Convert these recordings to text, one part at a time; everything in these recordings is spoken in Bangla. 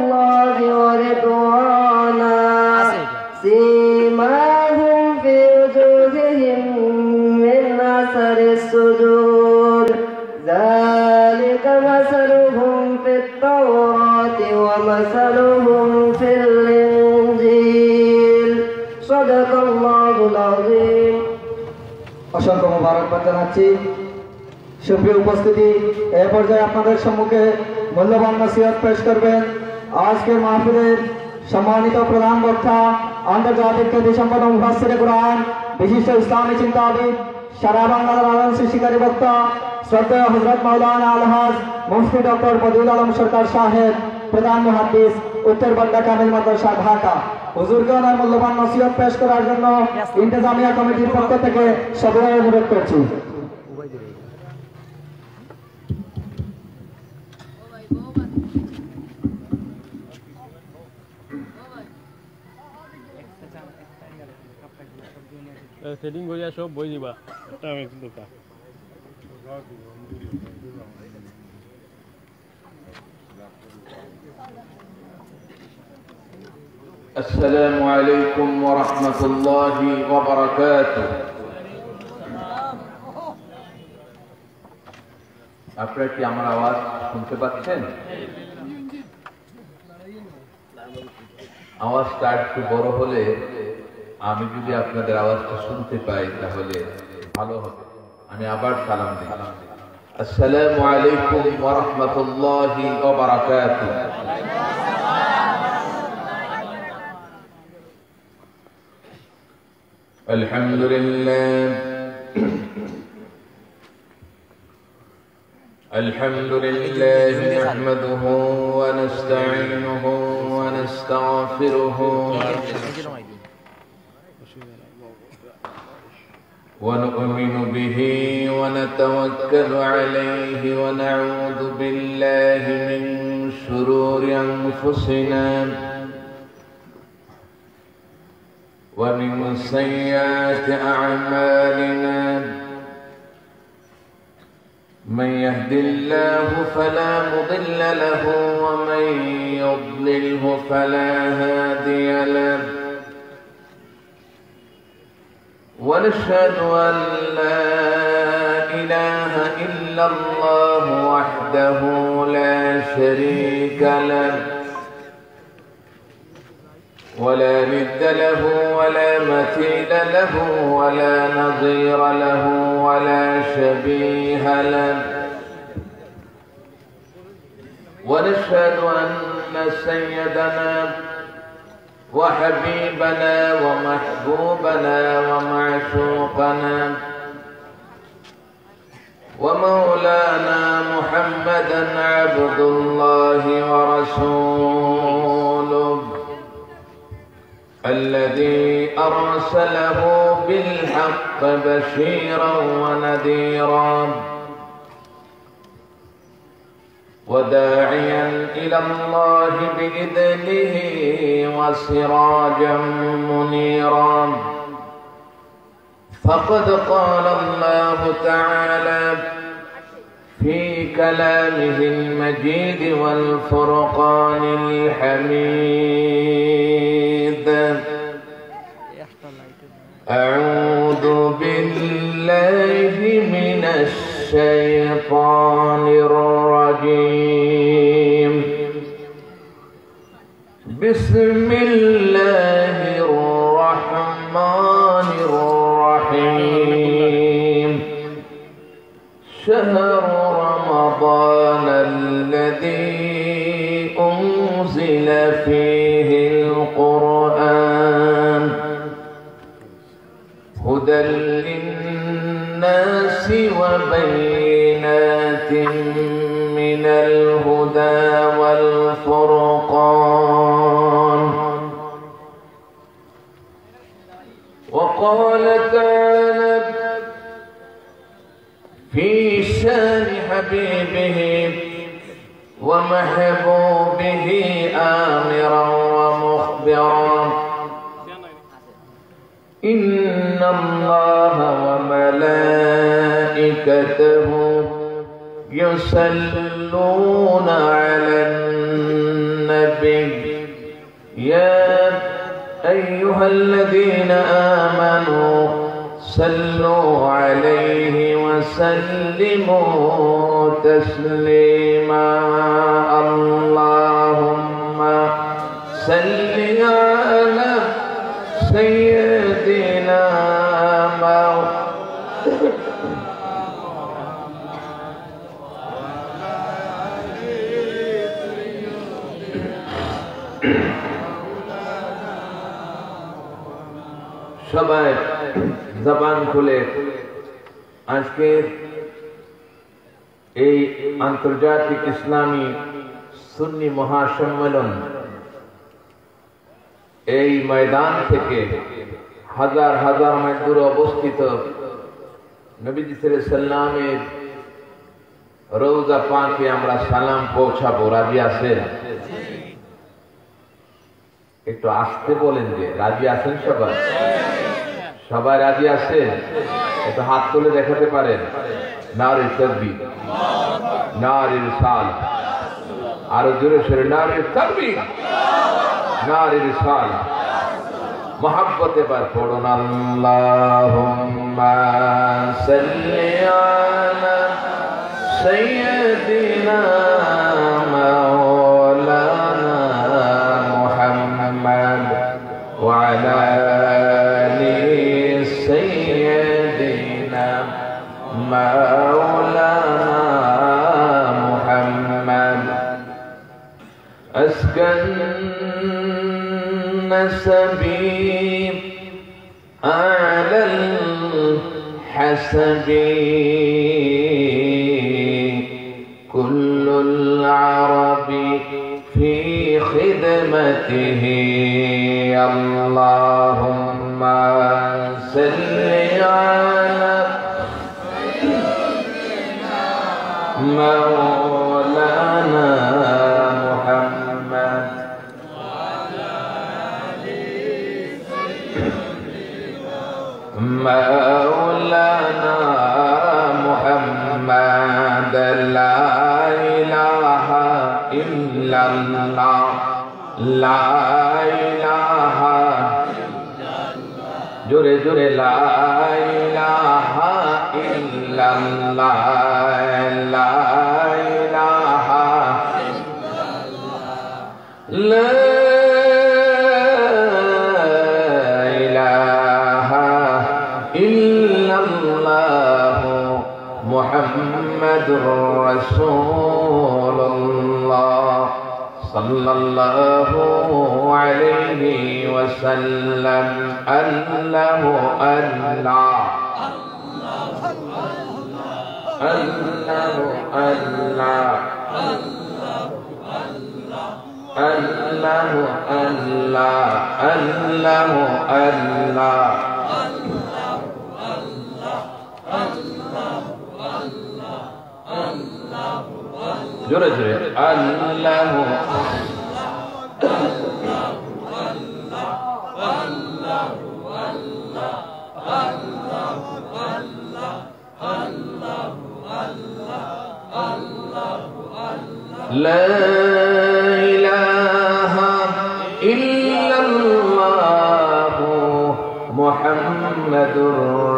الله ورضوانا سيماهم في وجوههم من أثر السجود ذلك مثلهم في التوراة ومثلهم في الإنجيل صدق الله العظيم। অসংখ্য মোবারকবাদ জানাচ্ছি। সুপ্রিয় উপস্থিতি, এ পর্যায়ে আপনাদের সম্মুখে মূল্যবান নসিহত পেশ করবেন আজকের মাহফিলের সম্মানিত প্রধান বক্তা, আন্তর্জাতিক খ্যাতি সম্পন্ন মুফাসসিরে কুরআন, বিশিষ্ট ইসলামী চিন্তাবিদ, সারা বাংলার আলম সৃষ্টিকারী বক্তা শ্রদ্ধেয় হযরত মাওলানা আলহাজ মুফতি ডক্টর বদিউল আলম সরকার সাহেব, প্রধান মুহাদ্দিস, উত্তর বাড্ডা কামিল মাদ্রাসা, ঢাকা। হুজুরকে ওনার মূল্যবান নসিহত পেশ করার জন্য ইন্তেজামিয়া কমিটির পক্ষ থেকে সবাই অনুরোধ করছি। সেটিং করিয়া সব বই দিবা আমি দোকা السلام عليكم ورحمة الله وبركاته। আপনারা কি আমার আওয়াজ শুনতে পাচ্ছেন? আওয়াজটা একটু বড় হলে আমি যদি আপনাদের আওয়াজটা শুনতে পাই তাহলে ভালো হবে। আমি আবার সালাম দিই। আসসালামু আলাইকুম ওয়া রাহমাতুল্লাহি ওয়া বারাকাতুহু। الحمد لله نحمده ونستعينه ونستغفره ونؤمن به ونتوكل عليه ونعوذ بالله من شرور أنفسنا ومن سيئات أعمالنا من يهد الله فلا مضل له ومن يضلله فلا هادي له ونشهد أن لا إله إلا الله وحده لا شريك له ولا ند له ولا مثيل له ولا نظير له ولا شبيه له ونشهد أن سيدنا وحبيبنا ومحبوبنا ومعشوقنا ومولانا محمدا عبد الله ورسوله الذي أرسله بالحق بشيرا ونذيرا وداعيا إلى الله بإذنه وسراجا منيرا فقد قال الله تعالى في كلامه المجيد والفرقان الحميد أعوذ بالله من الشيطان الرجيم بسم الله الرحمن الرحيم شهر رمضان الذي أنزل فيه القرآن هدى للناس وبينات من الهدى والفرقان وقال تعالى في شان حبيبه ومحبوبه آمرا ومخبرا إن الله وملائكته يصلون على النبي النبي يا أيها الذين آمنوا صلوا عليه وسلموا تسليما اللهم صل على سيدنا সবাই জবান খুলে আজকের এই আন্তর্জাতিক ইসলামী সুন্নি মহাসম্মেলন এই ময়দান থেকে হাজার হাজার মাইল দূরে অবস্থিত নবীজি সাল্লাল্লাহু আলাইহি সাল্লামের রওজা পাকে আমরা সালাম পৌঁছাবো। রাজি আছেন? একটু আসতে বলেন যে রাজি আছেন সবাই? সবাই রাজি আছেন? একটু হাত তুলে দেখাতে পারেন। নারে তাকবীর, নারে রিসালাত, আরো জোরে সরে নারে তাকবীর, নারে রিসালাত। মোহাব্বতে বার পড়ুন আল্লাহুম্মা সাল্লি আলা সাইয়্যিদিনা মাওলানা মুহাম্মদ ওয়া আলা আলি সাইয়্যিদিনা মাওলানা মুহাম্মদ আসকান نسبي على الحسب كل العرب في خدمته اللهم صل على مولانا محمد مولانا محمد لا إله إلا الله لا إله جورے جورے لا إله إلا الله لا إله لا محمد رسول الله صلى الله عليه وسلم الله الله الله الله الله الله الله جورے جورے اللہ لا إله إلا الله محمد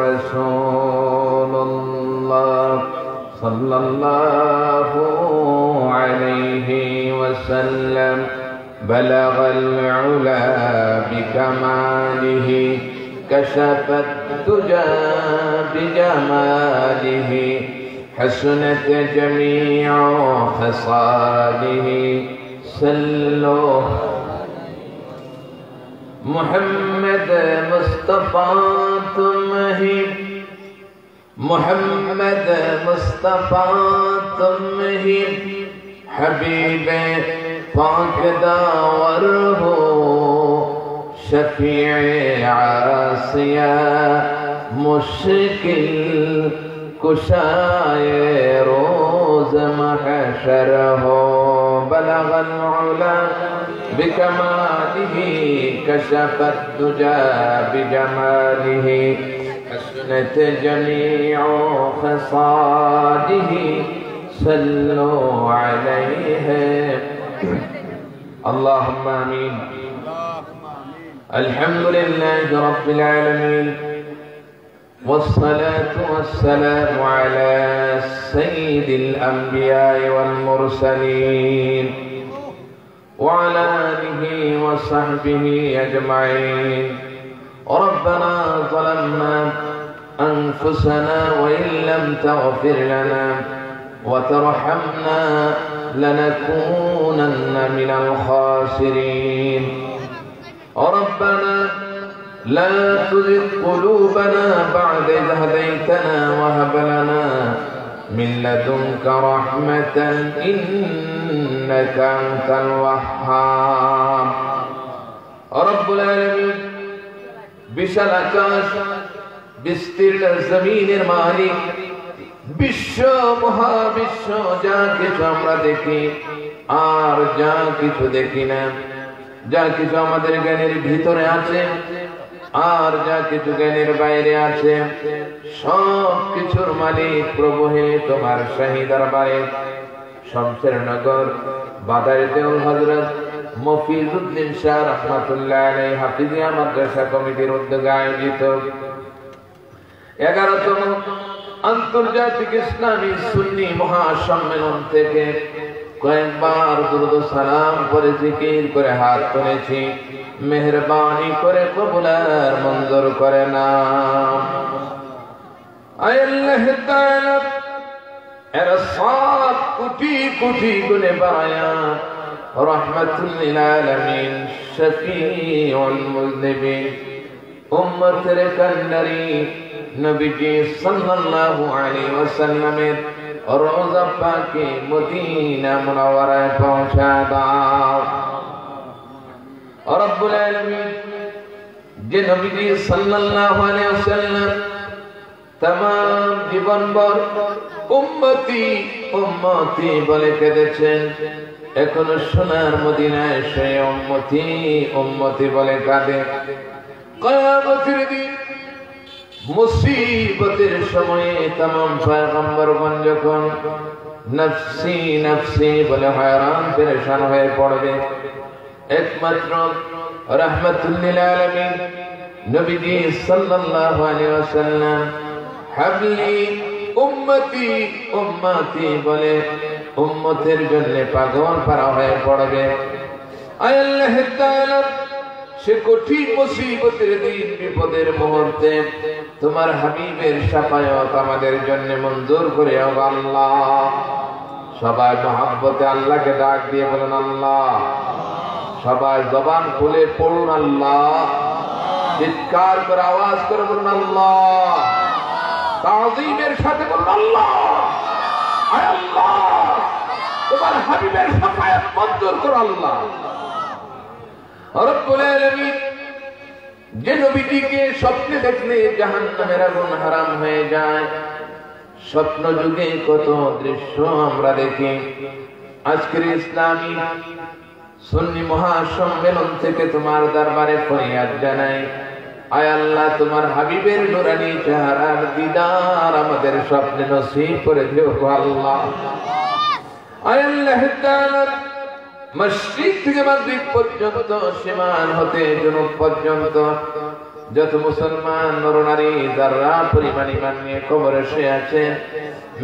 رسول الله صلى الله عليه وسلم بلغ العلا بكماله كشف الدجى بجماله حسنت جميع خصاله صلوا محمد مصطفى تمہی محمد مصطفیٰ تم ہی حبیب پاک داور ہو شفیع عاصیہ مشکل کشائے روز محشر ہو بلغ العلا بکمالہ کشف الدجى بجمالہ حسنت جميع خصاله صلوا عليه اللهم آمين. الحمد لله رب العالمين، والصلاة والسلام على سيد الأنبياء والمرسلين وعلى آله وصحبه أجمعين. ربنا ظلمنا أنفسنا وإن لم تغفر لنا وترحمنا لنكونن من الخاسرين. ربنا لا تزغ قلوبنا بعد إذ هديتنا وهب لنا من لدنك رحمة إنك أنت الوهاب. رب العالمين বিশাল আকাশ বিস্তীর্ণ জমিনের মালিক, বিশ্ব মহাবিশ্ব, যা কিছু আমরা দেখি আর যা কিছু দেখি না, যা কিছু আমাদের জ্ঞানের ভিতরে আছে আর যা কিছু জ্ঞানের বাইরে আছে, সব কিছুর মালিক প্রভু হে তোমার শাহী দরবারে শমশের নগর বাদার দেউল হযরত মফিজউদ্দিন শাহ রাহমাতুল্লাহ আলাইহি হাফিজিয়া মাদ্রাসা কমিটির উদ্যোগে আয়োজিত 11তম আন্তর্জাতিক ইসলামী সুন্নি মহাসম্মেলন থেকে কয়েকবার দুরূদ ও সালাম করে জিকির করে হাত তুলেছি। মেহেরবানি করে কবুল আর মঞ্জুর করে নাও। আয় আল্লাহ তাআলা এর সাত কোটি কোটি গুণে বাড়ায়া রহমাতুল লিল আলামিন শফিউল মুযনিবিন উম্মতের কান্ডারি নবীজি সাল্লাল্লাহু আলাইহি ওয়াসাল্লামের রওজা পাকে মদিনা মুনাওয়ারায় পৌঁছা দাও। রব্বুল আলামিন যে নবীজি সাল্লাল্লাহু আলাইহি ওয়াসাল্লাম तमाम জীবন ভর উম্মতি উম্মতি বলে কেঁদেছেন, এখনো সোনার মদিনায় সে উম্মতি উম্মতি বলে কাঁদে। কিয়ামতের দিন মুসিবতের সময়ে तमाम পয়গম্বরগণ যখন নফসি নফসি বলে হয়রান পেরেশান হয়ে পড়বে, একমাত্র রাহমাতুল লিল আলামিন নবীজি সাল্লাল্লাহু আলাইহি ওয়াসাল্লাম হাবলি উম্মতি উম্মতি বলে উম্মতের জন্য পাগল পারা হয়ে পড়বে। আয় আল্লাহ তাআলা সে কঠিন মুসিবতের দিন বিপদের মুহূর্তে তোমার হাবিবের শাফায়াত আমাদের জন্য মঞ্জুর করে দাও আল্লাহ। সবাই মহব্বতে আল্লাহকে ডাক দিয়ে বলেন আল্লাহ। সবাই জবান খুলে পড়ুন আল্লাহ। চিৎকার করে আওয়াজ করে বলুন আল্লাহ। তাযীমের সাথে বলুন আল্লাহ। আয় আল্লাহ তোমার হাবিবের শাফায়াত মঞ্জুর করো আল্লাহ। রব্বুল আলামিন যে নবীটিকে স্বপ্নে দেখলে জাহান্নামের আগুন হারাম হয়ে যায়, স্বপ্ন যুগে কত দৃশ্য আমরা দেখি। আজকের ইসলামী সুন্নি মহাসম্মেলন থেকে তোমার দরবারে ফরিয়াদ জানাই, আয় আল্লাহ তোমার হাবিবের নুরানি চেহারার দিদার আমাদের স্বপ্নে নসিব করে দিও আল্লাহ। আয় আল্লাহ তাআলা মশরিক থেকে মাগরিব পর্যন্ত, সীমান হতে জুনুব পর্যন্ত যত মুসলমান নরনারী যারা পরিমাণ ঈমান নিয়ে কবরে শুয়ে আছেন,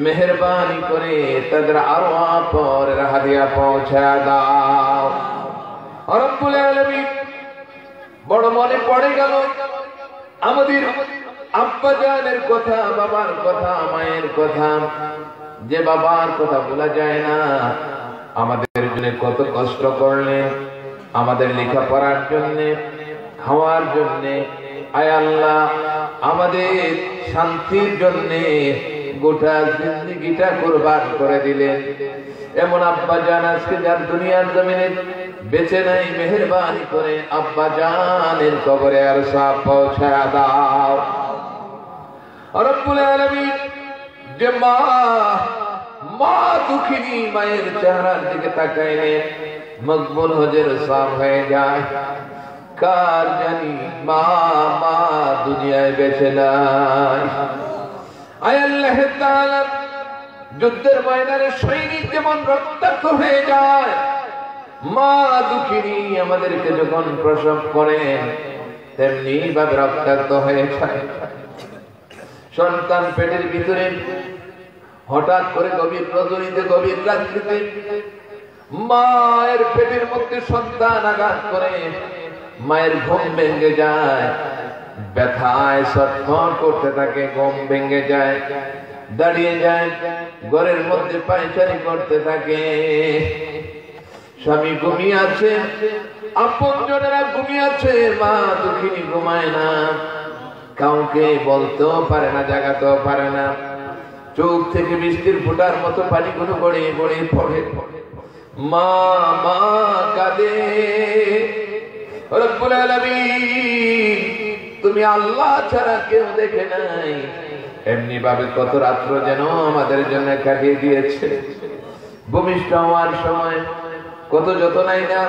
মেহেরবানি করে তাদের আরওয়াহ পর হাদিয়া পৌঁছা দাও। রব্বুল আলামিন বড় মনে পড়ে গেল আমাদের আব্বা জানের কথা, বাবার কথা, মায়ের কথা। যে বাবার কথা বলা যায় না, আমাদের জন্য কত কষ্ট করলেন, আমাদের লেখাপড়ার জন্য, খাওয়ার জন্য। আয় আল্লাহ আমাদের শান্তির জন্য গোটা জিন্দেগিটা কুরবান করে দিলেন। এমন আব্বা জান আজকে যার দুনিয়ার জমিনে বেঁচে নাই, মেহেরবানি করে আব্বা জানের কবরে আর সব পৌঁছা দাও। রব্বুল আলামিন যে মা দুঃখিনী মায়ের চেহারার দিকে তাকাইলে মকবুল হজের সব হয়ে যায়। কার জানি মা দুনিয়ায় বেঁচে নাই। আয় আল্লাহ তাআলা যুদ্ধের ময়দানে সৈনিক যেমন রক্তাক্ত হয়ে যায়, মা দুঃখিনী আমাদেরকে যখন প্রসব করেন তেমনি ভাবে রক্তাক্ত হয়ে যায়। সন্তান পেটের ভিতরে হঠাৎ করে গভীর রজনীতে গভীর রাত্রিতে মায়ের পেটের মধ্যে সন্তান আঘাত করে মায়ের ঘুম ভেঙে যায়, ব্যথায় ছটফট করতে থাকে, ঘুম ভেঙে যায়, দাঁড়িয়ে যায়, ঘরের মধ্যে পায়চারি করতে থাকে। স্বামী ঘুমিয়ে আছে, আপনজনেরা ঘুমিয়ে আছে, মা দুঃখিনী ঘুমায় না, কাউকে বলতেও পারে না, জাগাতেও পারে না। চোখ থেকে বৃষ্টির ফোঁটার মতো পানিগুলো গড়িয়ে গড়িয়ে পড়ে। মা মা কাঁদে। রব্বুল আলামিন তুমি আল্লাহ ছাড়া কেউ দেখে নাই, এমনি ভাবে কত রাত্র যেন আমাদের জন্য কাটিয়ে দিয়েছে। ভূমিষ্ঠ হওয়ার সময় কত যতনাই না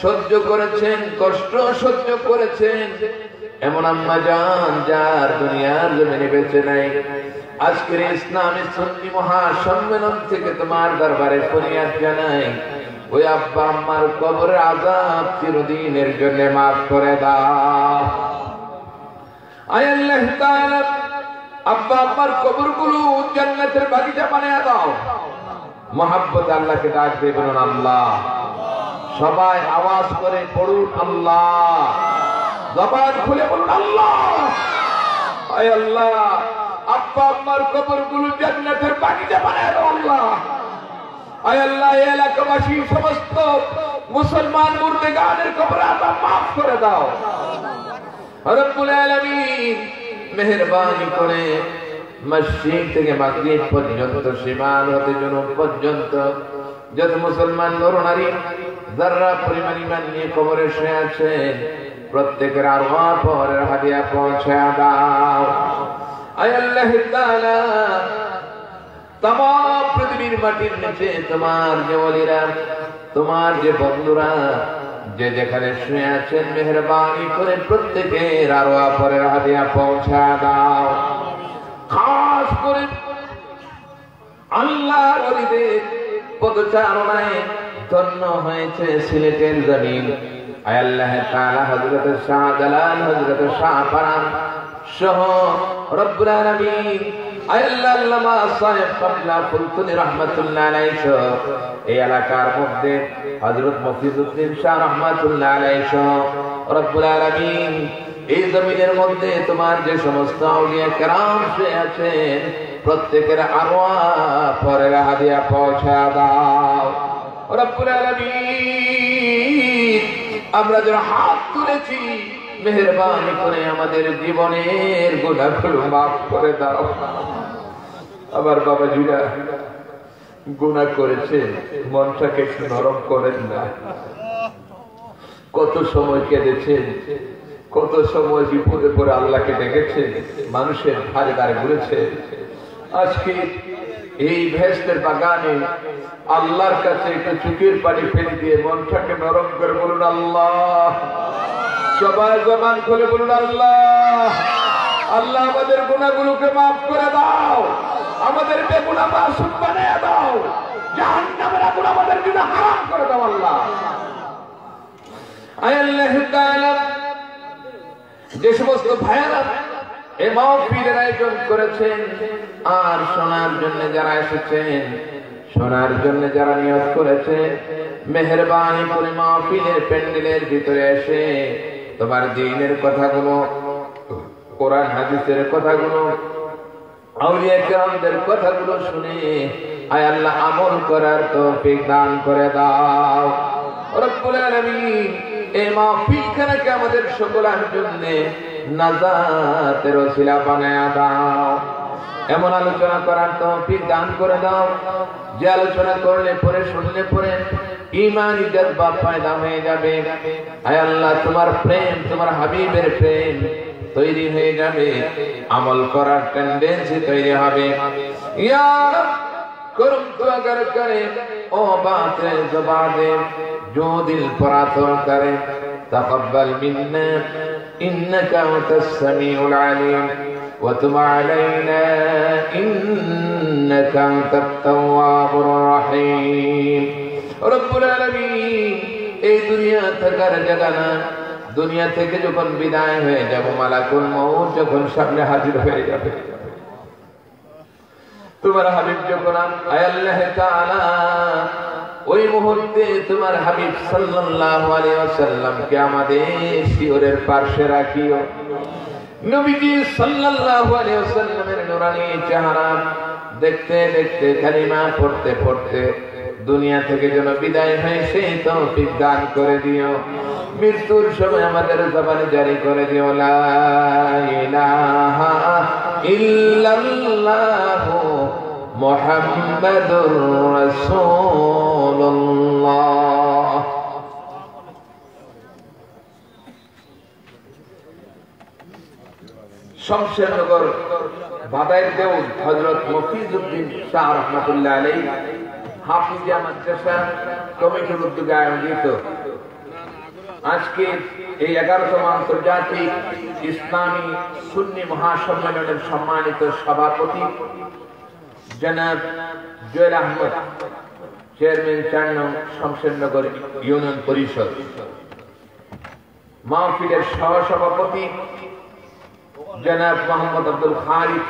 সহ্য করেছেন, কষ্ট সহ্য করেছেন। এমন আম্মা জান যার দুনিয়ার জমিনে বেঁচে নাই, আজকের ইসলামী সুন্নি মহাসম্মেলন থেকে তোমার দরবারে ফরিয়াদ জানাই, ওই আব্বা আম্মার কবরের আযাব চিরদিনের জন্য মাফ করে দাও। আয় আল্লাহ তাআলা আব্বা আম্মার কবরগুলো জান্নাতের বাগিচা বানিয়ে দাও। মহব্বত আল্লাহকে ডাক দিয়ে বলুন আল্লাহ। সবাই আওয়াজ করে পড়ুন আল্লাহ। জবান খুলে বলুন আল্লাহ। আয় আল্লাহ আব্বা আম্মার কবরগুলো জান্নাতের বাগিচা বানিয়ে দাও আল্লাহ। আয় আল্লাহ এলাকাবাসী সমস্ত মুসলমান মুর্দেগানের কবরের আযাব মাফ করে দাও। রব্বুল আলামিন মেহেরবানি করে মসজিদ থেকে মাগরিব পর্যন্ত, সীমাল হতে জুনুব পর্যন্ত যত মুসলমান নর নারী যারা পরিমাণ ঈমান নিয়ে কবরে শুয়ে আছেন, প্রত্যেকের আরওয়াহ পরের হাদিয়া পৌঁছে দাও। আয় আল্লাহ তাআলা तमाम পৃথিবীর মাটির নিচে তোমার যে ওলিরা, তোমার যে বন্ধুরা যে যেখানে শুয়ে আছেন, মেহেরবানি করে প্রত্যেকের আরওয়াহ পরের হাদিয়া পৌঁছে দাও। খাস করে আল্লাহর ওলিদের পদচারণায় ধন্য হয়েছে সিলেটের জমিন। আয় আল্লাহ তাআলা হযরত শাহজালাল, হযরত শাহপারান সহ রব্বুল আলামিন আয় আল্লাহ আল্লামা সাহেব কাবলা ফুলতুনি রাহমাতুল্লাহ আলাইহি সহ এই এলাকার মধ্যে হযরত মফিজউদ্দিন শাহ রাহমাতুল্লাহ আলাইহি সহ রব্বুল আলামিন এই জমিনের মধ্যে তোমার যে সমস্ত আউলিয়া কেরাম শুয়ে আছেন, প্রত্যেকের আরওয়াহ পরের হাদিয়া পৌঁছে দাও। রব্বুল আলামিন আমরা যারা হাত তুলেছি, মেহেরবানি করে আমাদের জীবনের গুনাহগুলো মাফ করে দাও। আমার বাবাজিরা গুনাহ করেছে, মনটাকে একটু নরম করেন না। কত সময় কেঁদেছেন, কত সময় বিপদে পড়ে আল্লাহকে ডেকেছেন, মানুষের ধারে ধারে ঘুরেছে। আজকে এই ভেস্টের বাগানে আল্লাহর কাছে একটু চোখের পানি ফেলে দিয়ে মনটাকে নরম করে বলুন আল্লাহ। সবাই জবান খুলে বলুন আল্লাহ। আল্লাহ আমাদের গুনাহগুলোকে মাফ করে দাও, আমাদের বেগুনাহ মাসুম বানিয়ে দাও, জাহান্নামের আগুন আমাদের জন্য হারাম করে দাও আল্লাহ। আয় আল্লাহ তাআলা যে সমস্ত ভাইয়েরা এই মাহফিলের আয়োজন করেছেন আর শোনার জন্য যারা এসেছেন, শোনার জন্য যারা নিয়ত করেছে, মেহেরবানি করে মাহফিলের প্যান্ডেলের ভিতরে এসে তোমার দ্বীনের কথাগুলো, কোরআন হাদিসের কথাগুলো, আউলিয়া কেরামদের কথাগুলো শুনে আয় আল্লাহ আমল করার তৌফিক দান করে দাও। রব্বুল আলামিন এই মাহফিলখানাকে আমাদের সকলের জন্য নাজাতের ওসিলা বানায়া দাও। এমন আলোচনা করার তৌফিক দান করে দাও যে আলোচনা করলে পরে, শুনলে পরে ঈমানি জজ্বা পয়দা হয়ে যাবে। আয় আল্লাহ তোমার প্রেম, তোমার হাবিবের প্রেম তৈরি হয়ে যাবে, আমল করার টেন্ডেন্সি তৈরি হবে। ইয়া করম তো अगर करे ओ बात ज़ुबां दे जो दिल पर आतर करे तक़ब्बल मिन्ना इन्नका अंतस समीउल अलीम व तुब अलैना इन्नका अंतत तव्वाबुर रहीम। रब्बुल आलमीन এই দুনিয়া থাকার জায়গা না। দুনিয়া থেকে যখন বিদায় হয়ে যাব, মালাকুল মউত যখন সামনে হাজির হয়ে যাবে, তোমার হাবিব যখন আয় আল্লাহ তাআলা ওই মুহূর্তে তোমার হাবিব সাল্লাল্লাহু আলাইহি ওয়াসাল্লামকে আমাদের শিয়রের পাশে রাখিও। নবীজি সাল্লাল্লাহু আলাইহি ওয়াসাল্লামের নূরানী চেহারা দেখতে দেখতে, কালিমা পড়তে পড়তে দুনিয়া থেকে যেন বিদায় হয় সেই তৌফিক দান করে দিও। মৃত্যুর সময় আমাদের জবানে জারি করে দিও লা ইলাহা ইল্লাল্লাহু মুহাম্মাদুর রাসূলুল্লাহ। শমশেরনগর বাদাইর দেউল হযরত মফিজউদ্দিন শাহ রাহমাতুল্লাহ আলাইহি হাফিজিয়া মাদ্রাসা কমিটির উদ্যোগে আয়োজিত আজকে এই 11তম আন্তর্জাতিক ইসলামী সুন্নি মহাসম্মেলনের সম্মানিত সভাপতি জনাব জুয়েল আহমদ, চেয়ারম্যান 4 নং শমশেরনগর ইউনিয়ন পরিষদ, মাহফিলের সহসভাপতি জনাব মোহাম্মদ আব্দুল খালিক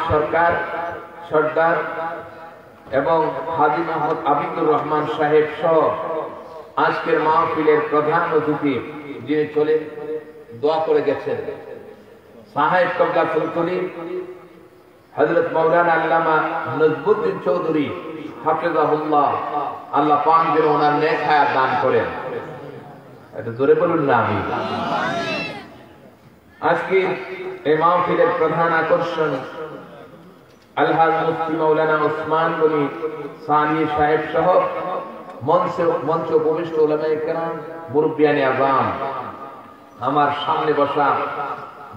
সরদার এবং হাজী মোহাম্মদ আবিদুর রহমান সাহেব সহ আজকের মাহফিলের প্রধান অতিথি যিনি চলে দোয়া করে গেছেন, সাহেব কবলা ফুলতুলি হযরত মাওলানা আল্লামা নজবুদ্দিন চৌধুরী হাফিজাহুল্লাহ, আল্লাহ পাক যেন ওনার নেক হায়াত দান করেন। এটা জোরে বলুন না আমি। আজকে এই মাহফিলের প্রধান আকর্ষণ আলহাজ মুফতি মাওলানা ওসমান গনি সানি সাহেব সহ মঞ্চ উপবিষ্ট উলামায়ে কেরাম, মুরব্বিয়ানে আযম, আমার সামনে বসা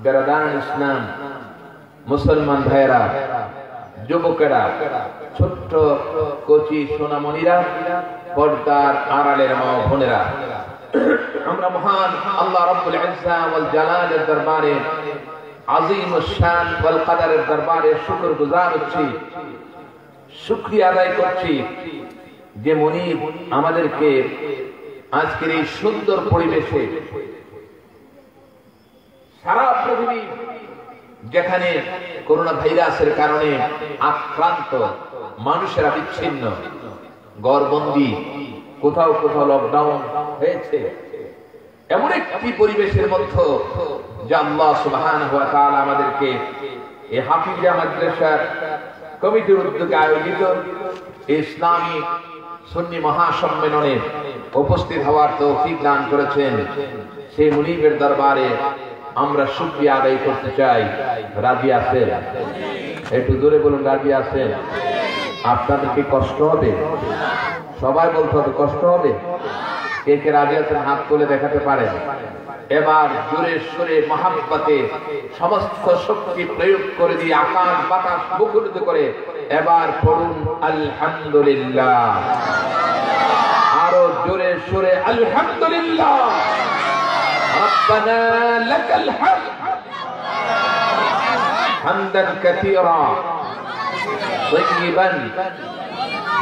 বেরাদান ইসলাম, মুসলমান ভাইরা, যুবকেরা, ছোট্ট কচি সোনামণিরা, পর্দার আড়ালের মা বোনেরা, আমরা মহান আল্লাহ রাব্বুল ইজ্জা ওয়াল জালালের দরবারে, আযীম শান ওয়াল কদরের দরবারে শুকরগুজার হচ্ছি, শুকরিয়া আদায় করছি যে মুনিব আমাদেরকে আজকের এই সুন্দর পরিবেশে, সারা পৃথিবী যেখানে করোনা ভাইরাসের কারণে আক্রান্ত, মানুষেরা বিচ্ছিন্ন, ঘরবন্দি, কোথাও কোথাও লকডাউন হয়েছে, এমন একটি পরিবেশের মধ্যে যা আল্লাহ সুবহানাহু ওয়া তাআলা আমাদেরকে এই হাফিজিয়া মাদ্রাসার কমিটির উদ্যোগে আয়োজিত ইসলামী সুন্নি মহাসম্মেলনে উপস্থিত হওয়ার তৌফিক দান করেছেন। সেই মুনিবের দরবারে আমরা শুকরিয়া আদায় করতে চাই। রাজি আছেন? একটু জোরে বলুন, রাজি আছেন? আপনাদের কি কষ্ট হবে? সবাই বলতে হবে কষ্ট হবে। কে কে রাজি আছেন হাত তুলে দেখাতে পারেন। এবার জোরে সুরে মহাব্বতে সমস্ত শক্তি প্রয়োগ করে দিয়ে আকাশ বাতাস মুখরিত করে এবার পড়ুন আলহামদুলিল্লাহ। আরো জোরে সুরে আলহামদুলিল্লাহ। রব্বানা লাকাল হামদ হামদান কাসীরা তাইয়িবান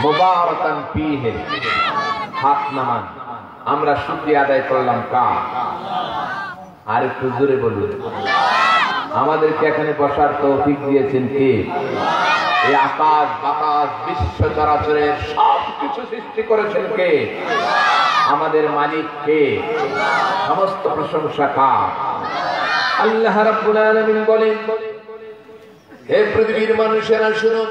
মুবারাকান ফীহি। হাত নামান। আমরা শুকরিয়া আদায় করলাম কার? আর একটু জোরে বলুন। আমাদেরকে এখানে বসার তৌফিক দিয়েছেন কে? এই আকাশ বাতাস বিশ্ব চরাচরের সবকিছু সৃষ্টি করেছেন কে? আমাদের মালিক কে? সমস্ত প্রশংসা কার? আল্লাহ রাব্বুল আলামিন বলেন, হে পৃথিবীর মানুষেরা শুনো,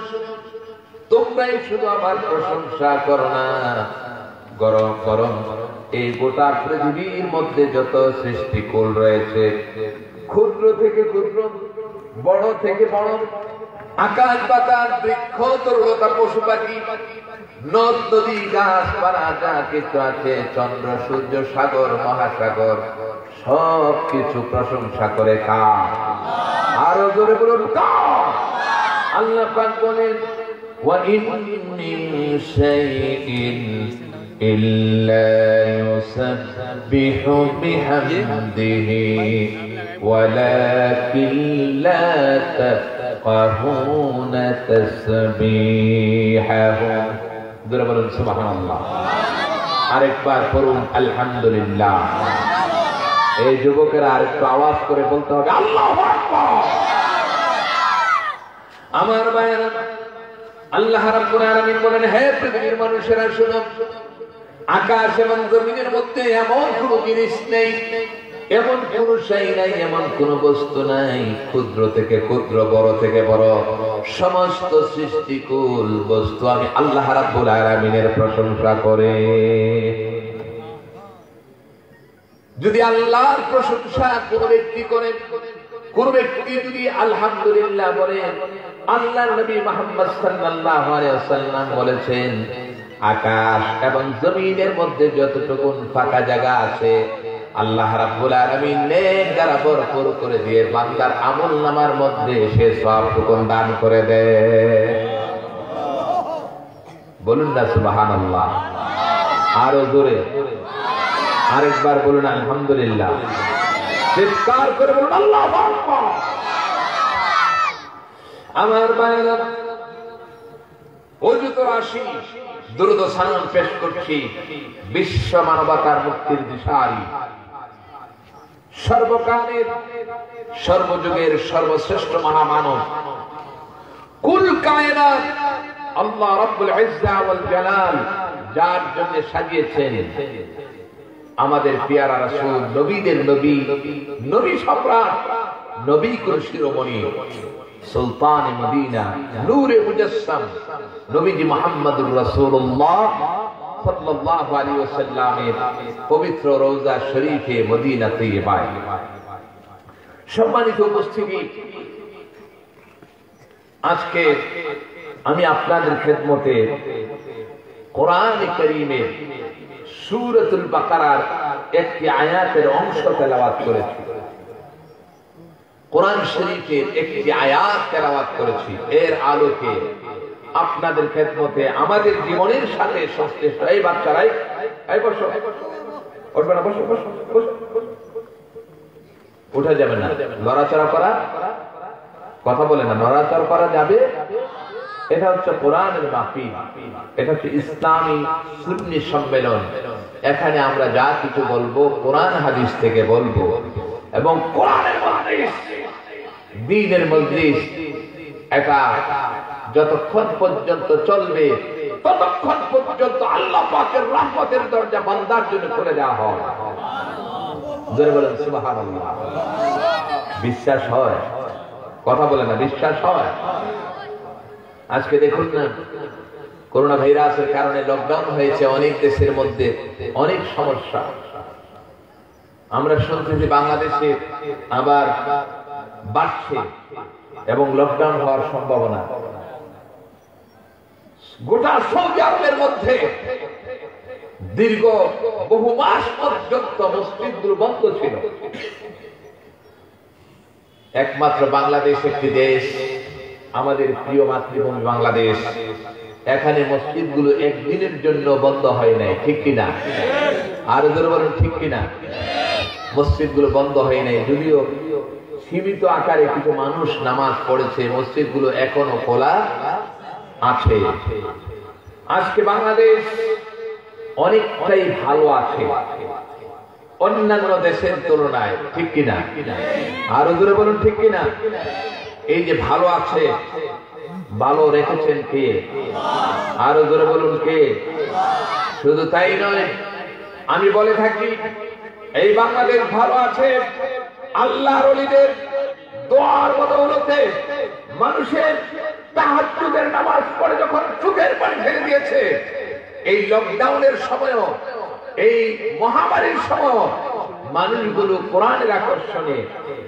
তোমরাই শুধু আমার প্রশংসা করো না, গরম গরম এই গোটা পৃথিবীর মধ্যে যত সৃষ্টিকুল রয়েছে, ক্ষুদ্র থেকে ক্ষুদ্র, বড় থেকে বড়, আকাশ বাতাস বৃক্ষ তরুলতা পশু পাখি, নদ নদী গাছপালা যা কিছু আছে, চন্দ্র সূর্য সাগর মহাসাগর, সব কিছু প্রশংসা করে কার? আরো জোরে বলুন কার? আল্লাহ পাক বলেন, ওয়া ইন মিন শাইইন ইল্লা ইউসাব্বিহু বিহামদিহি ওয়ালাকিন লা তাফকাহুনা তাসবিহাহুম। জোরে বলুন সুবহানাল্লাহ। আরেকবার পড়ুন আলহামদুলিল্লাহ। এই যুবকেরা আরেকটু আওয়াজ করে বলতে হবে আল্লাহু আকবার। আমার ভাইয়েরা, আল্লাহ রাব্বুল আলামিন বলেন, হে পৃথিবীর মানুষেরা শুনো, আকাশ এবং জমিনের মধ্যে এমন কোন জিনিস নেই, এমন কোন শাই নাই, এমন কোন বস্তু নাই, ক্ষুদ্র থেকে ক্ষুদ্র, বড় থেকে বড় সমস্ত সৃষ্টিকুল বস্তু আমি আল্লাহ রাব্বুল আলামিনের প্রশংসা করে। যদি আল্লাহর প্রশংসা কোন ব্যক্তি করে, কোন ব্যক্তি যদি আলহামদুলিল্লাহ বলে, আল্লাহর নবী মুহাম্মদ সাল্লাল্লাহু আলাইহি ওয়াসাল্লাম বলেছেন, আকাশ এবং জমিনের মধ্যে যতটুকু ফাঁকা জায়গা আছে আল্লাহ রাব্বুল আলামিন নেক দ্বারা ভরপুর করে দিয়ে বান্দার আমলনামার মধ্যে সে সওয়াবটুকু দান করে দেয়। বলুন না সুবহানাল্লাহ। আরো জোরে আরেকবার বলুন আলহামদুলিল্লাহ। চিৎকার করে বলুন আল্লাহু আকবার। আমার ভাইরা, অযুত রাশি দুরূদ ও সালাম পেশ করছি বিশ্ব মানবতার মুক্তির দিশারি, সর্বকালের সর্বযুগের সর্বশ্রেষ্ঠ মহামানব, কুল কায়নাত আল্লাহ রাব্বুল ইজ্জা ওয়াল জালাল যার জন্য সাজিয়েছেন আমাদের পেয়ারা রাসূল, নবীদের নবী, নবী সম্রাট, নবী কুল শিরোমণি, সুলতান মদিনা, নূরে মুজাসসাম নবীজি মুহাম্মদুর রাসূলুল্লাহ সাল্লাল্লাহু আলাইহি ওয়াসাল্লামের পবিত্র রওজা শরীফে মদিনা তৈয়বায়। সম্মানিত উপস্থিতি, আজকে আমি আপনাদের খেদমতে কোরআন কারীমের সূরাতুল বাকারার একটি আয়াতের অংশ তেলাওয়াত করেছি। কোরআন শরীফের একটি আয়াত তেলাওয়াত করেছি। এর আলোকে আপনাদের খেদমতে আমাদের জীবনের সাথে সংশ্লিষ্ট এই বাচ্চারাই, এই বসো, উঠবে না, বসো বসো বসো, উঠা যাবে না, নড়াচড়া করা, কথা বলে না, নড়াচড়া করা যাবে। এটা হচ্ছে কোরআনের মাহফিল, এটা হচ্ছে ইসলামী সুন্নি সম্মেলন। এখানে আমরা যা কিছু বলবো কোরআন হাদিস থেকে বলবো, এবং কোরআনের মজলিস, দ্বীনের মজলিস, এটা যতক্ষণ পর্যন্ত চলবে ততক্ষণ পর্যন্ত আল্লাহ পাকের রহমতের দরজা বান্দার জন্য খুলে দেওয়া হয়। জোরে বলেন সুবহানাল্লাহ। বিশ্বাস হয়? কথা বলে না, বিশ্বাস হয়? আজকে দেখুন না, করোনা ভাইরাসের কারণে লকডাউন হয়েছে অনেক দেশের মধ্যে, অনেক সমস্যা। আমরা শুনতেছি বাংলাদেশে আবার বাড়ছে এবং লকডাউন হওয়ার সম্ভাবনা। গোটা সৌদি আরবের মধ্যে দীর্ঘ বহু মাস পর্যন্ত মসজিদগুলো বন্ধ ছিল। একমাত্র বাংলাদেশ একটি দেশ, আমাদের প্রিয় মাতৃভূমি বাংলাদেশ, এখানে মসজিদগুলো একদিনের জন্য বন্ধ হয় নাই, ঠিক কিনা? আরো জোরে বলেন ঠিক কিনা? মসজিদগুলো বন্ধ হয় নাই, যদিও সীমিত আকারে কিছু মানুষ নামাজ পড়েছে, মসজিদগুলো এখনো খোলা আছে। আজকে বাংলাদেশ অনেকটাই ভালো আছে অন্যান্য দেশের তুলনায়, ঠিক কিনা? আরো জোরে বলুন ঠিক কিনা? এই যে ভালো আছে, ভালো রেখেছেন কে? আরো জোরে বলুন কে? শুধু তাই নয়, আমি বলে থাকি এই বাংলাদেশ ভালো আছে আল্লাহর ওলিদের দোয়ার বদৌলতে। মানুষের তাহাজ্জুদের নামাজ পড়ে যখন চোখের পানি ফেলে দিয়েছে, এই লকডাউনের সময়ও, এই মহামারীর সময় মানুষগুলো কোরআনের আকর্ষণে,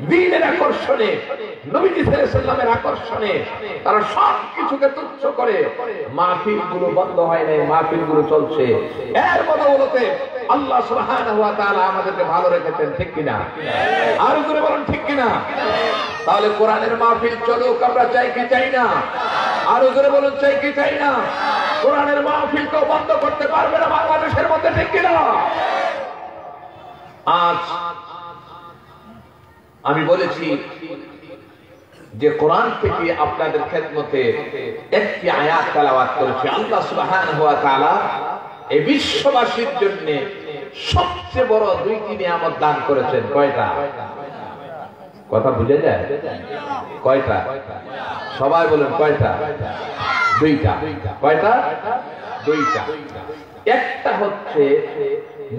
দ্বীনের আকর্ষণে, নবীজি সাল্লাল্লাহু আলাইহি ওয়াসাল্লামের আকর্ষণে তারা সব কিছুকে তুচ্ছ করে মাহফিলগুলো বন্ধ হয় নাই, মাহফিলগুলো চলছে। এর বদৌলতে আল্লাহ সুবহানাহু ওয়া তাআলা আমাদেরকে ভালো রেখেছেন, ঠিক কিনা? আরো জোরে বলুন ঠিক কিনা? তাহলে কোরআনের মাহফিল চলুক, আমরা চাই কি চাই না? আরো জোরে বলুন চাই কি চাই না? কোরআনের মাহফিল তো বন্ধ করতে পারবে না বাংলাদেশের মধ্যে, ঠিক কিনা? আজ আমি বলেছি যে কোরআন থেকে আপনাদের খেদমতে একটি আয়াত তেলাওয়াত করেছি। আল্লাহ সুবহানাহু ওয়া তাআলা এই বিশ্ববাসীর জন্য সবচেয়ে বড় দুইটি নিয়ামত দান করেছেন। কয়টা? কথা বুঝে যায়? কয়টা? সবাই বলেন কয়টা? দুইটা। কয়টা? দুইটা। একটা হচ্ছে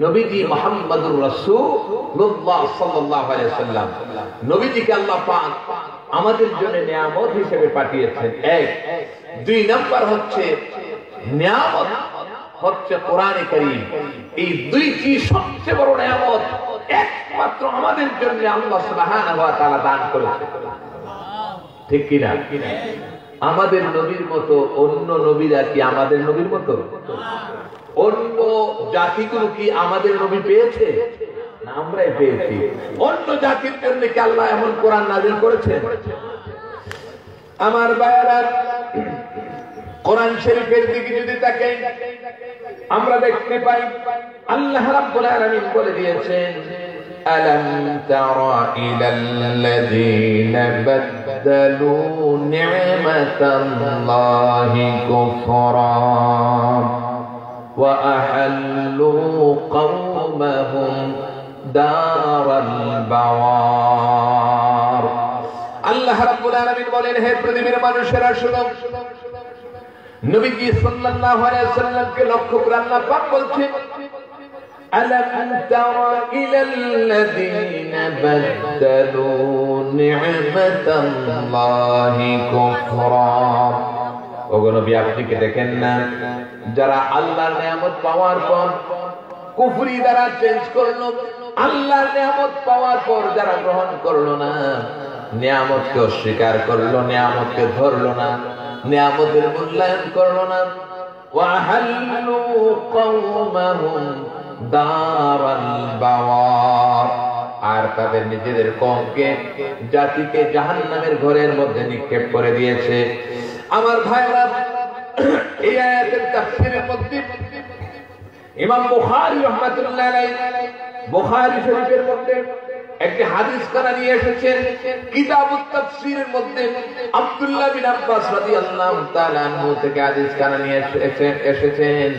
নবীজি মুহাম্মদুর রাসূলুল্লাহ সাল্লাল্লাহু আলাইহি ওয়াসাল্লাম, নবীজিকে আল্লাহ পাক আমাদের জন্য নিয়ামত হিসেবে পাঠিয়েছেন। এক। দুই নাম্বার হচ্ছে নিয়ামত হচ্ছে কোরআনে কারীম। এই দুইটি সবচেয়ে বড় নিয়ামত একমাত্র আমাদের জন্য আল্লাহ সুবহানাহু ওয়া তাআলা দান করেছেন। ঠিক কি না? আমাদের নবীর মতো অন্য নবীরা কি আমাদের নবীর মতো? অন্য জাতিগুলো কি আমাদের নবী পেয়েছে? না, আমরাই পেয়েছি। অন্য জাতির জন্য কি আল্লাহ এমন কোরআন নাযিল করেছেন? আমার ভাইরা, কোরআন শরীফের দিকে যদি তাকাই আমরা দেখতে পাই আল্লাহ রাব্বুল আলামিন বলে দিয়েছেন, আলাম তারা ইলাল্লাযীনা বাদদালু নি'মাতাল্লাহি কুফরান ওয়া আহাল্লু কওমাহুম দারাল বাওয়ার। আল্লাহ রাব্বুল আলামিন বলেন, হে পৃথিবীর মানুষেরা শুনো, নবীজি সাল্লাল্লাহু আলাইহি ওয়াসাল্লামকে লক্ষ্য করে আল্লাহ পাক বলছেন, আলাম তারা ইলাল্লাযীনা বাদদালু নি'মাতাল্লাহি কুফরান। ওগো নবী, আপনি কি দেখেন না যারা আল্লাহর নিয়ামত পাওয়ার পর কুফরি দ্বারা চেঞ্জ করলো, আল্লাহর নিয়ামত পাওয়ার পর যারা গ্রহণ করলো না, নিয়ামতকে অস্বীকার করলো, নিয়ামতকে ধরলো না, নিয়ামতের মূল্যায়ন করলো না, ওয়াহাল্লু কওমাহুম দারাল বাওয়ার, আর তাদের নিজেদের কওমকে, জাতিকে জাহান্নামের ঘরের মধ্যে নিক্ষেপ করে দিয়েছে। আমার ভাইরা, এই আয়াতের তাফসীরের মধ্যে ইমাম বুখারী রাহমাতুল্লাহ আলাইহি বুখারী শরীফের মধ্যে একটি হাদিস কানা নিয়ে এসেছেন। কিতাবুত তাফসীরের মধ্যে আব্দুল্লাহ বিন আব্বাস রাদিয়াল্লাহু তাআলা আনহু থেকে হাদিস কানা নিয়ে এসেছেন।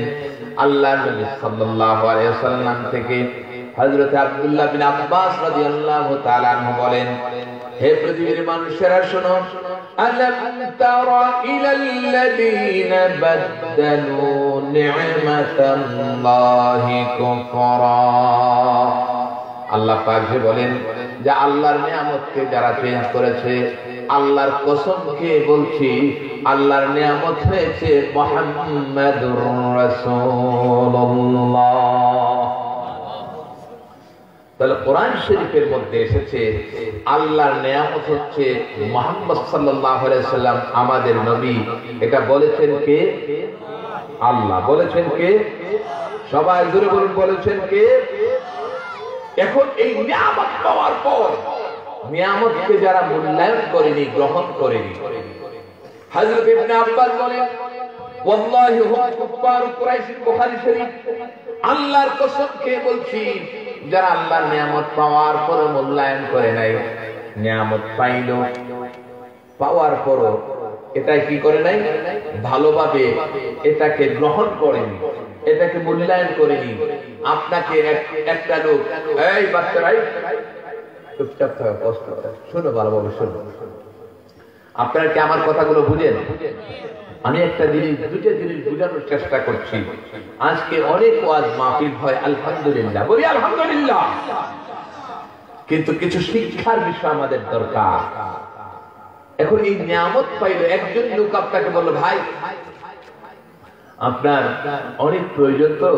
আল্লাহর নবী সাল্লাল্লাহু আলাইহি ওয়াসাল্লাম থেকে হযরত আব্দুল্লাহ বিন আব্বাস রাদিয়াল্লাহু তাআলা আনহু বলেন, হে পৃথিবীর মানুষেরা শোনো, আলাম তারা ইলাল্লাযীনা বাদদালু নি'মাতাল্লাহি কুফরান। আল্লাহ পাক যে বলেন যে আল্লাহর নিয়ামতকে যারা চেঞ্জ করেছে, আল্লাহর কসম খেয়ে বলছি, আল্লাহর নিয়ামত হয়েছে মুহাম্মাদুর রাসূলুল্লাহ। তাহলে কোরআন শরীফের মধ্যে এসেছে আল্লাহর নিয়ামত হচ্ছে মুহাম্মদ সাল্লাল্লাহু আলাইহি সাল্লাম, আমাদের নবী। এটা বলেছেন কে? আল্লাহ। বলেছেন কে? সবাই জোরে বলুন, বলেছেন কে? এখন এই নিয়ামত পাওয়ার পর নিয়ামতকে যারা মূল্যায়ন করেনি, গ্রহণ করেনি, হযরত ইবনে আব্বাস বলেন, ওয়াল্লাহি হুম কুফার কুরাইশ, বুখারী শরীফ, আল্লাহর কসম খেয়ে বলছি, যারা আল্লাহর নিয়ামত পাওয়ার পর মূল্যায়ন করে নাই, নিয়ামত পাইল, পাওয়ার পর এটা কি করে নাই, ভালোভাবে এটাকে গ্রহণ করেনি, এটাকে মূল্যায়ন করেনি। আপনাকে একটা লোক, এই বাচ্চারাই চুপচাপ থাকো, কষ্ট শোনো, ভালোভাবে শোনো। আপনারা কি আমার কথাগুলো বুঝেন? আমি একটা জিনিস, দুটো জিনিস বোঝানোর চেষ্টা করছি। আজকে অনেক ওয়াজ মাহফিল হয়, আলহামদুলিল্লাহ, বলি আলহামদুলিল্লাহ, কিন্তু কিছু শিক্ষার বিষয় আমাদের দরকার। এখন এই নিয়ামত পাইলো, একজন লোক আপনাকে বললো, ভাই আপনার অনেক প্রয়োজন, তো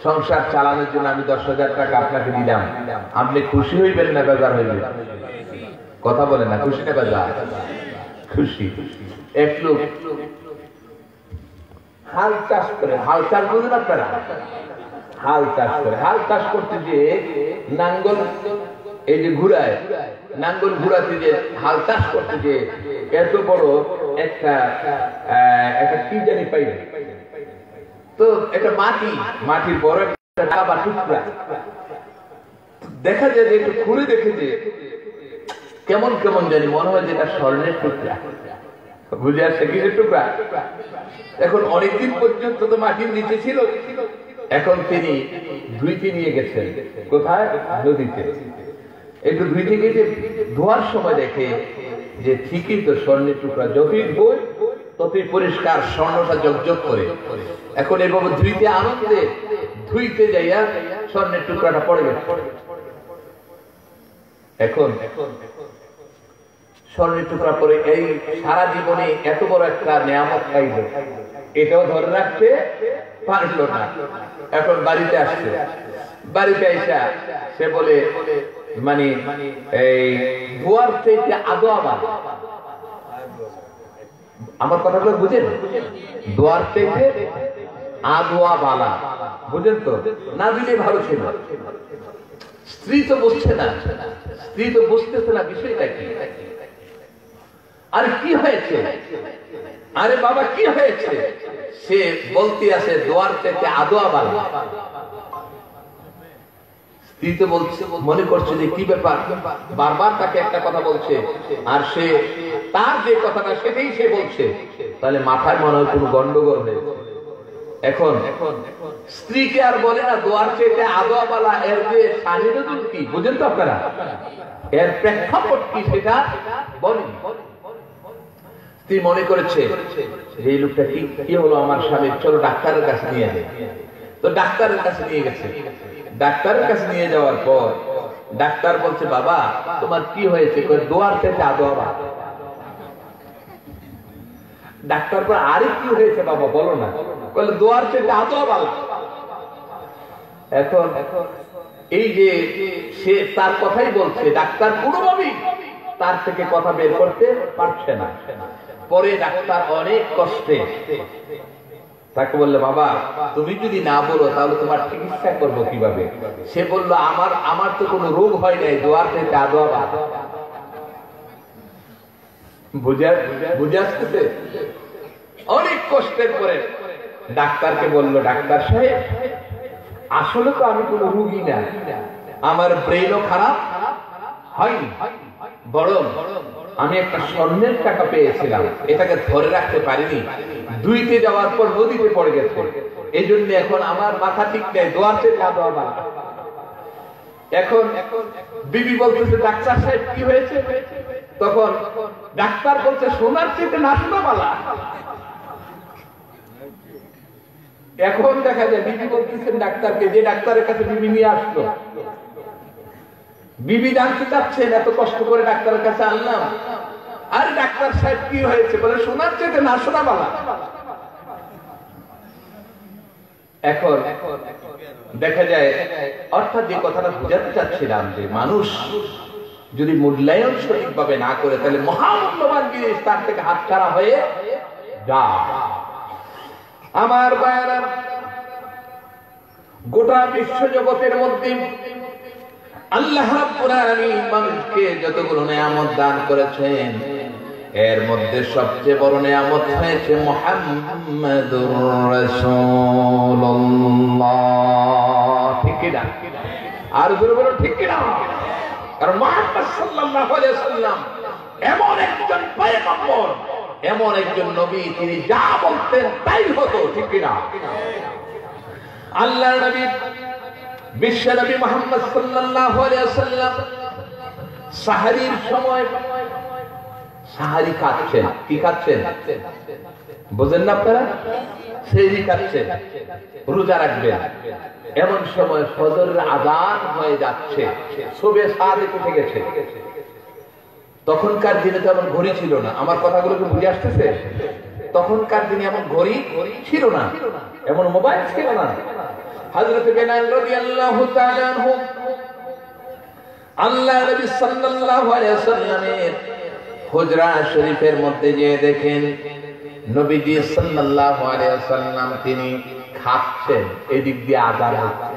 সংসার চালানোর জন্য আমি 10,000 টাকা আপনাকে দিলাম, আপনি খুশি হইবেন না বেজার হইবেন? কথা বলেন না, খুশি না বেজার? খুশি। এক লোক হাল চাষ করে, হাল চাষ বুঝেন আপনারা? হাল চাষ করে, হাল চাষ করতে যে নাঙ্গল, এই যে ঘুরায়, নাঙ্গল ঘুরাতে যে হাল চাষ করতে যে এত বড় একটা কি জানি পাইবে, তো এটা মাটির বড় একটা কাবা টুকরা দেখা যায় যে একটু খুঁড়ে দেখে যে কেমন কেমন জানি মনে হয় যে এটা স্বর্ণের টুকরা, বুঝে আসছে কিসের টুকরা। এখন অনেকদিন পর্যন্ত তো মাটির নিচে ছিল, এখন তিনি ধুইতে নিয়ে গেছেন, কোথায়? নদীতে। একটু ধুইতে গিয়ে ধোয়ার সময় দেখে যে ঠিকই তো স্বর্ণের টুকরা, যতই ধোয় ততই পরিষ্কার, স্বর্ণটা জগজগ করে। এখন এভাবে ধুইতে আনন্দে ধুইতে যাইয়া স্বর্ণের টুকরাটা পড়ে গেছে। এখন স্বর্ণের টুকরা পরে এই সারা জীবনে এত বড় একটা নিয়ামত পাইল, এটাও ধরে রাখতে পারল না। এখন বাড়িতে আসছে, বাড়িতে এসে সে বলে মানে এই ধোয়ার চাইতে আদোয়া ভালো। আমার কথাগুলো বুঝেন? দোয়ার চাইতে আদোয়া বালা, বুঝেন তো? না দিলে ভালো ছিল। স্ত্রী তো বুঝছে না, স্ত্রী তো বুঝতেছে না বিষয়টা কি। আর কি হয়েছে? আরে বাবা কি হয়েছে? সে বলতে আসে দোয়ার চাইতে আদোয়া বালা। স্ত্রী তো বলছে, মনে করছে যে কি ব্যাপার, বারবার তাকে একটা কথা বলছে, আর সে তার যে কথাটা সেটাই সে বলছে, তাহলে মাথায় মনে হয় কোনো গন্ডগোল হয়েছে। এখন স্ত্রীকে আর বলে না দোয়ার চাইতে আদোয়া বালা, এর যে শানিরুল কি বুঝেন তো আপনারা? এর প্রেক্ষাপট কি সেটা বলেন। স্ত্রী মনে করেছে যে এই লোকটা কি হলো আমার স্বামী, চলো ডাক্তারের কাছে নিয়ে যাই। তো ডাক্তারের কাছে নিয়ে গেছে। ডাক্তারের কাছে নিয়ে যাওয়ার পর ডাক্তার বলছে, বাবা তোমার কি হয়েছে? দোয়ার চাইতে আদোয়া বালা। ডাক্তার বলে, আরে কি হয়েছে বাবা বলো না। বলে দোয়ার চাইতে আদোয়া বালা। এখন এই যে সে তার কথাই বলছে, ডাক্তার কোনোভাবেই তার থেকে কথা বের করতে পারছে না। পরে ডাক্তার অনেক কষ্টে তাকে বললে, বাবা তুমি যদি না বলো তাহলে তোমার চিকিৎসা করবো কিভাবে? সে বললো, আমার তো কোনো রোগ হয় নাই, দোয়ার চাইতে আদোয়া বালা। বুঝে আসতেছে? অনেক কষ্টের পরে ডাক্তারকে বললো, ডাক্তার সাহেব আসলে তো আমি কোনো রোগী না, আমার ব্রেনও খারাপ হয়নি, বরং আমি একটা স্বর্ণের টাকা পেয়েছিলাম, এটাকে ধরে রাখতে পারিনি, ধুইতে যাওয়ার পর নদীতে পড়ে গেছে, এই জন্য এখন আমার মাথা ঠিক নেই, দোয়ার চাইতে আদোয়া বালা। এখন বিবি বলতেছে, ডাক্তার সাহেব কি হয়েছে? তখন ডাক্তার বলছে, সোনার চাইতে না শোনা বালা। এখন দেখা যায় বিবি বলতেছেন ডাক্তারকে, যে ডাক্তারের কাছে বিবি নিয়ে আসলো, বিবি জানতে চাচ্ছেন এত কষ্ট করে ডাক্তারের কাছে আনলাম, আর ডাক্তার সাহেব কি হয়েছে? বলে সোনার চাইতে না শোনা বালা। এখন দেখা যায়, অর্থাৎ যে কথাটা বুঝাতে চাচ্ছিলাম, যে মানুষ যদি মূল্যায়ন সঠিকভাবে না করে তাহলে মহামূল্যবান জিনিস তার থেকে হাতছাড়া হয়ে যা। আমার ভাইয়েরা, গোটা বিশ্ব জগতের মধ্যে আল্লাহ রাব্বুল আলামিন মানুষকে যতগুলো নিয়ামত দান করেছেন, এর মধ্যে সবচেয়ে বড় নিয়ামত হয়েছে মুহাম্মাদুর রাসূলুল্লাহ। ঠিক কি না? আর জোরে বলো ঠিক কি না? কারণ মুহাম্মদ সাল্লাল্লাহু আলাইহি ওয়াসাল্লাম এমন একজন পয়গম্বর, এমন একজন নবী, তিনি যা বলতেন তাই হতো। ঠিক কি না? আল্লাহর নবী বিশ্ব নবী মুহাম্মদ সাল্লাল্লাহু আলাইহি ওয়াসাল্লাম সাহরির সময় সাহারি খাচ্ছেন। কি খাচ্ছেন বুঝেন না আপনারা? সেহরি খাচ্ছেন, রোজা রাখবেন। এমন সময় ফজরের আযান হয়ে যাচ্ছে, সুবহে সাদিক উঠে গেছে। তখনকার দিনে তো এমন ঘড়ি ছিল না। আমার কথাগুলো কি বুঝে আসতেছে? তখনকার দিনে এমন ঘড়ি ছিল না, এমন মোবাইল ছিল না। হযরত বেলাল রাদিয়াল্লাহু তাআলা আনহু আল্লাহ নবী সাল্লাল্লাহু আলাইহি ওয়াসাল্লামের হুজরা শরীফের মধ্যে যে দেখেন নবীজি সাল্লাল্লাহু আলাইহি ওয়াসাল্লাম তিনি খাচ্ছেন, এদিক দিয়ে আযান হচ্ছে,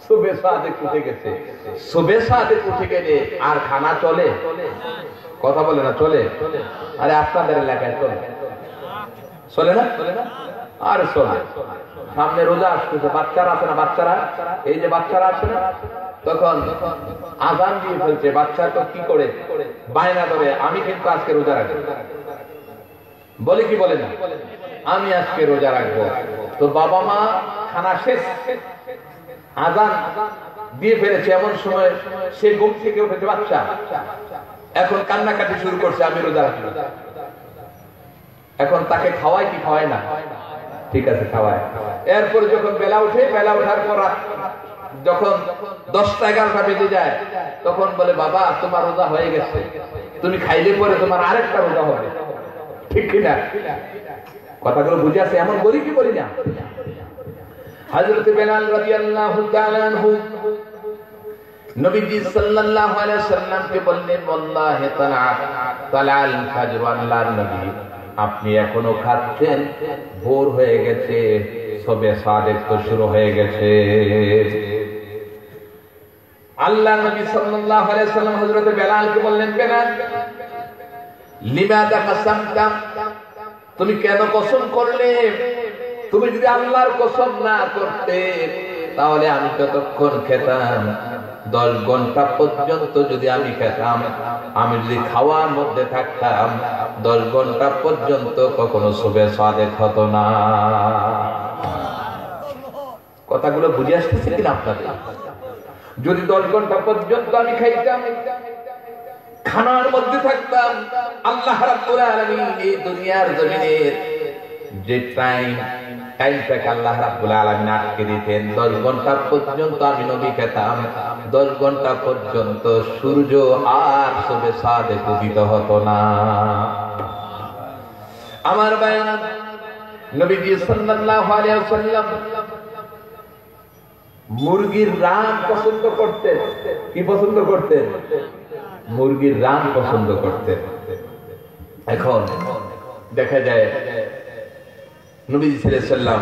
সুবহে সাদিক উঠে গেছে। সুবহে সাদিক উঠে গেলে আর খানা চলে? কথা বলে না চলে? আরে আপনাদের এলাকায় চলে? চলে না? আর চলে। সামনে রোজা আসতেছে, বাচ্চারা আছে না, বাচ্চারা, এই যে বাচ্চারা আছে না, তখন আযান দিয়ে ফেলছে। বাচ্চা তো কি করে বায়না ধরে, আমি কিন্তু আজকে রোজা রাখবো, বলে কি বলে না, আমি আজকে রোজা রাখবো। তো বাবা মা খানা শেষ, আজান দিয়ে ফেলেছে, এমন সময় সে ঘুম থেকে উঠেছে বাচ্চা, এখন কান্নাকাটি শুরু করছে, আমি রোজা রাখবো। এখন তাকে খাওয়ায় কি খাওয়ায় না? ঠিক আছে, খাওয়ায়। এরপরে যখন বেলা উঠে, বেলা ওঠার পর যখন 10টা-11টা বেজে যায়, তখন বলে বাবা তোমার রোজা হয়ে গেছে, তুমি খাইলে পরে তোমার আরেকটা রোজা হবে। ঠিক কিনা? কথাগুলো বুঝে আছে? এমন বলি কি বলি না? হযরত বেলাল রাদিয়াল্লাহু তাআলা আনহু নবীজি সাল্লাল্লাহু আলাইহি ওয়াসাল্লামকে বললেন, ওয়াল্লাহি তাআলাল ফাজর, আল্লাহর নবী আপনি এখনো খাচ্ছেন, ভোর হয়ে গেছে, সবে সাদেক তো শুরু হয়ে গেছে। আল্লাহর নবী সাল্লাল্লাহু আলাইহি ওয়াসাল্লাম হযরত বেলালকে বললেন, বেলাল লিমাযা কাসামতা, তুমি কেন কসম করলে? তুমি যদি আল্লাহর কসম না করতে তাহলে আমি যতক্ষণ খেতাম, 10 ঘন্টা পর্যন্ত যদি আমি খেতাম, আমি যদি খাওয়ার মধ্যে থাকতাম, 10 ঘন্টা পর্যন্ত কখনো সুবে সাদেক হতো না। কথাগুলো বুঝে আসতেছে কিনা আপনাদের? যদি 10 ঘন্টা পর্যন্ত আমি খাইতাম, খানার মধ্যে থাকতাম, আল্লাহ রাব্বুল আলামিন এই দুনিয়ার জমিনের যে টাইমটাকে আল্লাহ রাব্বুল আলামিন আটকে দিতেন, 10 ঘন্টা পর্যন্ত আমি নবী খেতাম, 10 ঘন্টা পর্যন্ত সূর্য আর সুবে সাদেক উদিত হতো না। আমার ভাইরা, নবীজি সাল্লাল্লাহু আলাইহি ওয়াসাল্লাম মুরগির রান পছন্দ করতেন। কি পছন্দ করতেন? মুরগির রান পছন্দ করতেন। এখন দেখা যায় নবীজি সাল্লাল্লাহু আলাইহি ওয়াসাল্লাম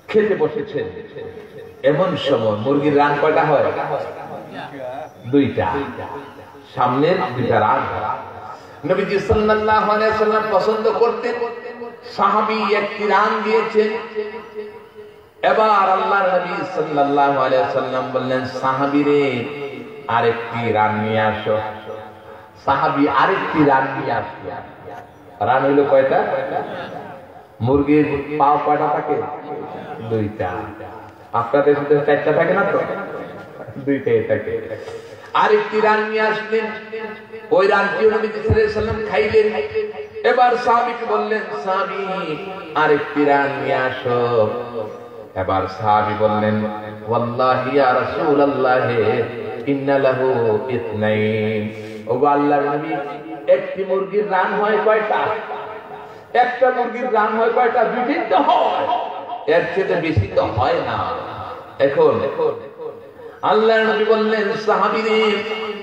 খেতে বসেছেন, এমন সময় মুরগির রান কয়টা হয়? 2টা, সামনের 2টা রান। নবীজি সাল্লাল্লাহু আলাইহি ওয়াসাল্লাম পছন্দ করতেন, সাহাবী একটি রান দিয়েছেন। এবার আল্লাহর নবী সাল্লাল্লাহু আলাইহি ওয়াসাল্লাম বললেন, সাহাবীরে আরেকটি রান নিয়ে আসো। সাহাবী আরেকটি রান নিয়ে আসলো। রান হইল কয়টা? মুরগির পাও কয়টা থাকে? 2টা। আপনাদের সাথে 4টা থাকে না তো? 2টাই থাকে। আরেকটি রান নিয়ে আসলেন, ওই রানটি নবী সাল্লাল্লাহু আলাইহি ওয়াসাল্লাম খাইলেন। এবার সাহাবীকে বললেন, সাহাবী আরেকটি রান নিয়ে আসো। এবার সাহাবী বললেন, ওয়াল্লাহি ইয়া রাসূলুল্লাহ ইন্না লাহু ইতনাইন। ওগো আল্লাহর নবী, একটি মুরগির রান হয় কয়টা? একটা মুরগির রান হয় কয়টা? 2টি তো হয়, এর চেয়ে বেশি তো হয় না। এখন আল্লাহর নবী বললেন, সাহাবীরে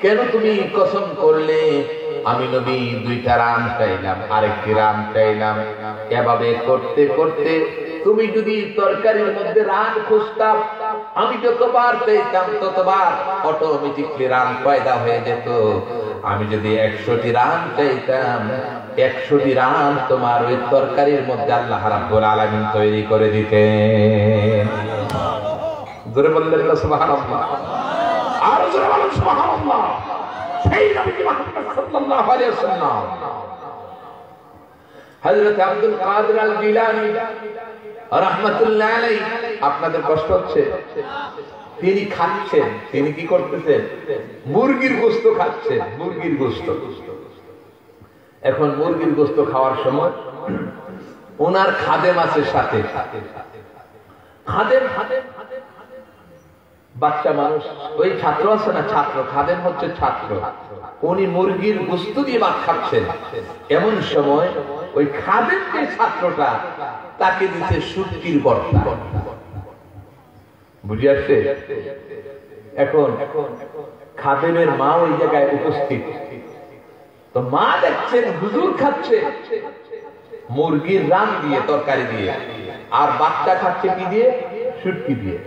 কেন তুমি কসম করলে? আমি নবী 2টা রান চাইলাম, আরেকটি রান চাইলাম। এভাবে করতে করতে তুমি যদি তরকারির মধ্যে রান খুঁজতাম, আমি যতবার চাইতাম ততবার অটোমেটিকলি রান পয়দা হয়ে যেত। আমি যদি 100টি রান চাইতাম, 100টি রান তোমার ওই তরকারির মধ্যে আল্লাহ রাব্বুল আলামিন তৈরি করে দিতেন। জোরে বললেন না সুবহানাল্লাহ? আর জোরে বলেন সুবহানাল্লাহ। সেই নবী মুহাম্মদ সাল্লাল্লাহু আলাইহি ওয়াসাল্লাম, হযরত আব্দুল কাদের আল জিলানী রাহমাতুল্লাহ আলাইহি, আপনাদের কষ্ট হচ্ছে? তিনি খাচ্ছেন, তিনি কি করতেছেন? মুরগির গোশত খাচ্ছেন, মুরগির গোশত। এখন মুরগির গোশত খাওয়ার সময় ওনার খাদেম আছে সাথে। খাদেম বাচ্চা মানুষ, ওই ছাত্র আছে না, ছাত্র, খাদেম হচ্ছে ছাত্র। উনি মুরগির গোশত দিয়ে ভাত খাচ্ছেন। এমন সময় ওই খাদেম যে ছাত্রটা, তাকে দিতে শুটকির ভর্তা। বুঝে আসছে? এখন খাদেমের মা ওই জায়গায় উপস্থিত। তো মা দেখছেন হুজুর খাচ্ছে মুরগির রান দিয়ে, তরকারি দিয়ে, আর বাচ্চা খাচ্ছে কি দিয়ে? শুটকি দিয়ে।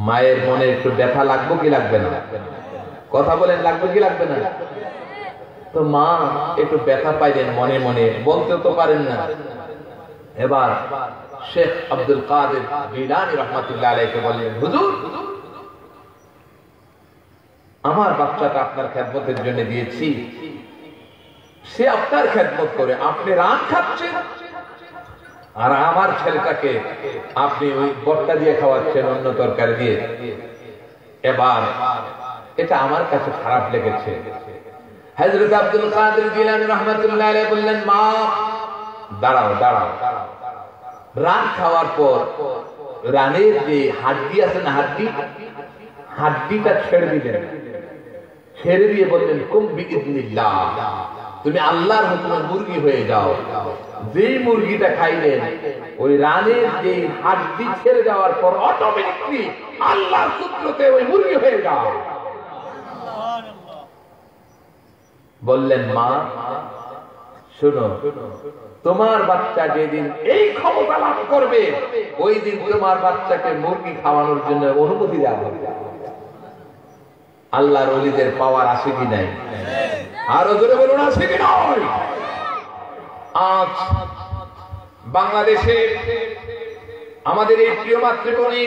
মায়ের মনে একটু ব্যথা লাগবে কি লাগবে না? কথা বলেন, লাগবে কি লাগবে না? তো মা একটু ব্যথা পাইলেন মনে মনে, বলতে তো পারেন না। এবার শেখ আব্দুল কাদের জিলানী রাহমাতুল্লাহ আলাইহি বললেন, হুজুর আমার বাচ্চাটা আপনার খেদমতের জন্য দিয়েছি, সে আপনার খেদমত করে, আপনি রান খাচ্ছেন আর আমার ছেলেটাকে আপনি ওই বট্টা দিয়ে খাওয়াচ্ছেন অন্য তরকারি দিয়ে। এবার এটা আমার কাছে খারাপ লেগেছে। হযরত আব্দুল কাদের জিলানী রাহমাতুল্লাহ আলাইহি বললেন, মা দাঁড়াও দাঁড়াও। রান খাওয়ার পর রানের যে হাড্ডি আছে না, হাড্ডিটা ছেড়ে দিলেন। ছেড়ে দিয়ে বললেন, কুম বিইذনিল্লাহ, তুমি আল্লাহর হুকুমে মুরগি হয়ে যাও। যেই মুরগিটা খাইলেন, ওই রানের যে হাড্ডি ছেড়ে যাওয়ার পর অটোমেটিকলি আল্লাহর সূত্রতে ওই মুরগি হয়ে যাও। বললেন, মা শুনো, তোমার বাচ্চা যেদিন এই ক্ষমতা লাভ করবে, ওই দিন তোমার বাচ্চাকে মুরগি খাওয়ানোর জন্য অনুমতি দেওয়া হবে। আল্লাহর ওলিদের পাওয়ার আছে কি নাই? আরো জোরে বলুন, আছে কি নয়? আজ বাংলাদেশে আমাদের এই প্রিয় মাতৃভূমি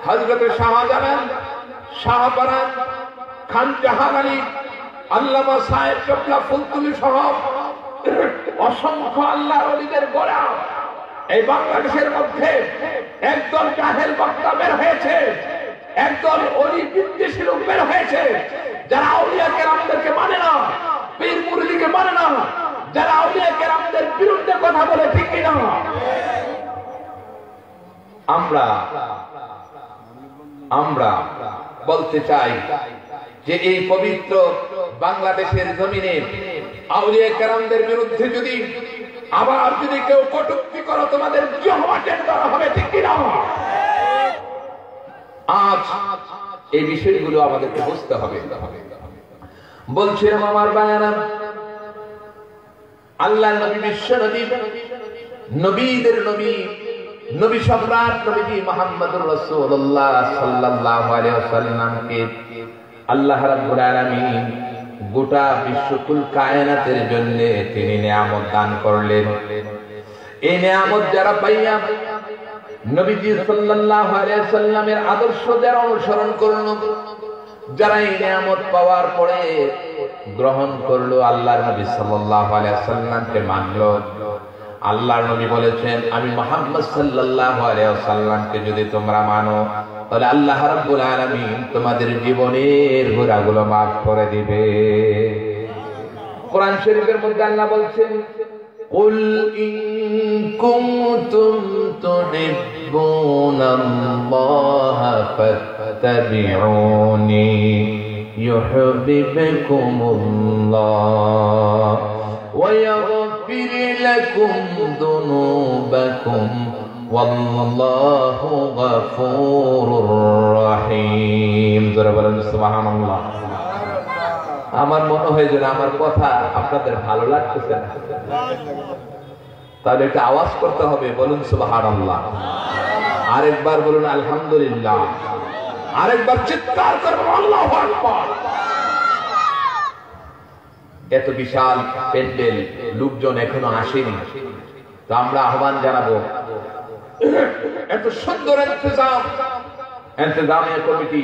হযরত শাহজালাল, শাহপরান, খান জাহান আলী, আল্লামা সাহেব চোপলা, ফুলতুলি সহ অসংখ্য আল্লাহর ওলিদের গোড়া এই বাংলাদেশের মধ্যে একদল জাহেল বক্তা বের হয়েছে, একদল ওলি বিদ্বেষী লোক বের হয়েছে, যারা আউলিয়া কেরামদেরকে মানে না, পীর মুরিদিকে মানে না, যারা আউলিয়া কেরামদের বিরুদ্ধে কথা বলে, ঠিক কিনা? আমরা বলতে চাই যে এই পবিত্র বাংলাদেশের জমিনে আউলিয়া কেরামদের বিরুদ্ধে যদি আবার যদি কেউ কটূক্তি করো, তোমাদের জিহ্বা টেনে ধরা হবে, ঠিক কিনা? আজ এই বিষয়গুলো আমাদেরকে বুঝতে হবে। বলছিলাম আমার বায়ানা, আল্লাহ নবী, বিশ্ব নবী, নবীদের নবী, নবী সম্রাট নবীজি মুহাম্মদুর রাসূলুল্লাহ সাল্লাল্লাহু আলাইহি ওয়াসাল্লামকে আল্লাহ রাব্বুল আলামিন গোটা বিশ্বকুল কায়নাতের জন্য তিনি নিয়ামত দান করলেন। এই নিয়ামত যারা পাইয়া নবীজি সাল্লাল্লাহু আলাইহি ওয়াসাল্লামের আদর্শ যারা অনুসরণ করলো, যারা এই নিয়ামত পাওয়ার পরে গ্রহণ করলো, আল্লাহর নবী সাল্লাল্লাহু আলাইহি ওয়াসাল্লামকে মানলো, আল্লাহর নবী বলেছেন, আমি মুহাম্মদ সাল্লাল্লাহু আলাইহি ওয়াসাল্লামকে যদি তোমরা মানো, তাহলে আল্লাহ রাব্বুল আলামিন তোমাদের জীবনের গুনাহগুলো maaf করে দিবে। কোরআন শরীফের মধ্যে আল্লাহ বলছেন, কুল ইন কুনতুম তুহিব্বুনাল্লাহা ফাত্তাবিউনি ইউহিব্বুকুমুল্লাহ ওয়া ইয়াগফির লাকুম যুনুবাকুম ওয়াল্লাহু গফুরুর রহিম। জোরে বলেন সুবহানাল্লাহ। আমার মনে হয় যে আমার কথা আপনাদের ভালো লাগতেছে না, তাহলে একটা আওয়াজ করতে হবে, বলুন সুবহানাল্লাহ। আরেকবার বলুন আলহামদুলিল্লাহ। আরেকবার চিৎকার করুন আল্লাহু আকবার। এত বিশাল প্যান্ডেল, লোকজন এখনো আসেনি, তো আমরা আহ্বান জানাবো, এত সুন্দর ইন্তজামিয়া কমিটি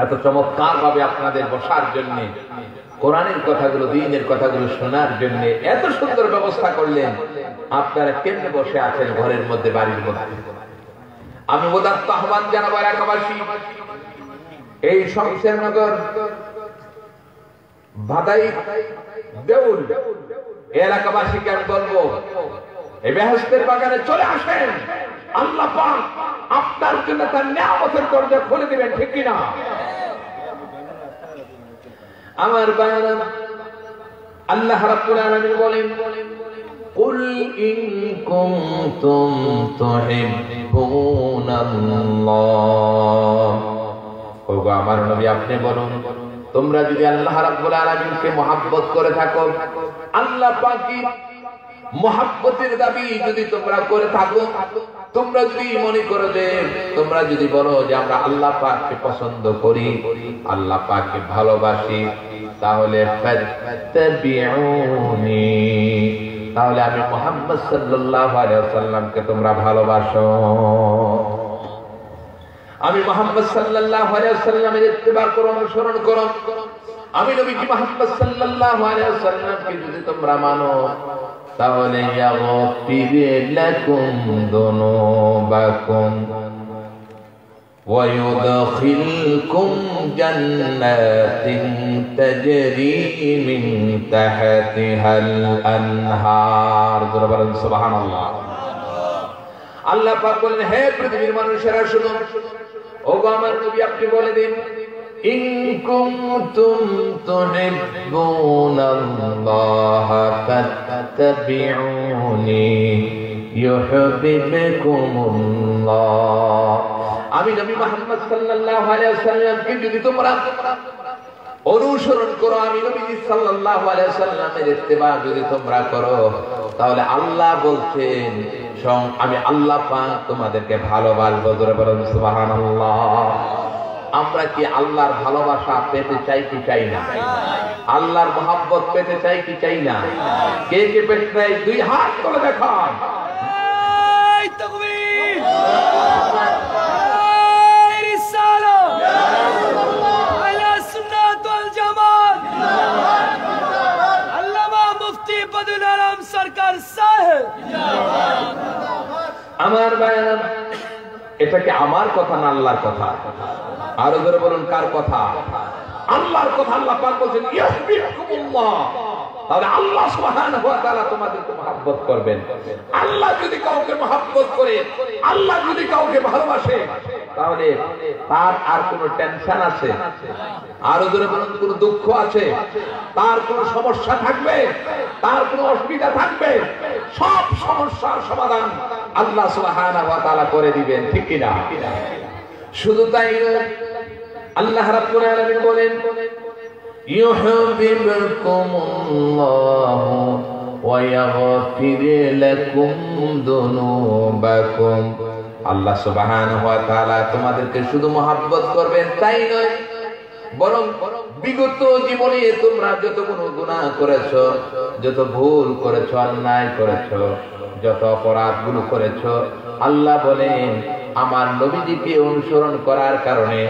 এত চমৎকার ভাবে আপনাদের বসার জন্য, কোরআনের কথাগুলো, দ্বীনের কথাগুলো শোনার জন্য এত সুন্দর ব্যবস্থা করলেন। আপনারা কেমনে বসে আছেন ঘরের মধ্যে, বাড়ির মধ্যে? আমি উদাত্ত আহ্বান জানাবো এলাকাবাসী, এই শমশেরনগর ভাদাই দেউল এলাকাবাসীকে আমি বলবো, এই বেহেশতের বাগানে চলে আসেন। আল্লাহ পাক আপনার জন্য তার নিয়ামতের দরজা খুলে দিবেন, ঠিক কিনা? আমার বায়ানা, আল্লাহ রাব্বুল আলামিন বলেন, কুল ইন কুনতুম তুহিব্বুনাল্লাহ, ওগো আমার নবী আপনি বলুন, তোমরা যদি আল্লাহ রাব্বুল আলামিনকে মহব্বত করে থাকো, আল্লাহ পাকের মহব্বতের দাবি যদি তোমরা করে থাকো, তোমরা যদি মনে করো যে, তোমরা যদি বলো যে আমরা আল্লাহ পাককে পছন্দ করি, আল্লাহ পাককে ভালোবাসি, তাহলে ফাত্তাবিউনি, তাহলে আমি মুহাম্মদ সাল্লাল্লাহু আলাইহি ওয়াসাল্লামকে তোমরা ভালোবাসো। আমি মুহাম্মদ সাল্লাল্লাহু আলাইহি ওয়াসাল্লামের ইত্তিবা করো, অনুসরণ করো। আমি নবীজি মুহাম্মদ সাল্লাল্লাহু আলাইহি ওয়াসাল্লামকে যদি তোমরা মানো, তাহলে ইয়াগফির লাকুম যুনুবাকুম ويدخلكم جنات تجري من تحتها الأنهار سبحان الله আল্লাহ পাক বলেন হে পৃথিবীর মানুষেরা শুনো ওগো আমার নবী আপনি বলে দিন ইন কুনতুম তুহিব্বুনাল্লাহ ফাত্তাবিউনি ইউহিব্বুকুমুল্লাহ আমি নবী মুহাম্মদ সাল্লাল্লাহু আলাইহি ওয়াসাল্লামকে যদি তোমরা অনুসরণ করো আমি নবী সাল্লাল্লাহু আলাইহি ওয়াসাল্লামের ইত্তেবা যদি তোমরা করো তাহলে আল্লাহ বলছেন আমি আল্লাহ পাক তোমাদেরকে ভালোবাসবো জোরে বলুন সুবহানাল্লাহ আমরা কি আল্লাহর ভালোবাসা পেতে চাই কি চাই না আল্লাহর মহব্বত পেতে চাই কি চাই না কে কে পেতে চাই দুই হাত তুলে দেখান এই তাকবীর এই রিসালাত আলা সুন্নাত ওয়াল জামাত আল্লামা মুফতি বদরুল আলম সরকার সাহেব আমার ভাইরা এটা কি আমার কথা না আল্লাহর কথা আরো জোরে বলুন কার কথা আল্লাহর কথা আল্লাহ পাক বলেন ইউহিব্বুকুমুল্লাহ তাহলে আল্লাহ সুবহানাহু ওয়া তাআলা তোমাদেরকে মহব্বত করবেন আল্লাহ যদি কাউকে মহব্বত করে আল্লাহ যদি কাউকে ভালোবাসে তাহলে তার আর কোনো টেনশন আছে আরো জোরে বলুন কোনো দুঃখ আছে তার কোনো সমস্যা থাকবে তার কোনো অসুবিধা থাকবে সব সমস্যার সমাধান আল্লাহ সুবহানাহু ওয়া তাআলা করে দিবেন ঠিক কি না শুধু তাই নয় আল্লাহ রাব্বুল আলামিন বলেন ইউহিব্বুকুমুল্লাহু ওয়া ইয়াগফির লাকুম যুনুবাকুম আল্লাহ সুবহানাহু ওয়া তাআলা তোমাদেরকে শুধু মহব্বত করবেন তাই নয় বরং বিগত জীবনে তোমরা যত কোনো গুনাহ করেছো যত ভুল করেছো অন্যায় করেছো যত অপরাধগুলো করেছো আল্লাহ বলেন আমার নবীজিকে অনুসরণ করার কারণে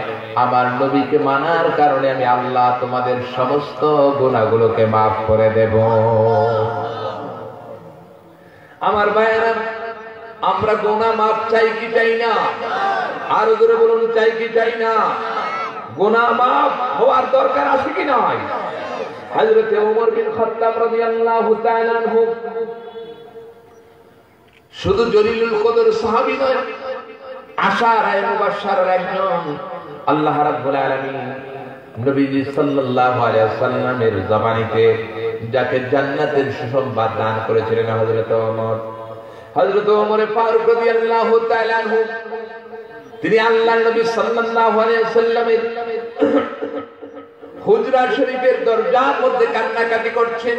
আমার নবীকে মানার কারণে আমি আল্লাহ তোমাদের সমস্ত গুনাহগুলোকে maaf করে দেব আমার ভাইরা আমরা গুনাহ maaf চাই কি চাই না আর জোরে বলুন চাই কি চাই না গুনাহ maaf হওয়ার দরকার আছে কি নাই হযরত ওমর বিন খাত্তাব রাদিয়াল্লাহু তাআলা আনহু শুধু জলিলুল কদর সাহাবী নয় আশারায়ে মুবাশশারার একজন আল্লাহ রাব্বুল আলামিন নবীজি সাল্লাল্লাহু আলাইহি ওয়াসাল্লামের জামানাতে যাকে জান্নাতের সুসংবাদ দান করেছিলেন হযরত ওমর ফারুক রাদিয়াল্লাহু তাআলা আনহু তিনি আল্লাহর নবী সাল্লাল্লাহু আলাইহি ওয়াসাল্লামের হুজরা শরীফের দরজার মধ্যে কান্নাকাটি করছেন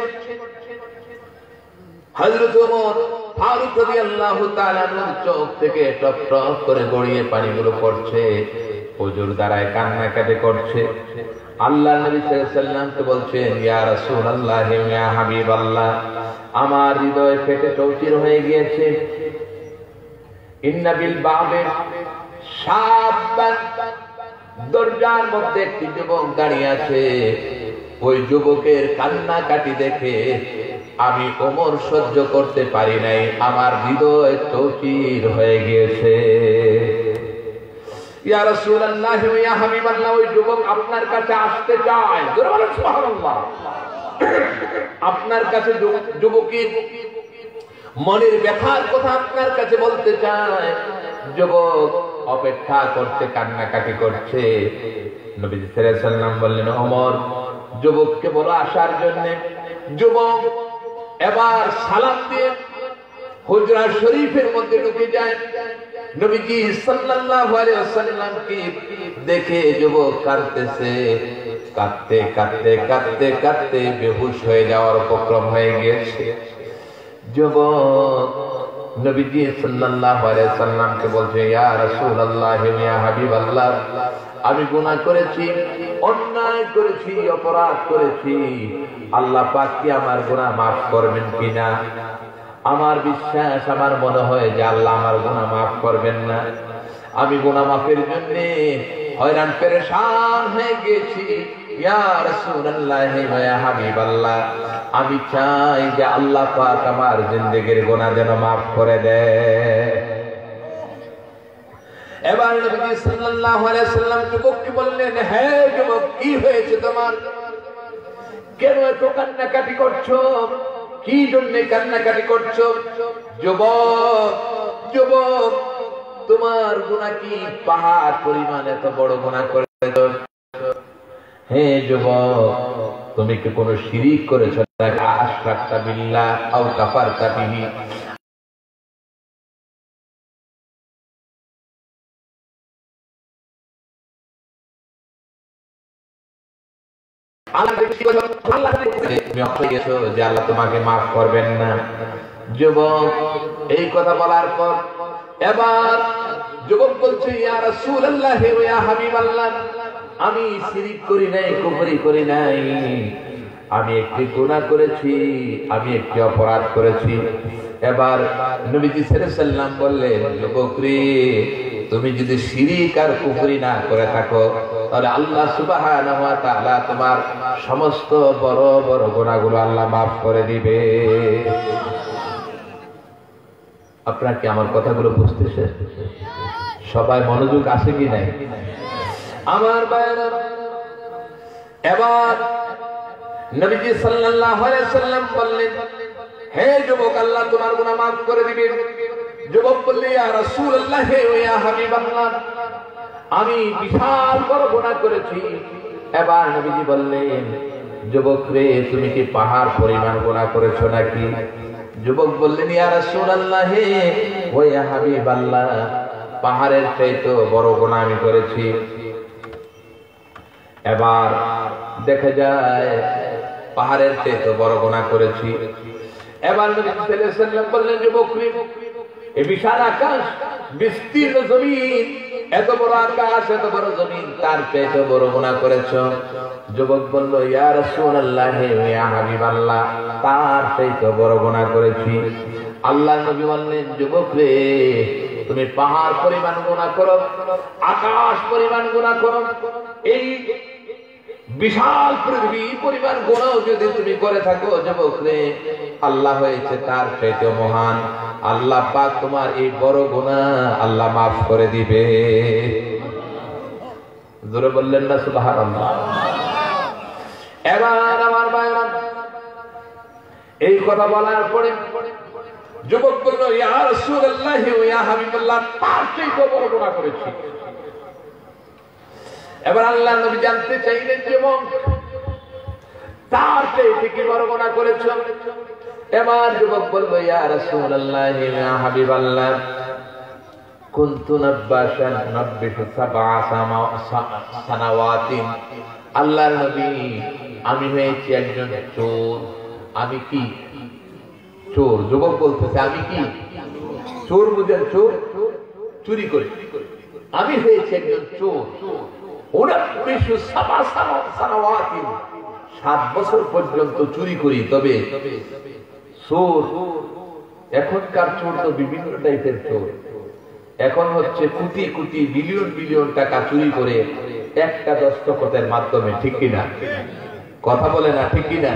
হযরত ওমর ফারুক রাদিয়াল্লাহু তাআলা আনহুর চোখ থেকে টপ টপ করে গড়িয়ে পানিগুলো পড়ছে হুজুর দাঁড়ায় কান্নাকাটি করছে আল্লাহর নবী সাল্লাল্লাহু আলাইহি ওয়াসাল্লামকে বলছেন ইয়া রাসূলুল্লাহ ইয়া হাবিবাল্লাহ আমার হৃদয় ফেটে চৌচির হয়ে গিয়েছে ইন্না বিল বাবে শাবান দরজার মধ্যে একটি যুবক দাঁড়িয়ে আছে ওই যুবকের কান্নাকাটি দেখে আমি ওমর সহ্য করতে পারি নাই আমার হৃদয় চৌচির হয়ে গিয়েছে ইয়া রাসূলুল্লাহ ইয়া হাবিবাল্লাহ ওই যুবক আপনার কাছে আসতে চায় জোরে বলেন সুবহানাল্লাহ আপনার কাছে যুবকের মনের ব্যথার কথা আপনার কাছে বলতে চায় যুবক অপেক্ষা করতে কান্নাকাটি করছে নবী সাল্লাল্লাহু আলাইহি ওয়াসাল্লাম বললেন ওমর যুবককে বলো আসার জন্য যুবক এবার সালাম দিয়ে হুজরা শরীফের মধ্যে ঢুকে যায় নবীজি সাল্লাল্লাহু আলাইহি ওয়াসাল্লামকে দেখে যুবক কাঁদতেছে কাঁদতে কাঁদতে কাঁদতে কাঁদতে বেহুশ হয়ে যাওয়ার উপক্রম হয়ে গেছে যুবক নবীজি সাল্লাল্লাহু আলাইহি ওয়াসাল্লামকে বলছে ইয়া রাসূলুল্লাহ ইয়া হাবিবাল্লাহ আমি গুনাহ করেছি অন্যায় করেছি অপরাধ করেছি আল্লাহ পাক কি আমার গুনাহ maaf করবেন কিনা আমার বিশ্বাস আমার মনে হয় যে আল্লাহ আমার গুনাহ maaf করবেন না আমি গুনাহ মাফের জন্য হয়রান পেরেশান হয়ে গেছি ইয়া রাসূলুল্লাহ ওয়া ইয়া হাবিবাল্লাহ, আমি চাই যে আল্লাহ পাক আমার জিন্দেগির গুনাহ যেন maaf করে দেয়। এবার নবী সাল্লাল্লাহু আলাইহি সাল্লাম যুবককে বললেন, হে যুবক, কি হয়েছে তোমার? কেন এত কান্নাকাটি করছো? কি জন্য কান্নাকাটি করছো? যুবক, যুবক, তোমার গুনাহ কি পাহাড় পরিমাণ এত বড় গুনাহ করেছো? হে যুবক, তুমি কি কোনো শিরিক করেছো নাকি আশরাকতা বিল্লাহ আও কাফারতা বিহি? আল্লাহ তোমাকে মাফ করবেন না। যুবক এই কথা বলার পর এবার যুবক বলছে, ইয়া রাসূলুল্লাহ ওয়া ইয়া হাবিবাল্লাহ, আমি শিরক করি নাই, কুফরি করি নাই, আমি একটি গুনাহ করেছি, আমি একটি অপরাধ করেছি। এবার নবীজি সাল্লাল্লাহু আলাইহি সাল্লাম বললেন, যুবক রে, তুমি যদি শিরক আর কুফরি না করে থাকো তাহলে আল্লাহ সুবহানাহু ওয়া তাআলা তোমার সমস্ত বড় বড় গুনাহগুলো আল্লাহ maaf করে দিবে। আপনারা কি আমার কথাগুলো বুঝতেছে? সবাই মনোযোগ আছে কি নাই আমার ভাইরা? এবার নবীজি সাল্লাল্লাহু আলাইহি সাল্লাম বললেন, হে যুবক, আল্লাহ তোমার গুনাহ maaf করে দিবে। যুবক বললেন, ইয়া রাসূলুল্লাহ ওয়া ইয়া হাবিবাল্লাহ, আমি বিশাল বড় গুনাহ করেছি। এবার নবীজি বললেন, যুবক রে, তুমি কি পাহাড় পরিমাণ গুনাহ করেছো নাকি? যুবক বললেন, ইয়া রাসূলুল্লাহ ওয়া ইয়া হাবিবাল্লাহ, পাহাড়ের চাইতে বড় গুনাহ আমি করেছি। এবার দেখা যায় পাহাড়ের চাইতে বড় গুনাহ করেছি। এবার নবী সাল্লাল্লাহু আলাইহি সাল্লাম বললেন, যুবক রে, এই বিশাল আকাশ, বিস্তীর্ণ জমিন, এত বড় আকাশ, এত বড় জমিন, তার চাইতে বড় গুনাহ করেছো। যুবক বলল, ইয়া রাসূলুল্লাহ ওয়া ইয়া হাবিবাল্লাহ, তার চাইতে বড় গুনাহ করেছি। আল্লাহর নবী বললেন, যুবক রে, তুমি পাহাড় পরিমাণ গুনাহ করো, আকাশ পরিমাণ গুনাহ করো, এই বিশাল পৃথিবী পরিমাণ গুনাহ যদি তুমি করে থাকো, যুবক রে, আল্লাহ হয়েছে তার চাইতে মহান। আল্লাহ পাক তোমার এই বড় গুনাহ আল্লাহ maaf করে দিবে। জোরে বললেন না সুবহানাল্লাহ? এবার আমার ভাইরা, এই কথা বলার পরে যুবক বলল, ইয়া রাসূলুল্লাহ ওয়া ইয়া হাবিবাল্লাহ, তার চাইতে বড় গুনাহ করেছি। এবার আল্লাহর নবী জানতে চাইলেন, যুবক, তার চাইতে কি বড় গুনাহ করেছো? এবার যুবক বলল, ইয়া রাসূলুল্লাহ ওয়া ইয়া হাবিবাল্লাহ, কুনতু নাব্বাশান নাব্বিশু সাবআ সানাওয়াতিন। আল্লাহর নবী, আমি হয়েছি একজন চোর। আমি কি চোর? যুবক বলতেছে, আমি কি চোর? বুঝেন? চোর, চুরি করে। আমি হয়েছি একজন চোর। 7 বছর পর্যন্ত চুরি করি। তবে চোর, এখনকার চোর তো বিভিন্ন টাইপের চোর। এখন হচ্ছে কোটি কোটি বিলিয়ন বিলিয়ন টাকা চুরি করে একটা দস্তখতের মাধ্যমে, ঠিক কিনা? কথা বলে না, ঠিক কিনা?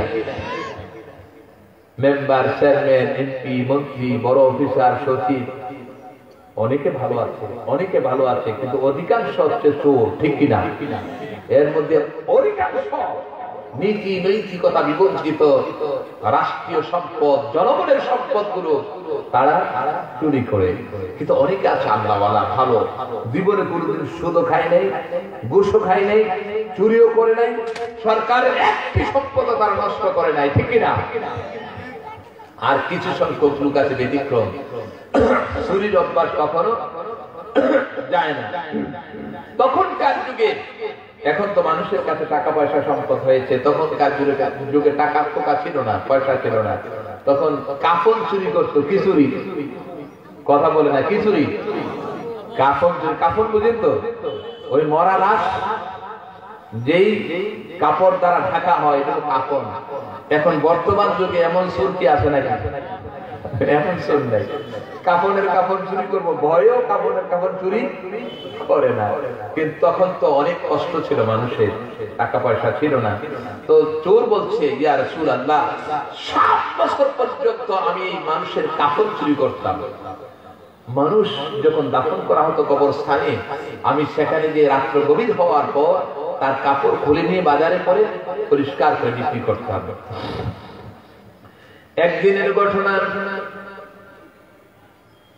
মেম্বার, চেয়ারম্যান, এমপি, মন্ত্রী, বড় অফিসার, সচিব, অনেকে ভালো আছে, অনেকে ভালো আছে, কিন্তু অধিকাংশ হচ্ছে চোর, ঠিক কিনা? এর মধ্যে অধিকাংশ নীতি নৈতিকতা বিবঞ্চিত রাষ্ট্রীয় সম্পদ, জনগণের সম্পদ গুলো তারা চুরি করে। কিন্তু অনেকে আছে আল্লাহওয়ালা, ভালো, জীবনে কোনোদিন সুদও খায় নাই, ঘুষও খায় নাই, চুরিও করে নাই, সরকারের একটি সম্পদ তারা নষ্ট করে নাই, ঠিক কিনা? আর কিছু সংখ্যক লোক আছে ব্যতিক্রম, চুরির অভ্যাস কখনো যায় না। তখনকার যুগে, এখন তো মানুষের কাছে টাকা পয়সা সম্পদ হয়েছে, তখনকার যুগে টাকা পোকা ছিল না, পয়সা ছিল না, তখন কাফন চুরি করতো। কি চুরি? কথা বলে না, কি চুরি? কাফন চুরি। কাফন বুঝেন তো? ওই মরা লাশ যেই কাপড় দ্বারা ঢাকা হয়, এটা তো কাপড়। এখন বর্তমান যুগে এমন চোর কি আছে নাকি? এমন চোর নাই। কাপড়ের কাপড় চুরি করবো, ভয়েও কাপড়ের কাপড় চুরি করে না। কিন্তু তখন তো অনেক কষ্ট ছিল মানুষের, টাকা পয়সা ছিল না। তো চোর বলছে, ইয়া রাসূলুল্লাহ, 7 বছর পর্যন্ত আমি মানুষের কাপড় চুরি করতাম। মানুষ যখন দাফন করা হতো কবরস্থানে, আমি সেখানে গিয়ে রাত্র গভীর হওয়ার পর তার কাপড় খুলে নিয়ে বাজারে করে পরিষ্কার করে বিক্রি করতাম। একদিনের ঘটনা,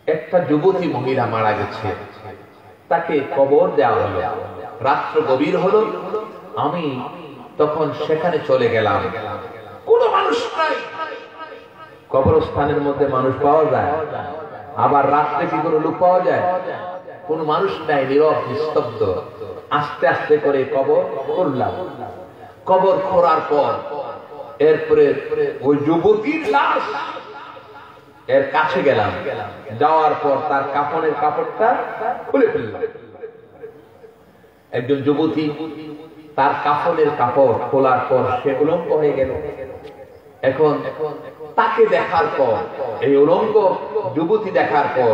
একটা যুবতী মহিলা মারা গেছে, তাকে কবর দেওয়া হলো, রাত্র গভীর হলো। আমি তখন সেখানে চলে গেলাম, কোনো মানুষ নাই। কবরস্থানের মধ্যে মানুষ পাওয়া যায়, আবার রাত্রে কি কোনো লোক পাওয়া যায়? কোন মানুষ নাই, নীরব নিস্তব্ধ। আস্তে আস্তে করে কবর করলাম। কবর খোঁড়ার পর এরপরে ওই যুবতীর লাশ এর কাছে গেলাম, যাওয়ার পর তার কাফনের কাপড়টা খুলে ফেললাম। একজন যুবতী, তার কাফনের কাপড় খোলার পর সে উলঙ্গ হয়ে গেল। এখন তাকে দেখার পর, এই উলঙ্গ যুবতী দেখার পর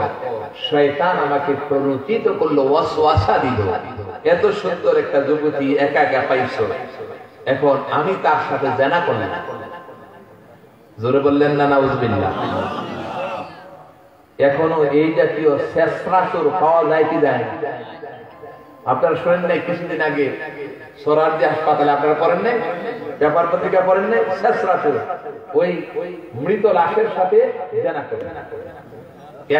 শয়তান আমাকে প্ররোচিত করলো, ওয়াসওয়াসা দিল, এত সুন্দর একটা যুবতী একা একা পাইছো, এখন আমি তার সাথে জিনা করলাম। জোরে বললেন না নাউজুবিল্লাহ। এখনো এই জাতীয় শেষরা চোর পাওয়া যায় কি যায়? আপনারা শোনেন নাই কিছুদিন আগে সোহরাওয়ার্দী হাসপাতালে, আপনারা পড়েন নাই, পেপার পত্রিকা পড়েন নাই? শেষরা চোর ওই মৃত লাশের সাথে জিনা করে।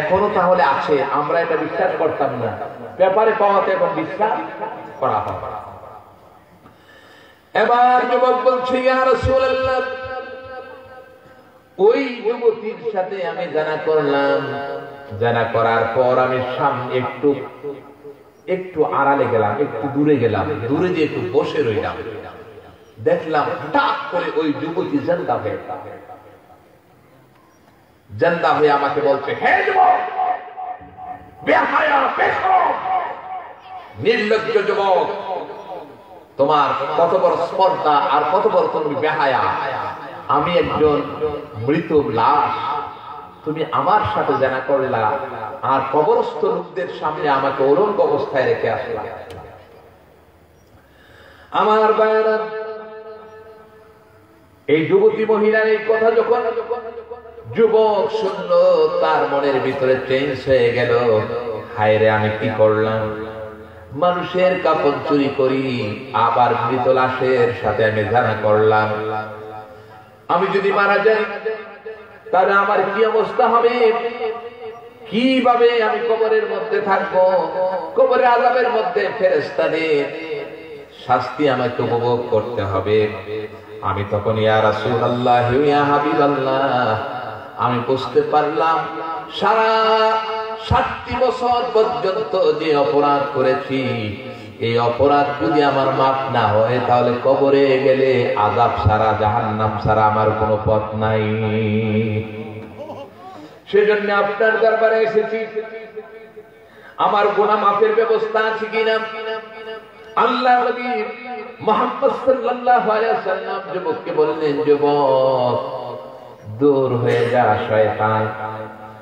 এখনো তাহলে আছে, আমরা এটা বিশ্বাস করতাম না, পেপারে পাওয়াতে এখন বিশ্বাস করা হয়। এবার যুবক বলছে, ইয়া রাসূলুল্লাহ, ওই যুবতীর সাথে আমি জিনা করলাম। জিনা করার পর আমি সামনে একটু আড়ালে গেলাম, একটু দূরে গেলাম, দূরে যে একটু বসে রইলাম। দেখলাম হঠাৎ করে ওই যুবতী জিন্দা হয়ে আমাকে বলছে, হে যুবক, বেহায়া, বেশরম, নির্লজ্জ যুবক, তোমার কত বড় স্পর্ধা আর কত বড় তুমি বেহায়া। আমি একজন মৃত লাশ, তুমি আমার সাথে জিনা করলা, আর কবরস্থ লোকদের সামনে আমাকে উলঙ্গ অবস্থায় রেখে আসলা। আমার ভাইয়েরা, এই যুবতী মহিলার এই কথা যখন যুবক শুনল, তার মনের ভিতরে চেঞ্জ হয়ে গেল। হায় রে, আমি কি করলাম? মানুষের কাপড় চুরি করি, আবার মৃত লাশের সাথে আমি জিনা করলাম। আমি যদি মারা যাই তাহলে আমার কি অবস্থা হবে? কিভাবে আমি কবরের মধ্যে থাকবো? কবরের আযাবের মধ্যে ফেরেশতাদের শাস্তি আমাকে উপভোগ করতে হবে। আমি তখন, ইয়া রাসূলুল্লাহ, ইয়া হাবিবাল্লাহ, আমি বুঝতে পারলাম সারা 60 বছর পর্যন্ত যে অপরাধ করেছি, এই অপরাধ যদি আমার মাফ না হয়, তাহলে কবরে গেলে আযাব ছাড়া, জাহান্নাম ছাড়া আমার কোনো পথ নাই। সেজন্য আপনার দরবারে এসেছি, আমার গুনাহ মাফের ব্যবস্থা আছে কিনা। আল্লাহ নবী মুহাম্মদ সাল্লাল্লাহু আলাইহি ওয়াসাল্লাম যুবককে বললেন, যুবক, দূর হয়ে যা শয়তান,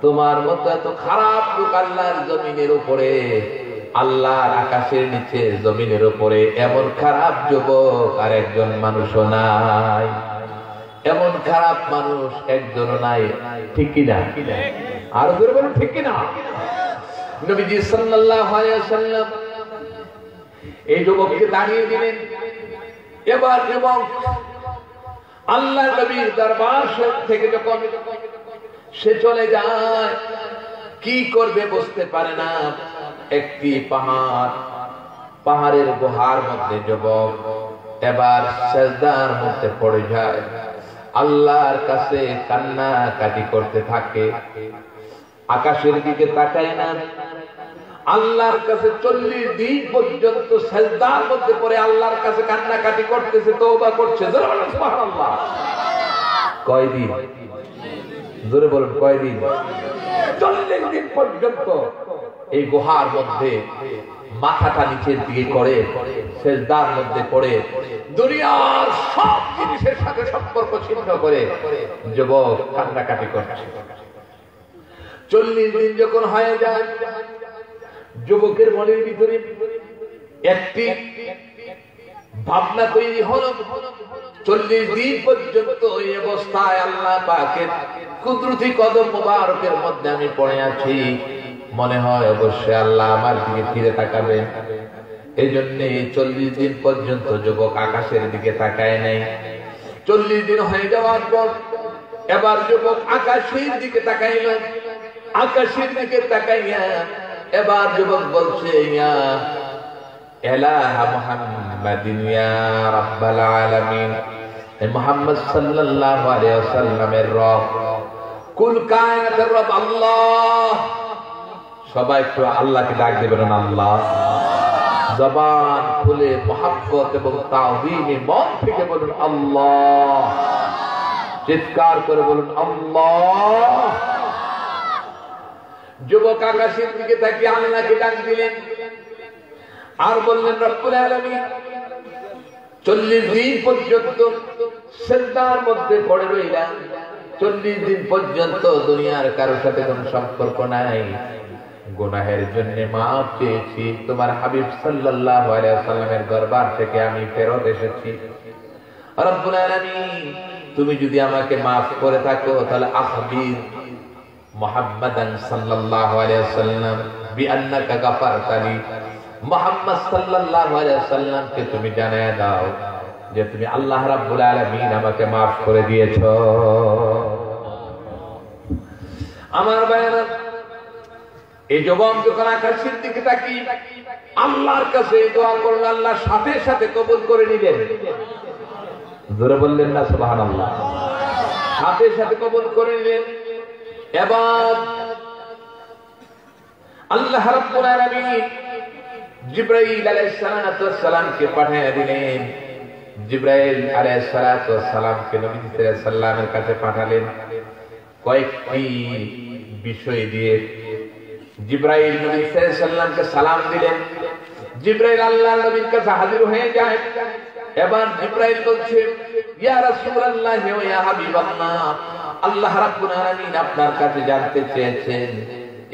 তোমার মতো এত খারাপ লোক আল্লাহর জমিনের উপরে, আল্লাহর আকাশের নিচে জমিনের উপরে এমন খারাপ যুবক আর একজন মানুষও নাই, এমন খারাপ মানুষ একজনও নাই। ঠিক কিনা? আর জোরে বলুন, ঠিক কিনা? নবীজি সাল্লাল্লাহু আলাইহি ওয়াসাল্লাম এই যুবককে দাঁড়িয়ে দিলেন। এবার যুবক আল্লাহ নবীর দরবার থেকে যখন সে চলে যায়, কি করবে বুঝতে পারে না। একটি পাহাড়ের গুহার মধ্যে যুবক এবার সিজদার মধ্যে পড়ে যায়, আল্লাহর কাছে কান্নাকাটি করতে থাকে। আকাশের দিকে তাকায় না, আল্লাহর কাছে 40 দিন পর্যন্ত সিজদার মধ্যে পড়ে আল্লাহর কাছে কান্নাকাটি করতেছে, তওবা করছে। জোরে বলুন সুবহানাল্লাহ। কয়দিন? জোরে বলুন, কয়দিন? 40 দিন পর্যন্ত এই গুহার মধ্যে মাথাটা নিচের দিকে করে সিজদার মধ্যে পড়ে দুনিয়ার সব জিনিসের সাথে সম্পর্ক ছিন্ন করে যুবক কান্নাকাটি করছে। 40 দিন যখন হয়ে যায়, যুবকের মনের ভিতরে একটি ভাবনা তৈরি হলো, 40 দিন পর্যন্ত এই অবস্থায় আল্লাহ পাকের কুদরতি কদম মোবারকের মধ্যে আমি পড়ে আছি, মনে হয় অবশ্যই আল্লাহ আমার দিকে ফিরে তাকাবেন। এই জন্য 40 দিন পর্যন্ত যুবক আকাশের দিকে তাকায় নাই। 40 দিন হয়ে যাওয়ার পর এবার যুবক আকাশের দিকে তাকাইল। আকাশের দিকে তাকাইয়া এবার যুবক বলছে, ইয়া ইলাহা মুহাম্মাদিন ইয়া রাব্বাল আলামিন, মুহাম্মদ সাল্লাল্লাহু আলাইহি ওয়াসাল্লামের রব, কুল কায়নাতের রব আল্লাহ। সবাই একটু আল্লাহকে ডাক দিবেন, আল্লাহ। জবান খুলে মহব্বত এবং তাওহীদে মন থেকে বলুন আল্লাহ। চিৎকার করে বলুন আল্লাহ। যুবক আকাশের দিকে তাকিয়ে আল্লাহকে ডাক দিলেন আর বললেন, রব্বুল আলামিন, 40 দিন পর্যন্ত সিজদার মধ্যে পড়ে রইলাম। 40 দিন পর্যন্ত দুনিয়ার কারোর সাথে কোনো সম্পর্ক নাই। গুনাহের জন্য মাফ চেয়েছি, তোমার হাবিব সাল্লাল্লাহু আলাইহি ওয়াসাল্লামের দরবার থেকে আমি ফেরত এসেছি। রব্বুল আলামিন, তুমি যদি আমাকে মাফ করে থাকো তাহলে আখবির মুহাম্মাদান সাল্লাল্লাহু আলাইহি ওয়াসাল্লাম বিআন্নাকা গাফারতালি, মুহাম্মদ সাল্লাল্লাহু আলাইহি ওয়াসাল্লামকে তুমি জানিয়ে দাও যে তুমি আল্লাহ রাব্বুল আলামিন আমাকে মাফ করে দিয়েছো। আমার ভাইরা, এই যুবক যখন আকাশের দিকে তাকিয়ে আল্লাহর কাছে দোয়া করল, আল্লাহ সাথে সাথে কবুল করে নিলেন। জোরে বললেন না সুবহানাল্লাহ? সাথে সাথে কবুল করে নিলেন। এবার আল্লাহ রাব্বুল আলামিন জিবরাইল আলাইহিস সালামকে পাঠিয়ে দিলেন। জিবরাইল আলাইহিস সালামকে নবী সাল্লাল্লাহু আলাইহি ওয়াসাল্লামের কাছে পাঠালেন কয়েকটি বিষয় দিয়ে। জিবরাইল নবী সাল্লাল্লাহু আলাইহি ওয়াসাল্লামকে সালাম দিলেন। জিবরাইল আল্লাহর নবীর কাছে হাজির হয়ে যায়। এবার জিবরাইল বলছে, ইয়া রাসূলুল্লাহ ওয়া ইয়া হাবিবাল্লাহ, আল্লাহ রাব্বুল আলামিন আপনার কাছে জানতে চেয়েছেন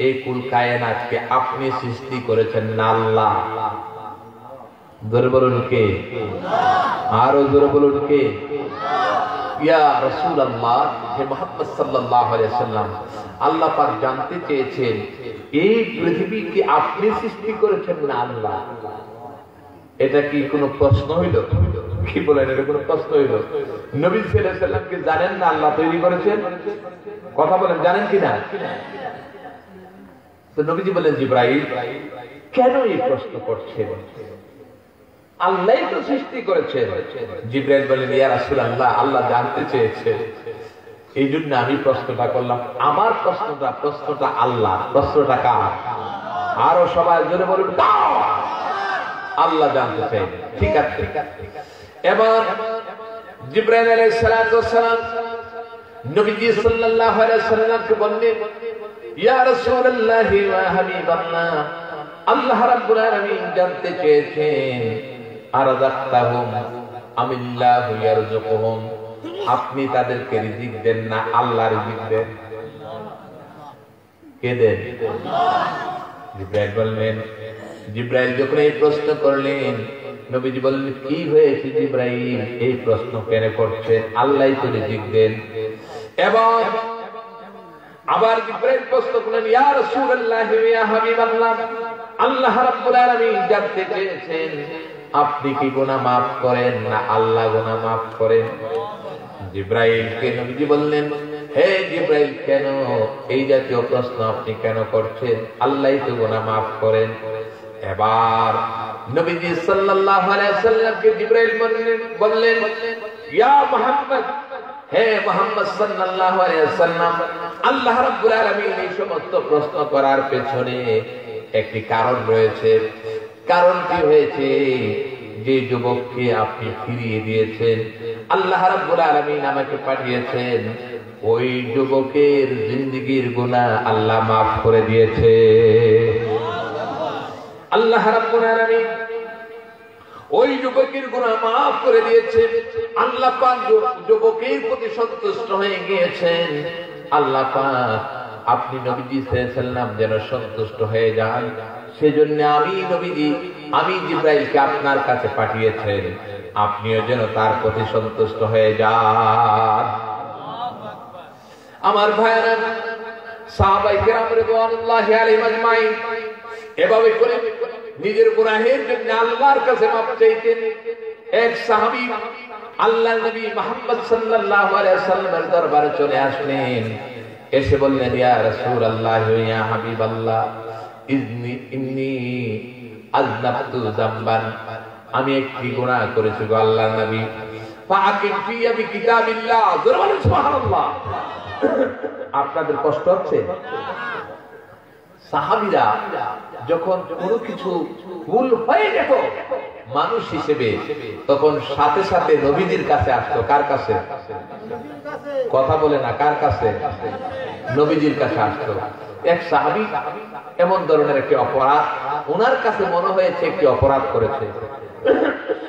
এই কুল কায়নাতকে আপনি সৃষ্টি করেছেন না আল্লাহ? জোরে বলুন কে? আরো জোরে বলুন কে? ইয়া রাসূলুল্লাহ, হে মুহাম্মদ সাল্লাল্লাহু আলাইহি ওয়াসাল্লাম, আল্লাহ পাক জানতে চেয়েছেন এই পৃথিবীকে আপনি সৃষ্টি করেছেন না আল্লাহ? এটা কি কোনো প্রশ্ন হইল? কি বলেন, এটা কোনো প্রশ্ন হইল? নবী সাল্লাল্লাহু আলাইহি ওয়াসাল্লামকে জানেন না আল্লাহ তৈরি করেছেন? কথা বলেন, জানেন কিনা? তো নবীজি বলেন, জিবরাইল কেন এই প্রশ্ন করছেন? আল্লাহই তো সৃষ্টি করেছেন। জিবরাইল বলেন, ইয়া রাসূলুল্লাহ, আল্লাহ জানতে চেয়েছেন, এই জন্য আমি প্রশ্নটা করলাম। আমার প্রশ্নটা আল্লাহ, প্রশ্নটা কার? আরো সবাই জোরে বলুন, আল্লাহ জানতে চাই। ঠিক আছে। এবার জিবরাইল আলাইহিস সালাম নবীজি সাল্লাল্লাহু আলাইহি ওয়াসাল্লামকে বললেন, ইয়া রাসূলুল্লাহ ওয়া হাবিবাল্লাহ, আল্লাহ রাব্বুল আলামিন জানতে চেয়েছেন আরযাক্তাহুম আমিল্লাহু ইয়ারযুকুহুম, আপনি তাদেরকে রিজিক দেন না আল্লাহ রিজিক দেন? কে দেন? জিবরাইল বললেন। জিবরাইল যখন এই প্রশ্ন করলেন, নবীজি বললেন, কি হয়েছে জিবরাইল, এই প্রশ্ন কেন করছেন? আল্লাহই তো রিজিক দেন। এবং আবার জিবরাইল প্রশ্ন করলেন, ইয়া রাসূলুল্লাহ ইয়া হাবিবাল্লাহ, আল্লাহ রাব্বুল আলামিন জানতে চেয়েছেন আপনি কি গুনাহ maaf করেন না আল্লাহ গুনাহ maaf করেন? জিবরাইলকে নবীজি বললেন, হে জিবরাইল, কেন এই জাতীয় প্রশ্ন আপনি কেন করছেন? আল্লাহই তো গুনাহ maaf করেন। এবার নবীজি সাল্লাল্লাহু আলাইহি ওয়াসাল্লামকে জিবরাইল বললেন, ইয়া মুহাম্মদ, হে মুহাম্মদ সাল্লাল্লাহু আলাইহি ওয়াসাল্লাম, আল্লাহ রাব্বুল আলামিন এই সমস্ত প্রশ্ন করার পেছনে একটি কারণ রয়েছে। কারণ কি হয়েছে? যে যুবককে আপনি ফিরিয়ে দিয়েছেন, আল্লাহ রাব্বুল আলামিন আমাকে পাঠিয়েছেন, ওই যুবকের জিন্দেগীর গুনাহ আল্লাহ maaf করে দিয়েছে। আল্লাহ রাব্বুল আলামিন ওই যুবকের গুনাহ মাফ করে দিয়েছেন। আল্লাহ পাক যুবকের প্রতি সন্তুষ্ট হয়ে গিয়েছেন। আল্লাহ পাক আপনি নবীজি সাল্লাল্লাহু আলাইহি ওয়াসাল্লাম যেন সন্তুষ্ট হয়ে যান, সেজন্য আমি জিবরাইলকে আপনার কাছে পাঠিয়েছেন, আপনিও যেন তার প্রতি সন্তুষ্ট হয়ে যান। আমার ভাইরা, সাহাবায়ে কেরাম রাদিয়াল্লাহু আলাইহিম আজমাইন এভাবে করে নিজের গুনাহের জন্য আল্লাহর কাছে মাফ চাইতেন। এক সাহাবী আল্লাহর নবী মুহাম্মদ সাল্লাল্লাহু আলাইহি ওয়াসাল্লামের দরবারে চলে আসলেন, এসে বললেন, ইয়া রাসূলুল্লাহ ইয়া হাবিবাল্লাহ, ইন্নী আযনাবতু যামবান, আমি একটি গুনাহ করেছি গো আল্লাহর নবী। ফাআকিম ফিয়া বিকিতাবিল্লাহ, জোরে বলেন সুবহানাল্লাহ। আপনাদের কষ্ট হচ্ছে? সাহাবীরা যখন কোনো কিছু ভুল হয়ে যেত মানুষ হিসেবে, তখন সাথে সাথে নবীজির কাছে আসতো। কার কাছে? কথা বলে না, কার কাছে? নবীজির কাছে আসতো। এক সাহাবী এমন ধরনের একটি অপরাধ, ওনার কাছে মনে হয়েছে একটি অপরাধ করেছে,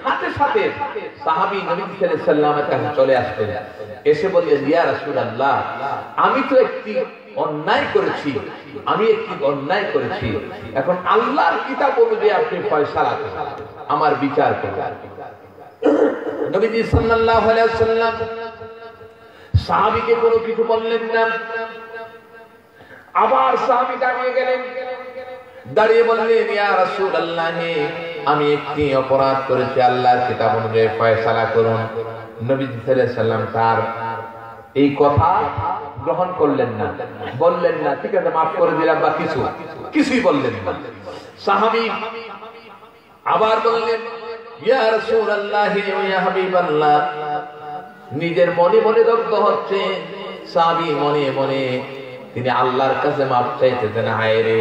সাথে সাথে সাহাবী নবী সাল্লাল্লাহু আলাইহি ওয়াসাল্লামের কাছে চলে আসলেন, এসে বললেন, ইয়া রাসূলুল্লাহ, আমি তো একটি অন্যায় করেছি, এখন আল্লাহর কিতাব অনুযায়ী আপনি ফয়সালা করুন, আমার বিচার করুন। নবীজি সাল্লাল্লাহু আলাইহি ওয়াসাল্লাম সাহাবীকে কোনো কিছু বললেন না। আবার সাহাবী দাঁড়িয়ে গেলেন, দাঁড়িয়ে বললেন, ইয়া রাসূলুল্লাহ, আমি একটি অপরাধ করেছি, আল্লাহর কিতাব অনুযায়ী ফয়সালা করুন। নবীজি সাল্লাল্লাহু আলাইহি ওয়াসাল্লাম তার এই কথা গ্রহণ করলেন না, বললেন না ঠিক আছে মাফ করে দিলাম বা কিছুই বললেন না। সাহাবী আবার বললেন, ইয়া রাসূলুল্লাহ ইয়া হাবিবাল্লাহ, নিজের মনে মনে দগ্ধ হচ্ছে। সাহাবী মনে মনে তিনি আল্লাহর কাছে মাফ চাইতেছেন, হায় রে,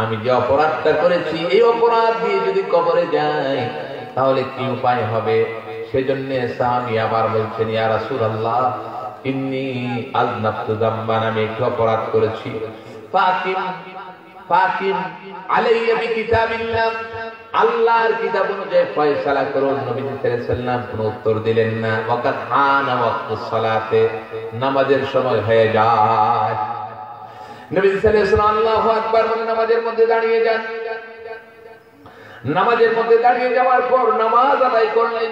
আমি যে অপরাধটা করেছি, এই অপরাধ দিয়ে যদি কবরে যাই তাহলে কি উপায় হবে? সেজন্য সাহাবী আবার বলছেন, ইয়া রাসূলুল্লাহ, ইন্নী আযনাবতু যামবান, আমি একটি অপরাধ করেছি। ফাকিম আলাইয়া বিকিতাবিল্লাহ, আল্লাহর কিতাব অনুযায়ী ফয়সালা করুন। নবী সাল্লাল্লাহু আলাইহি ওয়াসাল্লাম কোনো উত্তর দিলেন না। ওয়াকাত আনা ওয়াক্তুস সালাতে, নামাজের সময় হয়ে যায়। নবী সাল্লাল্লাহু আলাইহি ওয়াসাল্লাম আল্লাহু আকবার বলে নামাজের মধ্যে দাঁড়িয়ে যান। নামাজের মধ্যে দাঁড়িয়ে যাওয়ার পর নামাজ আদায় করলেন।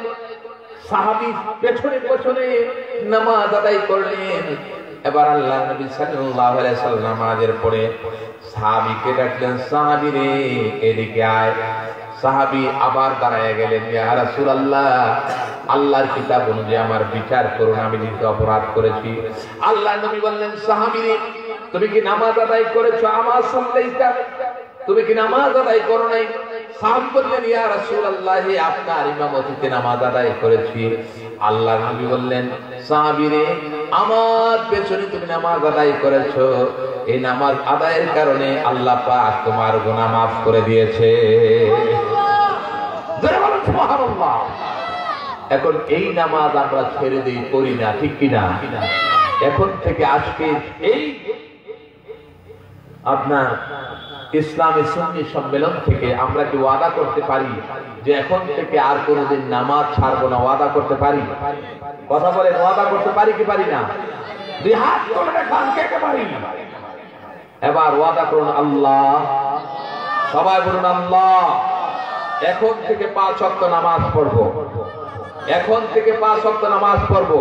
সাহাবী পেছনে পেছনে নামাজ আদায় করলেন। এবার আল্লাহর নবী সাল্লাল্লাহু আলাইহি ওয়াসাল্লাম নামাজের পরে সাহাবীকে ডাকলেন, সাহাবী রে, এদিকে আয়। সাহাবী আবার দাঁড়ায় গেলেন, ইয়া রাসূলুল্লাহ, আল্লাহর কিতাব অনুযায়ী আমার বিচার করুন, আমি যে অপরাধ করেছি। আল্লাহর নবী বললেন, সাহাবী রে, তুমি কি নামাজ আদায় করেছো? আমার সাল্লাইতা, তুমি কি নামাজ আদায় করো নাই? সাহাবী বললেন, ইয়া রাসূলুল্লাহ, আপনার ইমামতিতে নামাজ আদায় করেছি। আল্লাহর নবী বললেন, সাহাবী রে, আমার পেছনে তুমি নামাজ আদায় করেছো, এই নামাজ আদায়ের কারণে আল্লাহ পাক তোমার গুনাহ মাফ করে দিয়েছে। জোরে বলুন সুবহানাল্লাহ। এখন এই নামাজ আমরা ছেড়ে দেই, করি না, ঠিক কিনা? এখন থেকে আজকে এই আপনার ইসলামী সুন্নি সম্মেলন থেকে আমরা কি ওয়াদা করতে পারি যে এখন থেকে আর কোনোদিন নামাজ ছাড়বো না? ওয়াদা করতে পারি? কথা বলেন, ওয়াদা করতে পারি কি পারি না? দুই হাত তুলে দেখান কে কে পারি। এবার ওয়াদা করুন, আল্লাহ, সবাই বলুন আল্লাহ, এখন থেকে 5 ওয়াক্ত নামাজ পড়বো, এখন থেকে 5 ওয়াক্ত নামাজ পড়বো,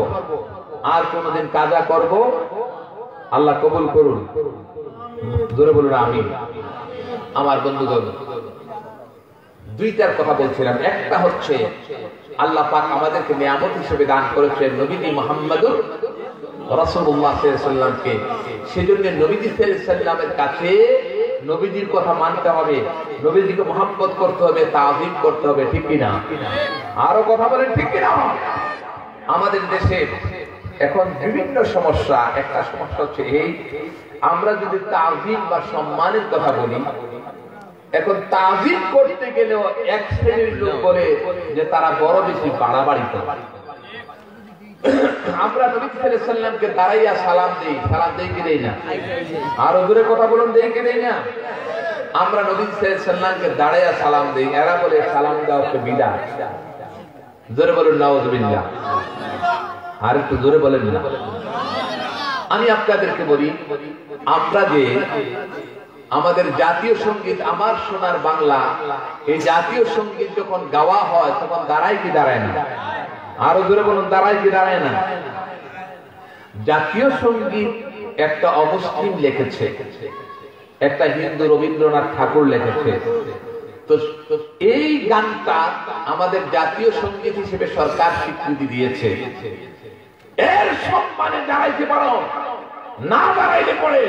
আর কোনোদিন কাজা করব আল্লাহ কবুল করুন। জোরে বলুন আমিন। আমার বন্ধুগণ, দুইটার কথা বলছিলাম। একটা হচ্ছে আল্লাহ পাক আমাদেরকে নিয়ামত হিসেবে দান করেছেন নবী মুহাম্মদুর রাসূলুল্লাহ সাল্লাল্লাহু আলাইহি ওয়াসাল্লামকে। সেজন্য নবীজি সাল্লাল্লাহু আলাইহি ওয়াসাল্লামের কাছে নবীজির কথা মানতে হবে, নবীজিকে মুহাব্বত করতে হবে, তাজিম করতে হবে, ঠিক কিনা? আরো কথা বলেন, ঠিক কিনা? আমাদের দেশে এখন বিভিন্ন সমস্যা। একটা সমস্যা হচ্ছে এই, আমরা যদি তাজিম বা সম্মানের কথা বলি, এখন তাজিম করতে গেলেও এক শ্রেণীর লোক বলে যে তারা বড় বেশি বাড়াবাড়ি করে। আমরা নবী সাল্লাল্লাহু আলাইহি ওয়াসাল্লামকে দাঁড়াইয়া সালাম দেই কি দেই না? আরো জোরে কথা বলুন, দেই কি দেই না? আমরা নবী সাল্লাল্লাহু আলাইহি সাল্লামকে দাঁড়ায়া সালাম দেই, এরা বলে সালাম দেওয়াকে বিদআত। জোরে বলুন নাউযুবিল্লাহ। আর একটু জোরে বলেন না। আমি আপনাদেরকে বলি, আমরা যে আমাদের জাতীয় সঙ্গীত আমার সোনার বাংলা, এই জাতীয় সঙ্গীত যখন গাওয়া হয় তখন দাঁড়ায় কি দাঁড়ায় না? আরো জোরে বলুন, দাঁড়ায় কি দাঁড়ায় না? জাতীয় সঙ্গীত একটা অমুসলিম লিখেছে, একটা হিন্দু রবীন্দ্রনাথ ঠাকুর লিখেছে। তো এই গানটা আমাদের জাতীয় সঙ্গীত হিসেবে সরকার স্বীকৃতি দিয়েছে। এর সম্মানে দাঁড়াইতে পারো, না দাঁড়াইলে পড়ে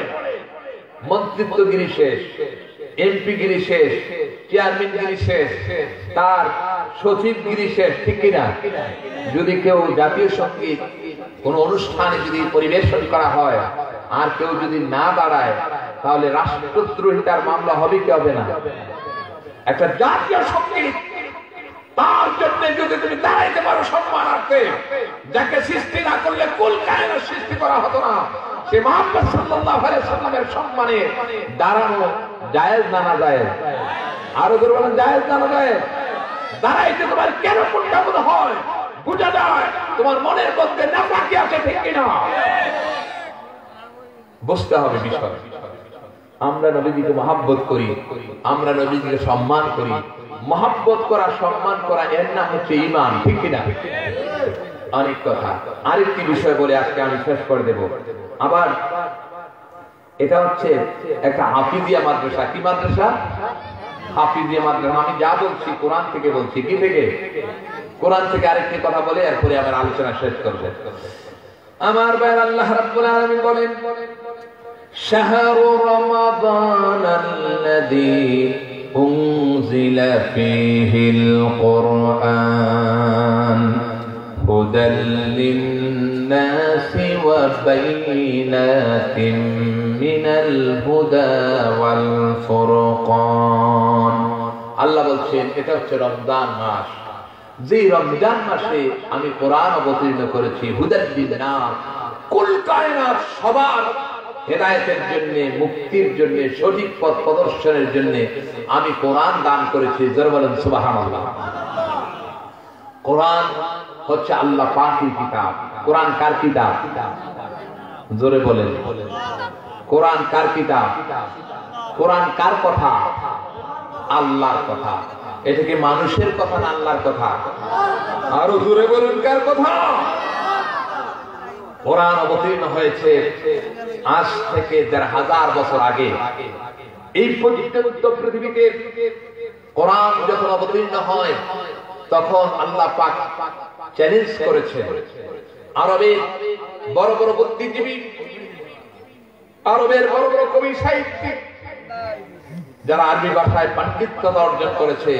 মন্ত্রিত্বগিরি শেষ, এমপিগিরি শেষ, চেয়ারম্যানগিরি শেষ, তার সচিবগিরি শেষ, ঠিক কিনা? যদি কেউ জাতীয় সঙ্গীত কোন অনুষ্ঠানে যদি পরিবেশন করা হয় আর কেউ যদি না দাঁড়ায়, তাহলে রাষ্ট্রদ্রোহিতার মামলা হবে কি হবে না? একটা জাতীয় সঙ্গীত তার জন্য যদি তুমি দাঁড়াইতে পারো সম্মানার্থে, যাকে সৃষ্টি না করলে কুল কায়নাত সৃষ্টি করা হতো না, সে মুহাম্মদ সাল্লাল্লাহু আলাইহি সাল্লামের সম্মানে দাঁড়ানো জায়েজ না না জায়েজ? আরো জোরে বলেন, জায়েজ না না জায়েজ? দাঁড়াইতে তোমার কেন কোনটা মনে হয়? বুঝা যায় তোমার মনের মধ্যে নাফাকি আছে, ঠিক কিনা? বুঝতে হবে বিষয়। আমরা নবীজিকে মহব্বত করি, আমরা নবীজিকে সম্মান করি। মহব্বত করা, সম্মান করা, এর নাম হচ্ছে ঈমান, ঠিক কিনা? অনেক কথা। আরেকটি বিষয় বলে আজকে আমি শেষ করে দেব। আবার এটা হচ্ছে একটা হাফিজিয়া মাদ্রাসা। কি মাদ্রাসা? হাফিজিয়া মাদ্রাসা। আমি যা বলছি কোরআন থেকে বলছি। কি থেকে? কোরআন থেকে। আরেকটি কথা বলে এরপরে আমার আলোচনা শেষ করব। আমার ভাই, আল্লাহ রাব্বুল আলামিন বলেন, শাহরু রমাদানাল্লাযী উনজিলা ফীহিল কুরআন হুদাল লিন-নাসি ওয়া বাইনাতিন মিনাল হুদা ওয়াল ফুরকান। আল্লাহ বলছেন এটা হচ্ছে রমজান মাস। যে রমজান মাসে আমি কোরআন অবতীর্ণ করেছি, হুদাল লিন-নাস, কুল কায়নাত সবার হেদায়েতের জন্য, মুক্তির জন্য, সঠিক পথ প্রদর্শনের জন্য আমি কোরআন দান করেছি। জোরে বলেন সুবহানাল্লাহ। কোরআন হচ্ছে আল্লাহ পাকের কিতাব। কোরআন কার কিতাব? জোরে বলেন। কোরআন কার কিতাব? কোরআন কার কথা? আল্লাহর কথা। এটা কি মানুষের কথা না আল্লাহর কথা? আরো জোরে বলেন, কার কথা? কোরআন অবতীর্ণ হয়েছে আজ থেকে ১৫০০ বছর আগে। এই পর্যন্ত পৃথিবীতে কোরআন যখন অবতীর্ণ হয় তখন আল্লাহ পাক চ্যালেঞ্জ করেছেন আরবের বড় বড় বুদ্ধিজীবী, আরবের বড় বড় কবি, সাহিত্যিক, যারা আরবি ভাষায় পাণ্ডিত্যতা অর্জন করেছে,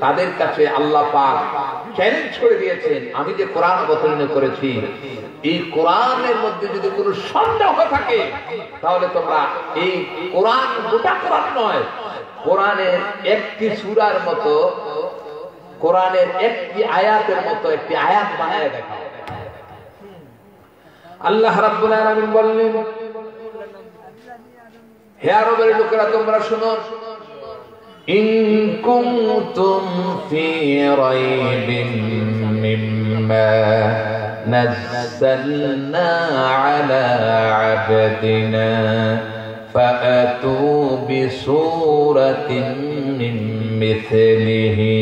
তাদের কাছে আল্লাহ পাক চ্যালেঞ্জ করে দিয়েছেন, আমি যে কোরআন অবতীর্ণ করেছি, এই কোরআনের মধ্যে যদি কোনো সন্দেহ থাকে তাহলে তোমরা এই কোরআন, গোটা কোরআন নয়, কোরআনের একটি সূরার মতো, কোরআনের একটি আয়াতের মতো একটি আয়াত বানায় দেখাও। আল্লাহ রাব্বুল আলামিন বললেন, হে আরবের লোকেরা তোমরা শুনো, ইন কুনতুম ফি রাইবিন মিম্মা নাযালনা আলা আবদিনা ফাআতু বিসূরাতিন মিন মিথলিহি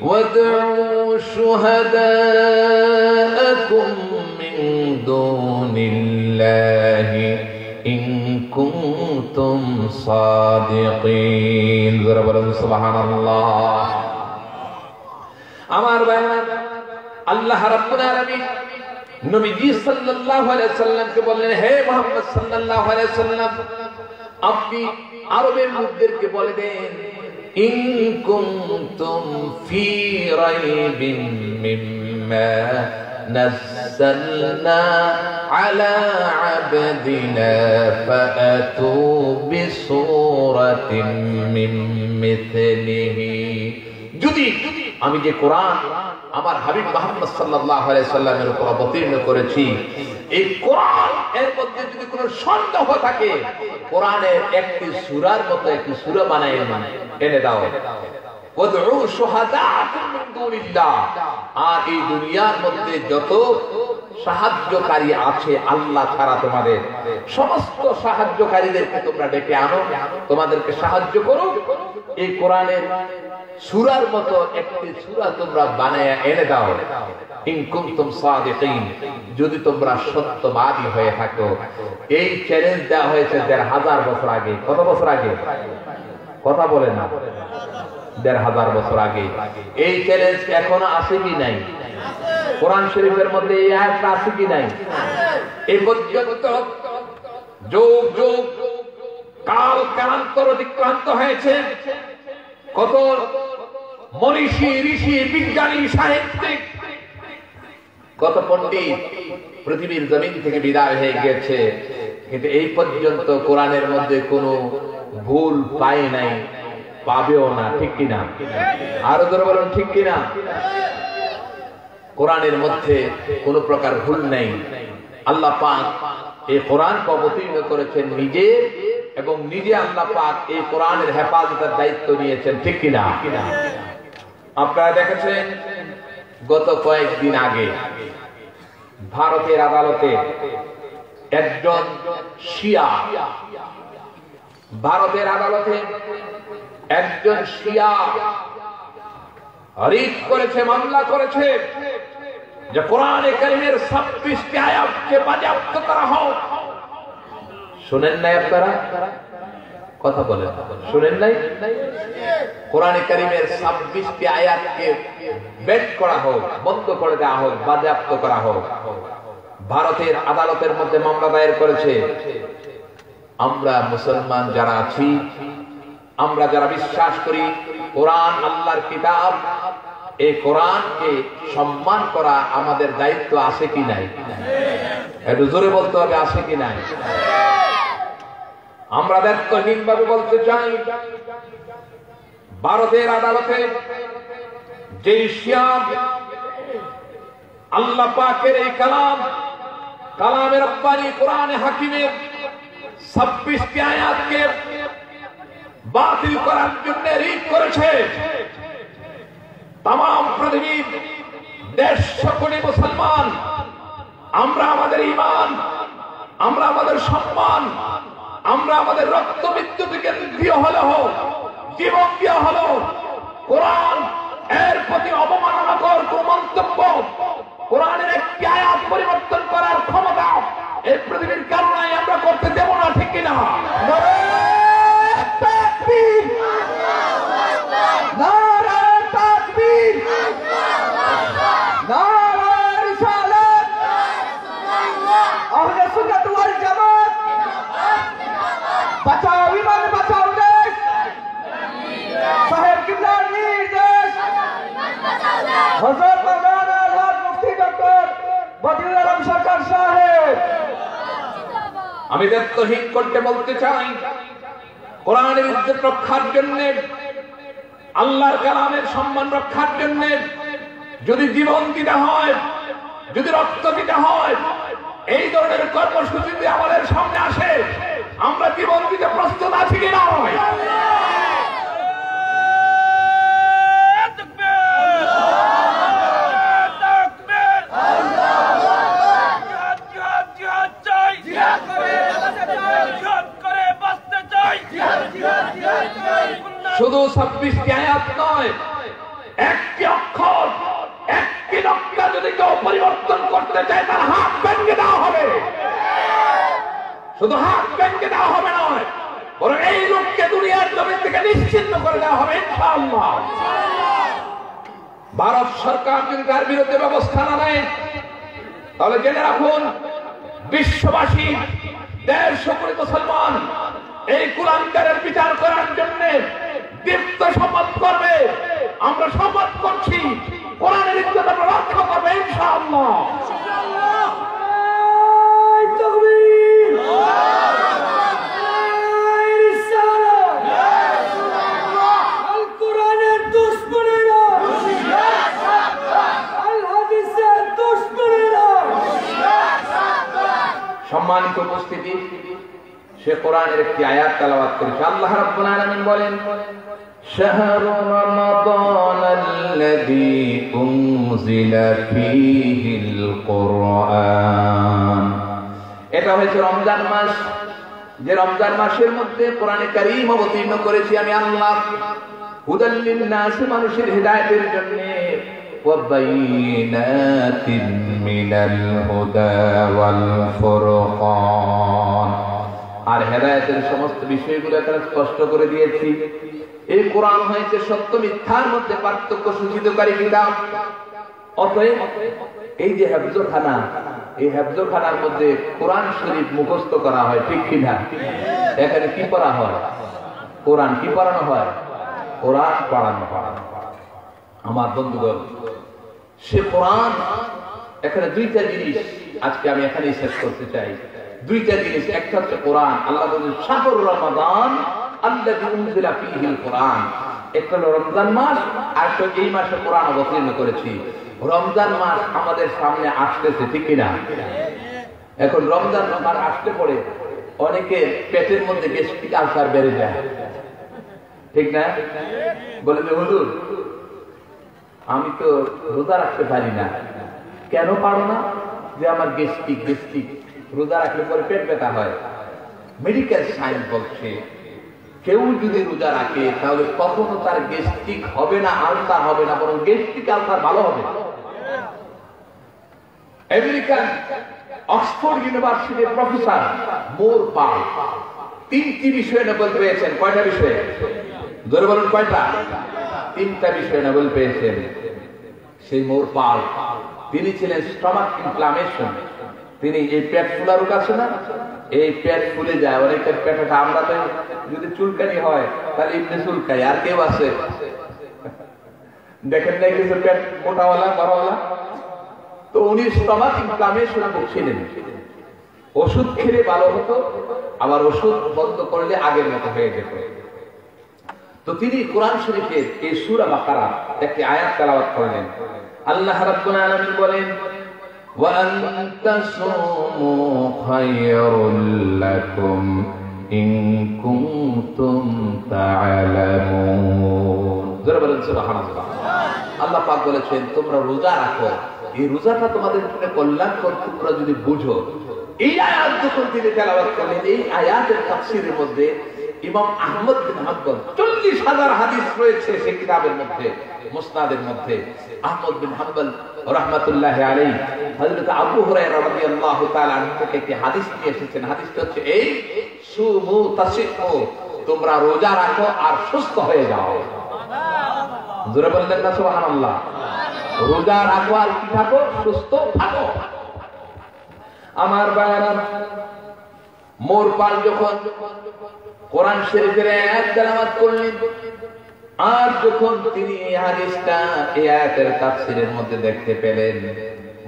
ওয়াদউ শুহাদাআকুম মিন দুনিল্লাহি ইন কুনতুম সাদিকিন। যারা বলেন সুবহানাল্লাহ। আমার ভাইরা, আল্লাহ রাব্বুল আলামিন নবীজি সাল্লাল্লাহু আলাইহি সাল্লামকে বললেন, হে মুহাম্মদ সাল্লাল্লাহু আলাইহি সাল্লাম, আপনি আরবের লোকদেরকে বলে দেন, ইন কুনতুম ফি রাইবিন মিম্মা نزلنا على عبدنا فأتوا بسورة من مثله। যদি আমি যে কোরআন আমার হাবিব মুহাম্মদ সাল্লাল্লাহু আলাইহি সাল্লামের উপর অবতীর্ণ করেছি। এই কোরআন এর মধ্যে যদি কোনো সন্দেহ থাকে, কোরআনের একটি সূরার মতো একটি সূরা বানায় এনে দাও। ওয়াদউ শুহাদাকুম মিন দুনিল্লাহ, আর এই দুনিয়ার মধ্যে যত সাহায্যকারী আছে আল্লাহ ছাড়া তোমাদের, সমস্ত সাহায্যকারীদেরকে তোমরা ডেকে আনো, তোমাদেরকে সাহায্য করো। এই কোরআনের সূরার মতো একটি সূরা তোমরা বানায়া এনে দাও। ইন কুনতুম সাদিকিন, যদি তোমরা সত্যবাদী হয়ে থাকো। এই চ্যালেঞ্জ দেওয়া হয়েছে ১৫০০ বছর আগে। কত বছর আগে? কথা বলে না, ১৫০০ বছর আগে। এই চ্যালেঞ্জ এখনো আছে কি নাই? কোরআন শরীফের মধ্যে এই আয়াতটা আছে কি নাই? এই পর্যন্ত যুগ যুগ কাল কালান্তর অতিক্রান্ত হয়েছে, কত মনীষী ঋষি বিজ্ঞানী সাহিত্যিক, কত পণ্ডিত পৃথিবীর জমিন থেকে বিদায় হয়ে গেছে, কিন্তু এই পর্যন্ত কোরআনের মধ্যে কোনো ভুল পায় নাই, পাবেও না। ঠিক কিনা? আরো ধরে বলুন ঠিক কিনা? কোরআনের মধ্যে কোনো প্রকার ভুল নেই। আল্লাহ পাক এই কোরআনকে অবতীর্ণ করেছেন নিজে, এবং নিজে আল্লাহ পাক এই কোরআনের হেফাজতের দায়িত্ব নিয়েছেন। ঠিক কিনা? আপনারা দেখেছেন গত কয়েকদিন আগে ভারতের আদালতে একজন শিয়া, ভারতের আদালতে একজন শিয়া রিট করেছে, মামলা করেছে যে কোরআনে কারীমের 26টি আয়াতকে বাজেয়াপ্ত করা হোক। শুনেন নাই আপনারা? কথা বলেন, শুনেন নাই? কোরআনে কারীমের 26টি আয়াতকে বেদ করা হোক, বন্ধ করে দেওয়া হোক, বাজেয়াপ্ত করা হোক। ভারতের আদালতের মধ্যে মামলা দায়ের করেছে। আমরা মুসলমান যারা আছি, আমরা যারা বিশ্বাস করি কোরআন আল্লাহর কিতাব, এই কোরআনকে সম্মান করা আমাদের দায়িত্ব আছে কি নাই? একটু জোরে বলতে হবে, আছে কি নাই? আমরা দায়িত্বহীন ভাবে বলতে চাই, ভারতের আদালতে যে শিয়া আল্লাহ পাকের এই কালাম, কালামের রব্বানি কোরআনে হাকিমের 26টি আয়াতকে বাতিল করার জন্য রিট করেছে, তাম পৃথিবীর 150 কোটি মুসলমান আমরা আমাদের ঈমান, আমরা আমাদের সম্মান, আমরা আমাদের রক্ত বিদ্যুৎকে দিয়ে হলেও, জীবন দিয়ে হলেও কোরআন এর প্রতি অবমাননাকর কোন মন্তব্য, কোরআনের একটি আয়াত পরিবর্তন করার ক্ষমতা এই পৃথিবীর কারণে আমরা করতে দেব না। ঠিক কিনা? বাঁচাও ইমান, বাঁচাও দেশ, সাহেব কিবলার নির্দেশ, হযরত মাওলানা আলহাজ মুফতি ডক্টর বদিউল আলম সরকার সাহেব। আমি দায়িত্বহীন করতে বলতে চাই, কোরআনের ইজ্জত রক্ষার জন্য, আল্লাহর কালামের সম্মান রক্ষার জন্য যদি জীবন দিতে হয়, যদি রক্ত দিতে হয়, এই ধরনের কর্মসূচি যদি আমাদের সামনে আসে, আমরা জীবন দিতে প্রস্তুত আছি কি নয়? শুধু 26টি আয়াত নয়, একটি অক্ষর, একটি নকশা যদি কেউ পরিবর্তন করতে চায়, তার হাত ভেঙে দেওয়া হবে। শুধু হাত ভেঙে দেওয়া হবে নয়, বরং এই লোককে দুনিয়ার জমিন থেকে নিশ্চিহ্ন করে দেওয়া হবে ইনশাআল্লাহ। ভারত সরকার যদি তার বিরুদ্ধে ব্যবস্থা না নেয়, তাহলে জেনে রাখুন বিশ্ববাসী, 150 কোটি মুসলমান এই কুলাঙ্গারের বিচার করার জন্য দীপ্ত শপথ করবে। আমরা শপথ করছি কোরআনের ইজ্জত আমরা রক্ষা করবো ইনশাআল্লাহ। সম্মানিত উপস্থিতি, সে কোরআনের একটি আয়াত তেলাওয়াত করেছে। আল্লাহ রাব্বুল আলামিন বলেন, শাহরু রমাদানাল্লাযী উনজিলা ফীহিল কুরআন। এটা হচ্ছে রমজান মাস, যে রমজান মাসের মধ্যে কোরআনে কারীম অবতীর্ণ করেছি আমি আল্লাহ। হুদাল লিন-নাস, মানুষের হিদায়াতের জন্য, ওয়া বাইয়িনাতিন মিনাল হুদা ওয়াল ফুরকান, আর হেদায়েতের সমস্ত বিষয়গুলো এখানে স্পষ্ট করে দিয়েছি। এই কোরআন হয়েছে সত্য মিথ্যার মধ্যে পার্থক্য সূচিতকারী কিতাব। অতএব এই যে হেফজখানা, এই হেফজখানার মধ্যে কোরআন শরীফ মুখস্থ করা হয়, ঠিক কিনা? এখানে কি পড়া হয়? কোরআন। কি পড়ানো হয়? কোরআন পড়ানো হয়। আমার বন্ধুগণ, সে কোরআন, এখানে দুইটা জিনিস আজকে আমি এখানেই শেষ করতে চাই। দুইটা জিনিস, একটা হচ্ছে কোরআন। আল্লাহ বলেন শাহরু রমাদান আল্লাযী উনজিলা ফীহিল কুরআন। একটা হলো রমজান মাস, আর এই মাসে কোরআন অবতীর্ণ করেছি। রমজান মাস আমাদের সামনে আসতেছে, ঠিক কিনা? এখন রমজান মাস আসতে পড়ে অনেকের পেটের মধ্যে গ্যাস্ট্রিক আলসার বেড়ে যায়, ঠিক না? বলে যে হুজুর, আমি তো রোজা রাখতে পারি না। কেন পারো না? যে আমার গ্যাস্ট্রিক, রোজা রাখলে পরে পেট ব্যথা হয়। মেডিকেল সায়েন্স বলছে কেউ যদি রোজা রাখে তাহলে কখনো তার গ্যাস্ট্রিক হবে না, আলসার হবে না, বরং গ্যাস্ট্রিক আলসার ভালো হবে। আমেরিকান অক্সফোর্ড ইউনিভার্সিটির প্রফেসর মোর পাল 3টি বিষয়ে নোবেল পেয়েছেন। কয়টা বিষয়ে? জোরে বলুন, কয়টা? 3টা বিষয়ে নোবেল পেয়েছেন। সেই মোর পাল, তিনি ছিলেন স্টমাক ইনফ্লামেশন। তিনি এই পেট ফুলা রোগ আছে না, এই পেট ফুলে যায় অনেকের পেটে। আমরা তো যদি চুলকানি হয় তাহলে এমনি চুলকাই। আর কেউ আছে দেখেন না কিছু পেট মোটাওয়ালা বড়ওয়ালা? তো উনি স্টমাক ইনফ্লামেশনে ভুগছিলেন। ওষুধ খেলে ভালো হতো, আবার ওষুধ বন্ধ করলে আগের মতো হয়ে যেত। তো তিনি কোরআন শরীফের এই সূরা বাকারা একটি আয়াত তেলাওয়াত করলেন। আল্লাহ রাব্বুল আলামিন বলেন, ওয়া আনতাসুমু খায়রুল লাকুম ইন কুনতুম তা'লামুন। জোরে বলেন সুবহানাল্লাহ। আল্লাহ পাক বলেছেন, তোমরা রোজা রাখো, এই রোজাটা তোমাদের জন্য কল্যাণকর, তোমরা যদি বুঝো। এই আয়াত যখন তিনি তেলাওয়াত করলেন, এই আয়াতের তাফসীরের মধ্যে ইমাম আহমদ বিন হাম্বল 40,000 হাদিস রয়েছে সেই কিতাবের মধ্যে, মুসনাদের মধ্যে। আহমদ বিন হাম্বল রাহমাতুল্লাহি আলাইহি হযরত আবু হুরায়রা রাদিয়াল্লাহু তাআলা আনহু থেকে একটি হাদিস নিয়ে এসেছেন। হাদিসটা হচ্ছে এই, সুমু তাসিহু, তোমরা রোজা রাখো আর সুস্থ হয়ে যাও। জোরে বললেন না সুবহানাল্লাহ? রোজা রাখো আর কি থাকো? সুস্থ থাকো। আমার ভাইরা, মোর পাল যখন কোরআন শরীফের আয়াত তেলাওয়াত করলেন, আর যখন তিনি এই হাদিসটা এই আয়াতের তাফসীরের মধ্যে দেখতে পেলেন,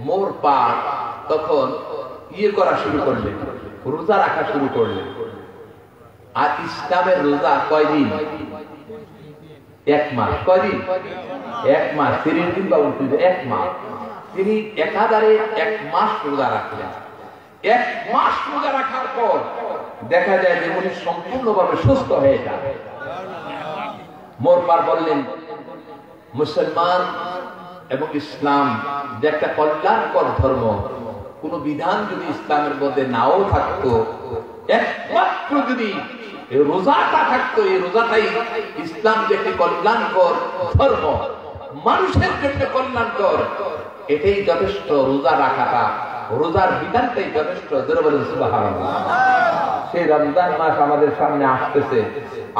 মোর পাল তখন করা শুরু করলেন, রোজা রাখা শুরু করলেন। আর ইসলামের রোজা কয়দিন? 1 মাস। কয়দিন? 1 মাস। 30 দিন বা 29 দিন, 1 মাস। তিনি একাধারে 1 মাস রোজা রাখলেন। 1 মাস রোজা রাখার পর দেখা যায় যে উনি সম্পূর্ণভাবে সুস্থ হয়ে যান। মোর পার বললেন, মুসলমান এবং ইসলাম যে একটা কল্যাণকর ধর্ম, কোন বিধান যদি ইসলামের মধ্যে নাও থাকতো, একমাত্র যদি রোজাটা থাকতো, এই রোজাটাই ইসলাম যে একটি কল্যাণকর ধর্ম, মানুষের জন্য কল্যাণকর, এটাই যথেষ্ট। রোজা রাখাটা, রোজার বিধানটাই যথেষ্ট। জোরে বলেন সুবহানাল্লাহ। সেই রমজান মাস আমাদের সামনে আসতেছে,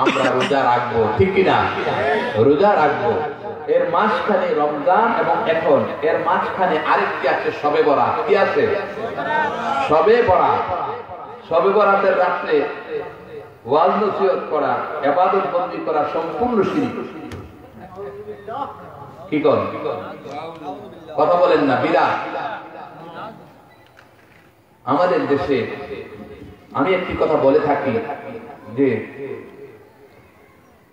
আমরা রোজা রাখবো, ঠিক কিনা? রোজা রাখবো। এর মাঝখানে রমজান এবং এখন এর মাঝখানে আরেকটি আছে, শবে বরাত। কি আছে? শবে বরাত। শবে বরাতের রাত্রে ওয়াজ নসিহত করা, ইবাদত বন্দি করা সম্পূর্ণ শিরক। কি করেন? কথা বলেন না, বিদআত। আমাদের দেশে আমি একটি কথা বলে থাকি যে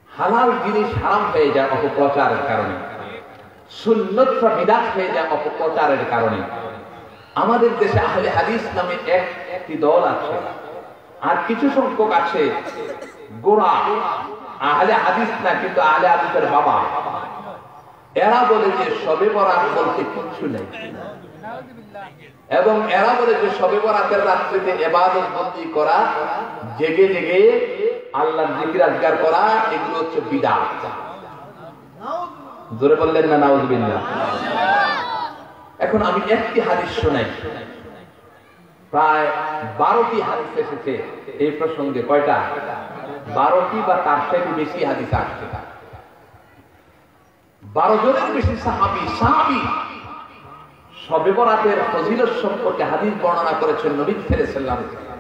হালাল জিনিস হারাম হয়ে যায় অপপ্রচারের কারণে, সুন্নাতটা বিদআত হয়ে যায় অপপ্রচারের কারণে। আমাদের দেশে আহলে হাদিস নামে একটি দল আছে, আর কিছু সংখ্যক আছে গোড়া আহলে হাদিস না, কিন্তু আহলে হাদিসের বাবা। এরা বলে যে শবে বরাত বলতে কিছু নেই, এবং এরা বলে যে শবে বরাতের রাত্রিতে ইবাদত বন্দি করা, জেগে জেগে আল্লাহর জিকির আজকার করা, এগুলো হচ্ছে বিদআত। জোরে বললেন না নাউযুবিল্লাহ। এখন আমি একটি হাদিস শোনাই, প্রায় 12টি হাদিস এসেছে এই প্রসঙ্গে। কয়টা? 12টি বা তার থেকে বেশি হাদিস আসছে। 12 জনের বেশি সাহাবী শবে বরাতের ফজিলত সম্পর্কে হাদিস বর্ণনা করেছেন নবী সাল্লাল্লাহু আলাইহি ওয়াসাল্লাম।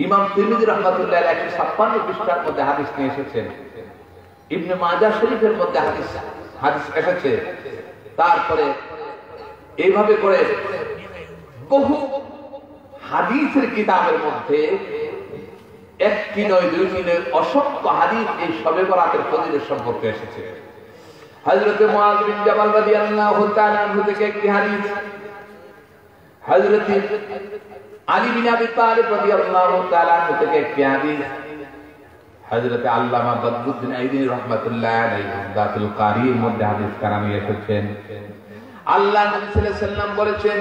ইমাম তিরমিজি রাহমাতুল্লাহ আলাইহি 156 পৃষ্ঠার মধ্যে হাদিস নিয়ে এসেছেন। ইবনে মাজাহ শরীফের মধ্যে হাদিস এসেছে। তারপরে এইভাবে করে বহু হাদিসের কিতাবের মধ্যে একটি নয়, দুইটি নয়, অসংখ্য হাদিস এই শবে বরাতের ফজিলত সম্পর্কে এসেছে। হযরত মুআয বিন জাবাল রাদিয়াল্লাহু তাআলা আনহু থেকে একটি হাদিস, হযরত আলী বিন আবি তালিব রাদিয়াল্লাহু তাআলা আনহু থেকে একটি হাদিস, হযরত আল্লামা বদরুদ্দিন আইয়ুবী রাহমাতুল্লাহ আলাইহি দাতুল কারির মধ্যে হাদিস কারামে এসেছেন। আল্লাহ নবী সাল্লাল্লাহু আলাইহি ওয়াসাল্লাম বলেছেন,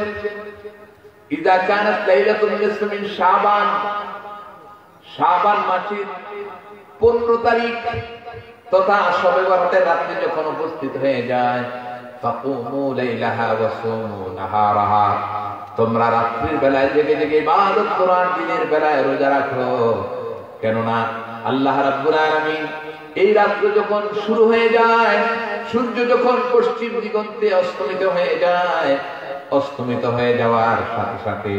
ইযা কানাত লাইলাতুন নিসফি মিন শাবান, শাবান মাসের 15 তারিখ তথা শবে বরাতের রাত্রি যখন উপস্থিত হয়ে যায়, ফাকুমু লাইলাহা ওয়া সুমু নাহারাহা, তোমরা রাত্রির বেলায় জেগে জেগে ইবাদত করো, দিনের বেলায় রোজা রাখো। কেননা আল্লাহ রাব্বুল আলামিন এই রাত্রি যখন শুরু হয়ে যায়, সূর্য যখন পশ্চিম দিগন্তে অস্তমিত হয়ে যায়, অস্তমিত হয়ে যাওয়ার সাথে সাথে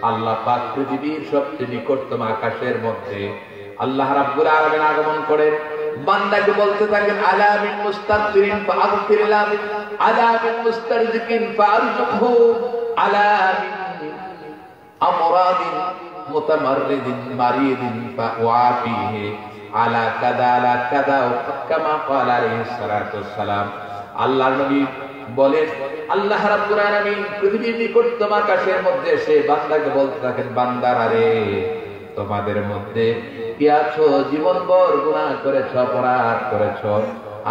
আল্লাহ পাক পৃথিবীর সবচেয়ে নিকটতম আকাশের মধ্যে আল্লাহ রাব্বুল আলামিন আগমন করেন, বান্দাকে বলতে থাকেন, আলা মিন মুস্তাগফিরিন ফাগফির লাহু, আলা মিন মুস্তারজিকিন ফারজুকহু, আলা মিন আমরাদিন মুতামাররিদিন মারিদিন ফাওয়াফিহি, আলা কাদা আলা কাদা, কামা ক্বালা আলাইহিস সালাতু ওয়াস সালাম। আল্লাহর নবী বলেন, আল্লাহ রাব্বুল আলামিন পৃথিবীর নিকটতম আকাশের মধ্যে সে বান্দাকে বলতে থাকেন, বান্দারা রে, তোমাদের মধ্যে কি আছো জীবনভর গুনাহ করেছো, অপরাধ করেছো,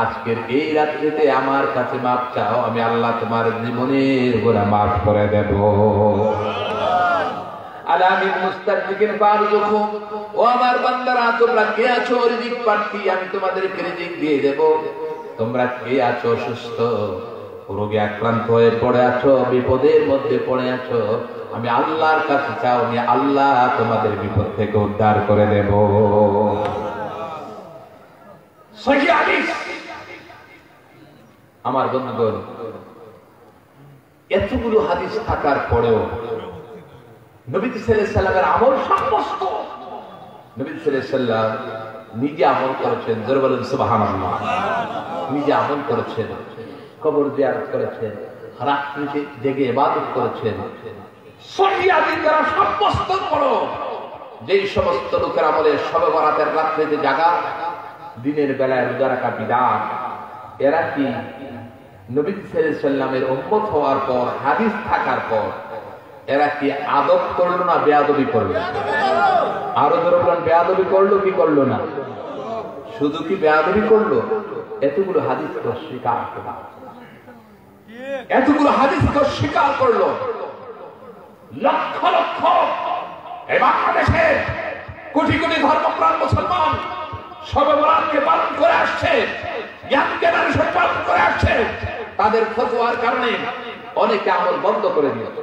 আজকের এই রাত্রিতে আমার কাছে মাফ চাও, আমি আল্লাহ তোমার জীবনের গুনাহ মাফ করে দেব। আলা মিন মুস্তারজিকিন ফারজুকুম, ও আমার বান্দারা তোমরা কে আছো রিজিক প্রার্থী, আমি তোমাদেরকে রিজিক দিয়ে দেব। তোমরা কে আছো সুস্থ, রোগে আক্রান্ত হয়ে পড়ে আছো, বিপদের মধ্যে পড়ে আছো, আমি আল্লাহর কাছে চাও, আমি আল্লাহ তোমাদের বিপদ থেকে উদ্ধার করে দেব। সহিহ হাদিস। আমার বন্ধুগণ, এতগুলো হাদিস থাকার পরেও নবী সাল্লাল্লাহু আলাইহি সাল্লামের আমল সমস্ত, নবী সাল্লাল্লাহু আলাইহি সাল্লাম নিজে আমল করেছেন, জোরে বলেন সুবহানাল্লাহ। নিজে আমল করেছেন, কবর জিয়ারত করেছেন, রাত্রিতে জেগে ইবাদত করেছেন। সহিহ হাদিস দ্বারা সমস্ত বড়, যেই সমস্ত লোকের আমলে শবে বরাতের রাত্রিতে জাগা, দিনের বেলায় রোজা রাখা বিদআত, এরা কি নবী সাল্লাল্লাহু আলাইহি সাল্লামের উম্মত হওয়ার পর, হাদিস থাকার পর এরা কি আদব করলো না বেয়াদবি করলো? আরো জোরে বলেন, বেয়াদবি করলো কি করলো না? শুধু কি বেয়াদবি করলো? এতগুলো হাদিস তো স্বীকার করলো, এতগুলো হাদিস তো স্বীকার করলো। লক্ষ লক্ষ এই বাংলাদেশে কোটি কোটি ধর্মপ্রাণ মুসলমান শবে বরাতকে পালন করে আসছে, ইয়াং জেনারেশন পালন করে আসছে। তাদের ফতোয়ার কারণে অনেকে আমল বন্ধ করে দিয়েছে।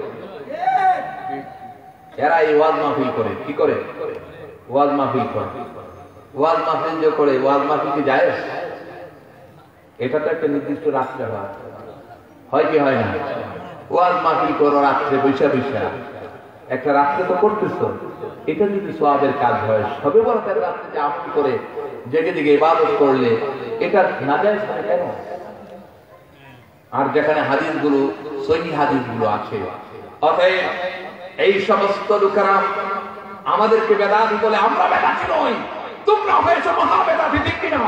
এরা এই ওয়াজ মাহফিল করে, কি করে? ওয়াজ মাহফিল করে। ওয়াজ মাহফিল যে করে, ওয়াজ মাহফিল কি যায়? এটা তো একটা নির্দিষ্ট রাত্রে হয় কি হয় না? ওয়াজ মাহফিল করো রাত্রে বৈশা বৈশা, একটা রাত্রে তো করতেছ, এটা যদি সওয়াবের কাজ হয়, শবে বরাতের রাত্রে যে আমল করে জেগে জেগে ইবাদত করলে এটা নাজায়েজ হবে কেন? আর যেখানে হাদিসগুলো সহিহ হাদিসগুলো আছে, অতএব এই সমস্ত লোকেরা আমাদেরকে বেদাতি বলে, আমরা বেদাতি নই, তোমরা হয়েছে মহা বেদাতি, ঠিক কিনা?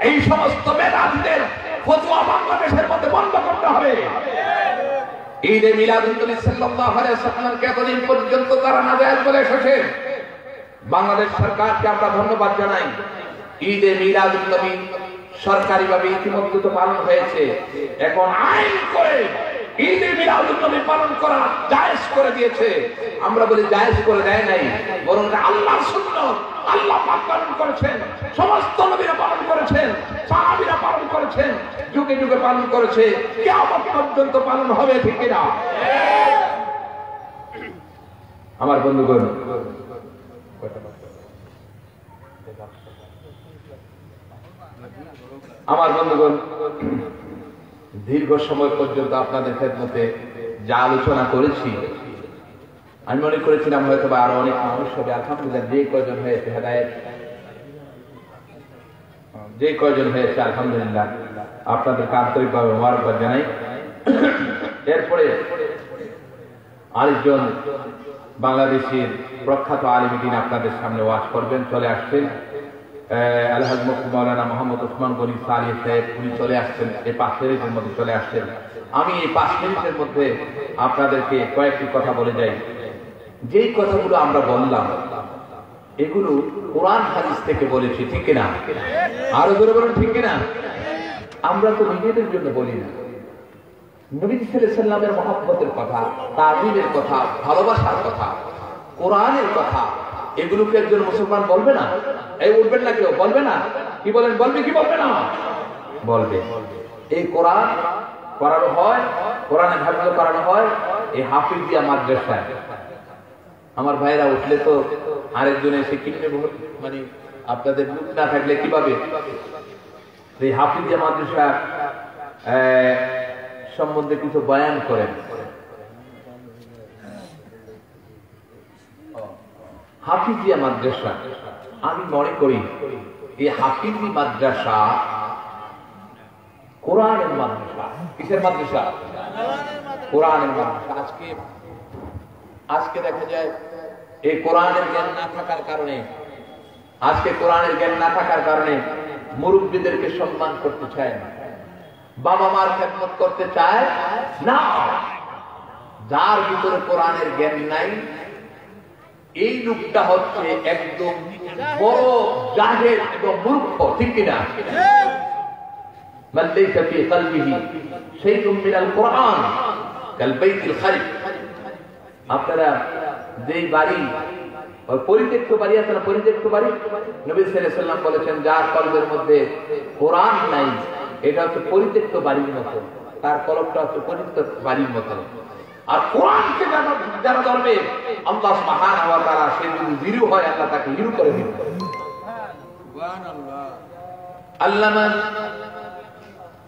এই সমস্ত বেদাতিদের ফতোয়া বাংলাদেশের মধ্যে বন্ধ করতে হবে। ঈদে মিলাদুন-নবী সাল্লাল্লাহু আলাইহি ওয়াসাল্লামকে এতদিন পর্যন্ত তারা নাজায়েজ বলে এসেছে। বাংলাদেশ সরকারকে আমরা ধন্যবাদ জানাই। ঈদে মিলাদুন-নবী সরকারিভাবে ইতিমধ্যে তো পালন হয়েছে, এখন আইন করে ঈদে মিলাদুন-নবী পালন করা জায়েজ করে দিয়েছে। আমরা বলি জায়েজ করে দেয় নাই, বরং আল্লাহর সুন্নাত, আল্লাহ পাক পালন করেছেন, সমস্ত নবীরা পালন করেছেন, সাহাবীরা পালন করেছেন, যুগে যুগে পালন করেছে, কিয়ামত পর্যন্ত পালন হবে, ঠিক কিনা? আমার বন্ধুগণ, দীর্ঘ সময় পর্যন্ত আপনাদের খেদমতে যা আলোচনা করেছি, আমি মনে করেছিলাম হয়তো বা আরো অনেক মানুষ হবে। আলহামদুলিল্লাহ যে কয়জন হয়েছে হেদায়েত, যে কয়জন হয়েছে আলহামদুলিল্লাহ আপনাদেরকে আন্তরিকভাবে মোবারকবাদ জানাই। এরপরে আরেকজন বাংলাদেশের প্রখ্যাত আলিম দ্বীন আপনাদের সামনে ওয়াজ করবেন, চলে আসছেন আলহাজ মুফতি মাওলানা মোহাম্মদ ওসমান গনি সালেহ সাহেব, উনি চলে আসছেন, এই 5 মিনিটের মধ্যে চলে আসছেন। আমি এই 5 মিনিটের মধ্যে আপনাদেরকে কয়েকটি কথা বলে যাই। যেই কথাগুলো আমরা বললাম এগুলো কোরআন হাদিস থেকে বলেছি, ঠিক কিনা? আরো জোরে বলুন, ঠিক কিনা? আমরা তো নিজেদের জন্য বলি না। নবী সাল্লাল্লাহু আলাইহি ওয়াসাল্লামের মহব্বতের কথা, তাজিমের কথা, ভালোবাসার কথা, কোরআনের কথা, এগুলোকে একজন মুসলমান বলবে না? এই উঠবেন না, কেউ বলবে না? কি বলেন, বলবে কি বলবে না? বলবে। এই কোরআন পড়ানো হয়, কোরআনের হাফেজ করানো হয় এই হাফিজিয়া মাদ্রাসায়। আমার ভাইরা উঠলে তো আরেকজন এসে কিনবে, মানে আপনাদের মুখ না থাকলে কিভাবে? এই হাফিজিয়া মাদ্রাসা সম্বন্ধে কিছু বয়ান করেন। হাফিজিয়া মাদ্রাসা, আমি মনে করি এই হাফিজি মাদ্রাসা কোরআনের মাদ্রাসা। কিসের মাদ্রাসা? কোরআনের মাদ্রাসা। আজকে দেখা যায় এই কোরআনের জ্ঞান না থাকার কারণে, আজকে কোরআনের জ্ঞান না থাকার কারণে মুরব্বীদেরকে সম্মান করতে চায় না, বাবা মার খেদমত করতে চায় না। যার ভিতরে কোরআনের জ্ঞান নাই এই লোকটা হচ্ছে একদম বড় জাহেল এবং মূর্খ, ঠিক কিনা? মান লাইসা ফি কলবিহি শাইউন মিনাল কোরআন কাল বাইতিল খারিব। আপনারা যেই বাড়ি, ওই পরিত্যক্ত বাড়ি আছে না, পরিত্যক্ত বাড়ি, নবী সাল্লাল্লাহু আলাইহি ওয়াসাল্লাম বলেছেন যার কলবের মধ্যে কোরআন নাই এটা হচ্ছে পরিত্যক্ত বাড়ির মতো, তার কলবটা হচ্ছে পরিত্যক্ত বাড়ির মতো। আর কোরআনকে যারা ধরবে আল্লাহ সুবহানাহু ওয়া তাআলা সে যদি জিরু হয় আল্লাহ তাকে হিরু করে দিবেন। সুবহানাল্লাহ। আল্লামা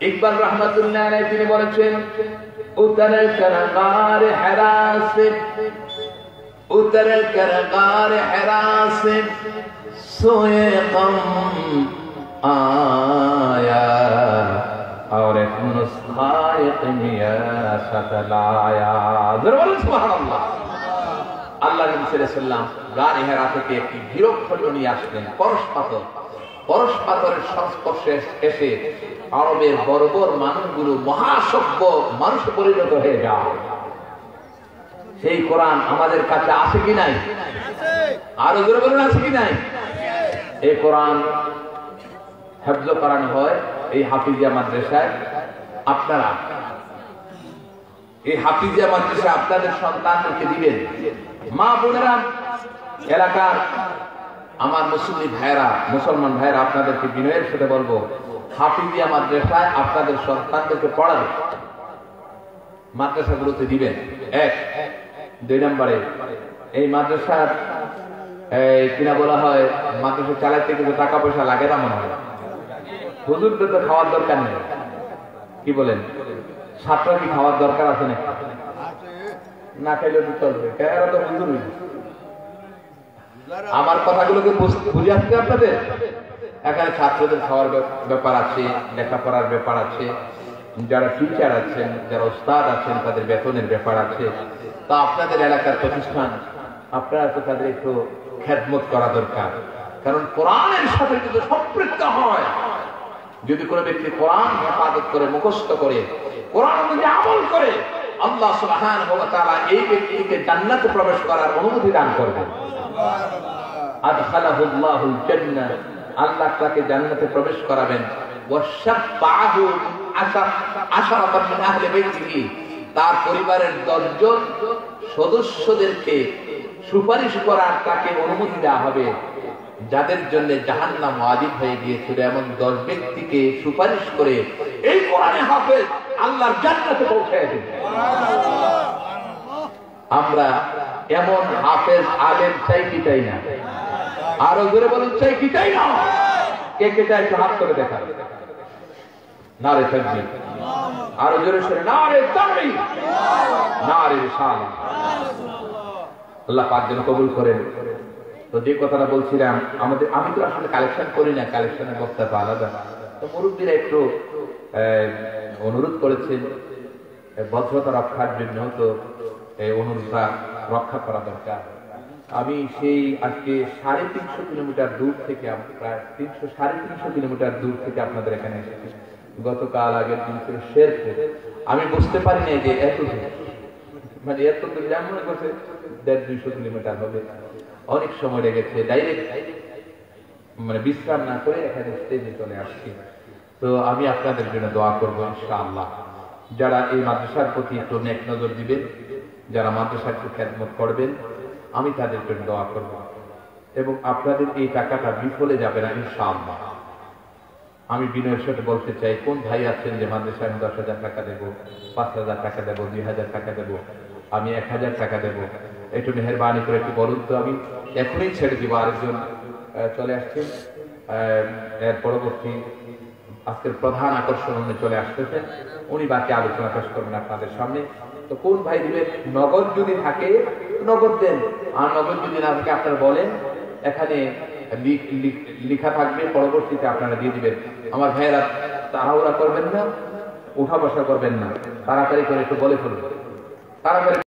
ইকবাল রাহমাতুল্লাহ আলাইহি তিনি বলেছেন উতর করগার হেরা সে, উতর করগার হেরা সে সোয়ে গম আয়া और एक नुस्खाए क़ियासत लाया। जरा बोलो सुबहानाल्लाह। আল্লাহ নবী সাল্লাল্লাহু আলাইহি ওয়াসাল্লাম গানে হেরা থেকে একটি হীরক খণ্ড নিয়ে আসলেন, পরশ পাথর। পরশ পাথরের সংস্পর্শে এসে আরবের বর্বর মানুষগুলো মহাসভ্য মানুষে পরিণত হয়ে যায়। সেই কোরআন আমাদের কাছে আছে কি নাই? আরো জোরে বলুন, আছে কি নাই? এই কোরআন হেফজ করানো হয় এই হাফিজিয়া মাদ্রাসায়। আপনারা এই হাফিজিয়া মাদ্রাসা আপনাদের সন্তানদেরকে দিবেন। মা বোনেরা, এলাকার আমার মুসলিম ভাইরা, মুসলমান ভাইরা, আপনাদেরকে বিনয়ের সাথে বলবো হাফিজিয়া মাদ্রাসায় আপনাদের সন্তানদেরকে পড়াবেন, মাদ্রাসাগুলোতে দিবেন। 1 2 নম্বরে এই মাদ্রাসার কিনা বলা হয় মাদ্রাসা চালাতে কিন্তু টাকা পয়সা লাগে না মনে হয়। হুজুরদের তো খাওয়ার দরকার নেই, কি বলেন? ছাত্র কি খাওয়ার দরকার আছে না? না খাইলে তো চলবে, এরা তো হুজুর। আমার কথাগুলোকে বুঝে আসছে আপনাদের? এখানে ছাত্রদের খাওয়ার ব্যাপার আছে, লেখাপড়ার ব্যাপার আছে, যারা টিচার আছেন, যারা ওস্তাদ আছেন তাদের বেতনের ব্যাপার আছে। তা আপনাদের এলাকার প্রতিষ্ঠান, আপনারা তো তাদের একটু খেদমত করা দরকার। কারণ কোরআনের সাথে যদি সম্পৃক্ত হয়, যদি কোনো ব্যক্তি কোরআন হেফাজত করে, মুখস্থ করে, কোরআন অনুযায়ী আমল করে, আল্লাহ সুবহানাহু ওয়া তাআলা এই ব্যক্তিকে জান্নাতে প্রবেশ করার অনুমতি দান করবেন। আদখালাহুল্লাহুল জান্নাহ, আল্লাহ তাকে জান্নাতে প্রবেশ করাবেন। ওয়াশাফাহু আশারাতান মিন আহলি বাইতিহি, তার পরিবারের 10 জন সদস্যদেরকে সুপারিশ করার তাকে অনুমতি দেওয়া হবে, যাদের জন্য জাহান্নাম ওয়াজিব হয়ে গিয়েছিল এমন 10 ব্যক্তিকে সুপারিশ করে এই কোরআনে হাফেজ আল্লাহর জান্নাতে পৌঁছায় দেবে। আমরা এমন হাফেজ আলেম চাই কি চাই না? আরো জোরে বলুন, চাই কি চাই না? কে কে চাই একটু হাত করে দেখা। নারে তাকবীর, আরো জোরে সরে নারে তাকবীর, নারে রিসালাত। আল্লাহ পাক যেন কবুল করেন। তো যে কথাটা বলছিলাম, আমি তো আসলে কালেকশন করি না, কালেকশনের বক্তব্য আলাদা। তো মুরব্বীরা একটু অনুরোধ করেছেন ভদ্রতা রক্ষার জন্য, তো এই অনুরোধটা রক্ষা করা দরকার। আমি সেই আজকে 350 কিলোমিটার দূর থেকে, প্রায় 300-350 কিলোমিটার দূর থেকে আপনাদের এখানে এসেছি। গতকাল আগের দিন ছিল শেরপুর। আমি বুঝতে পারি না যে এত দূর, মানে এত দূর যেমন মনে করছে 150-200 কিলোমিটার হবে। অনেক সময় লেগেছে, ডাইরেক্ট মানে বিশ্রাম না করে এখানে স্টেজে চলে আসছি। তো আমি আপনাদের জন্য দোয়া করবো ইনশাআল্লাহ। যারা এই মাদ্রাসার প্রতি একটু নেক নজর দিবেন, যারা মাদ্রাসার খেদমত করবেন, আমি তাদের জন্য দোয়া করব। এবং আপনাদের এই টাকাটা বিফলে যাবে না ইনশাআল্লাহ। আমি বিনয়ের সাথে বলতে চাই, কোন ভাই আছেন যে মাদ্রাসায় 10,000 টাকা দেবো, 5,000 টাকা দেবো, 2,000 টাকা দেবো, আমি 1,000 টাকা দেবো, একটু মেহেরবানি করে একটু বলুন তো, আমি এখনই ছেড়ে দিব। আরেকজন চলে আসছেন, এর পরবর্তী আজকের প্রধান আকর্ষণ উনি চলে আসতেছেন, উনি বাকি আলোচনা পেশ করবেন আপনাদের সামনে। তো কোন ভাই দিবেন? নগদ যদি থাকে নগদ দেন, আর নগদ যদি না থাকে আপনারা বলেন, এখানে লিখা থাকবে, পরবর্তীতে আপনারা দিয়ে দিবেন। আমার ভাইয়েরা তাড়াহুড়া করবেন না, উঠা বসা করবেন না, তাড়াতাড়ি করে একটু বলে ফেলবেন, তাড়াতাড়ি।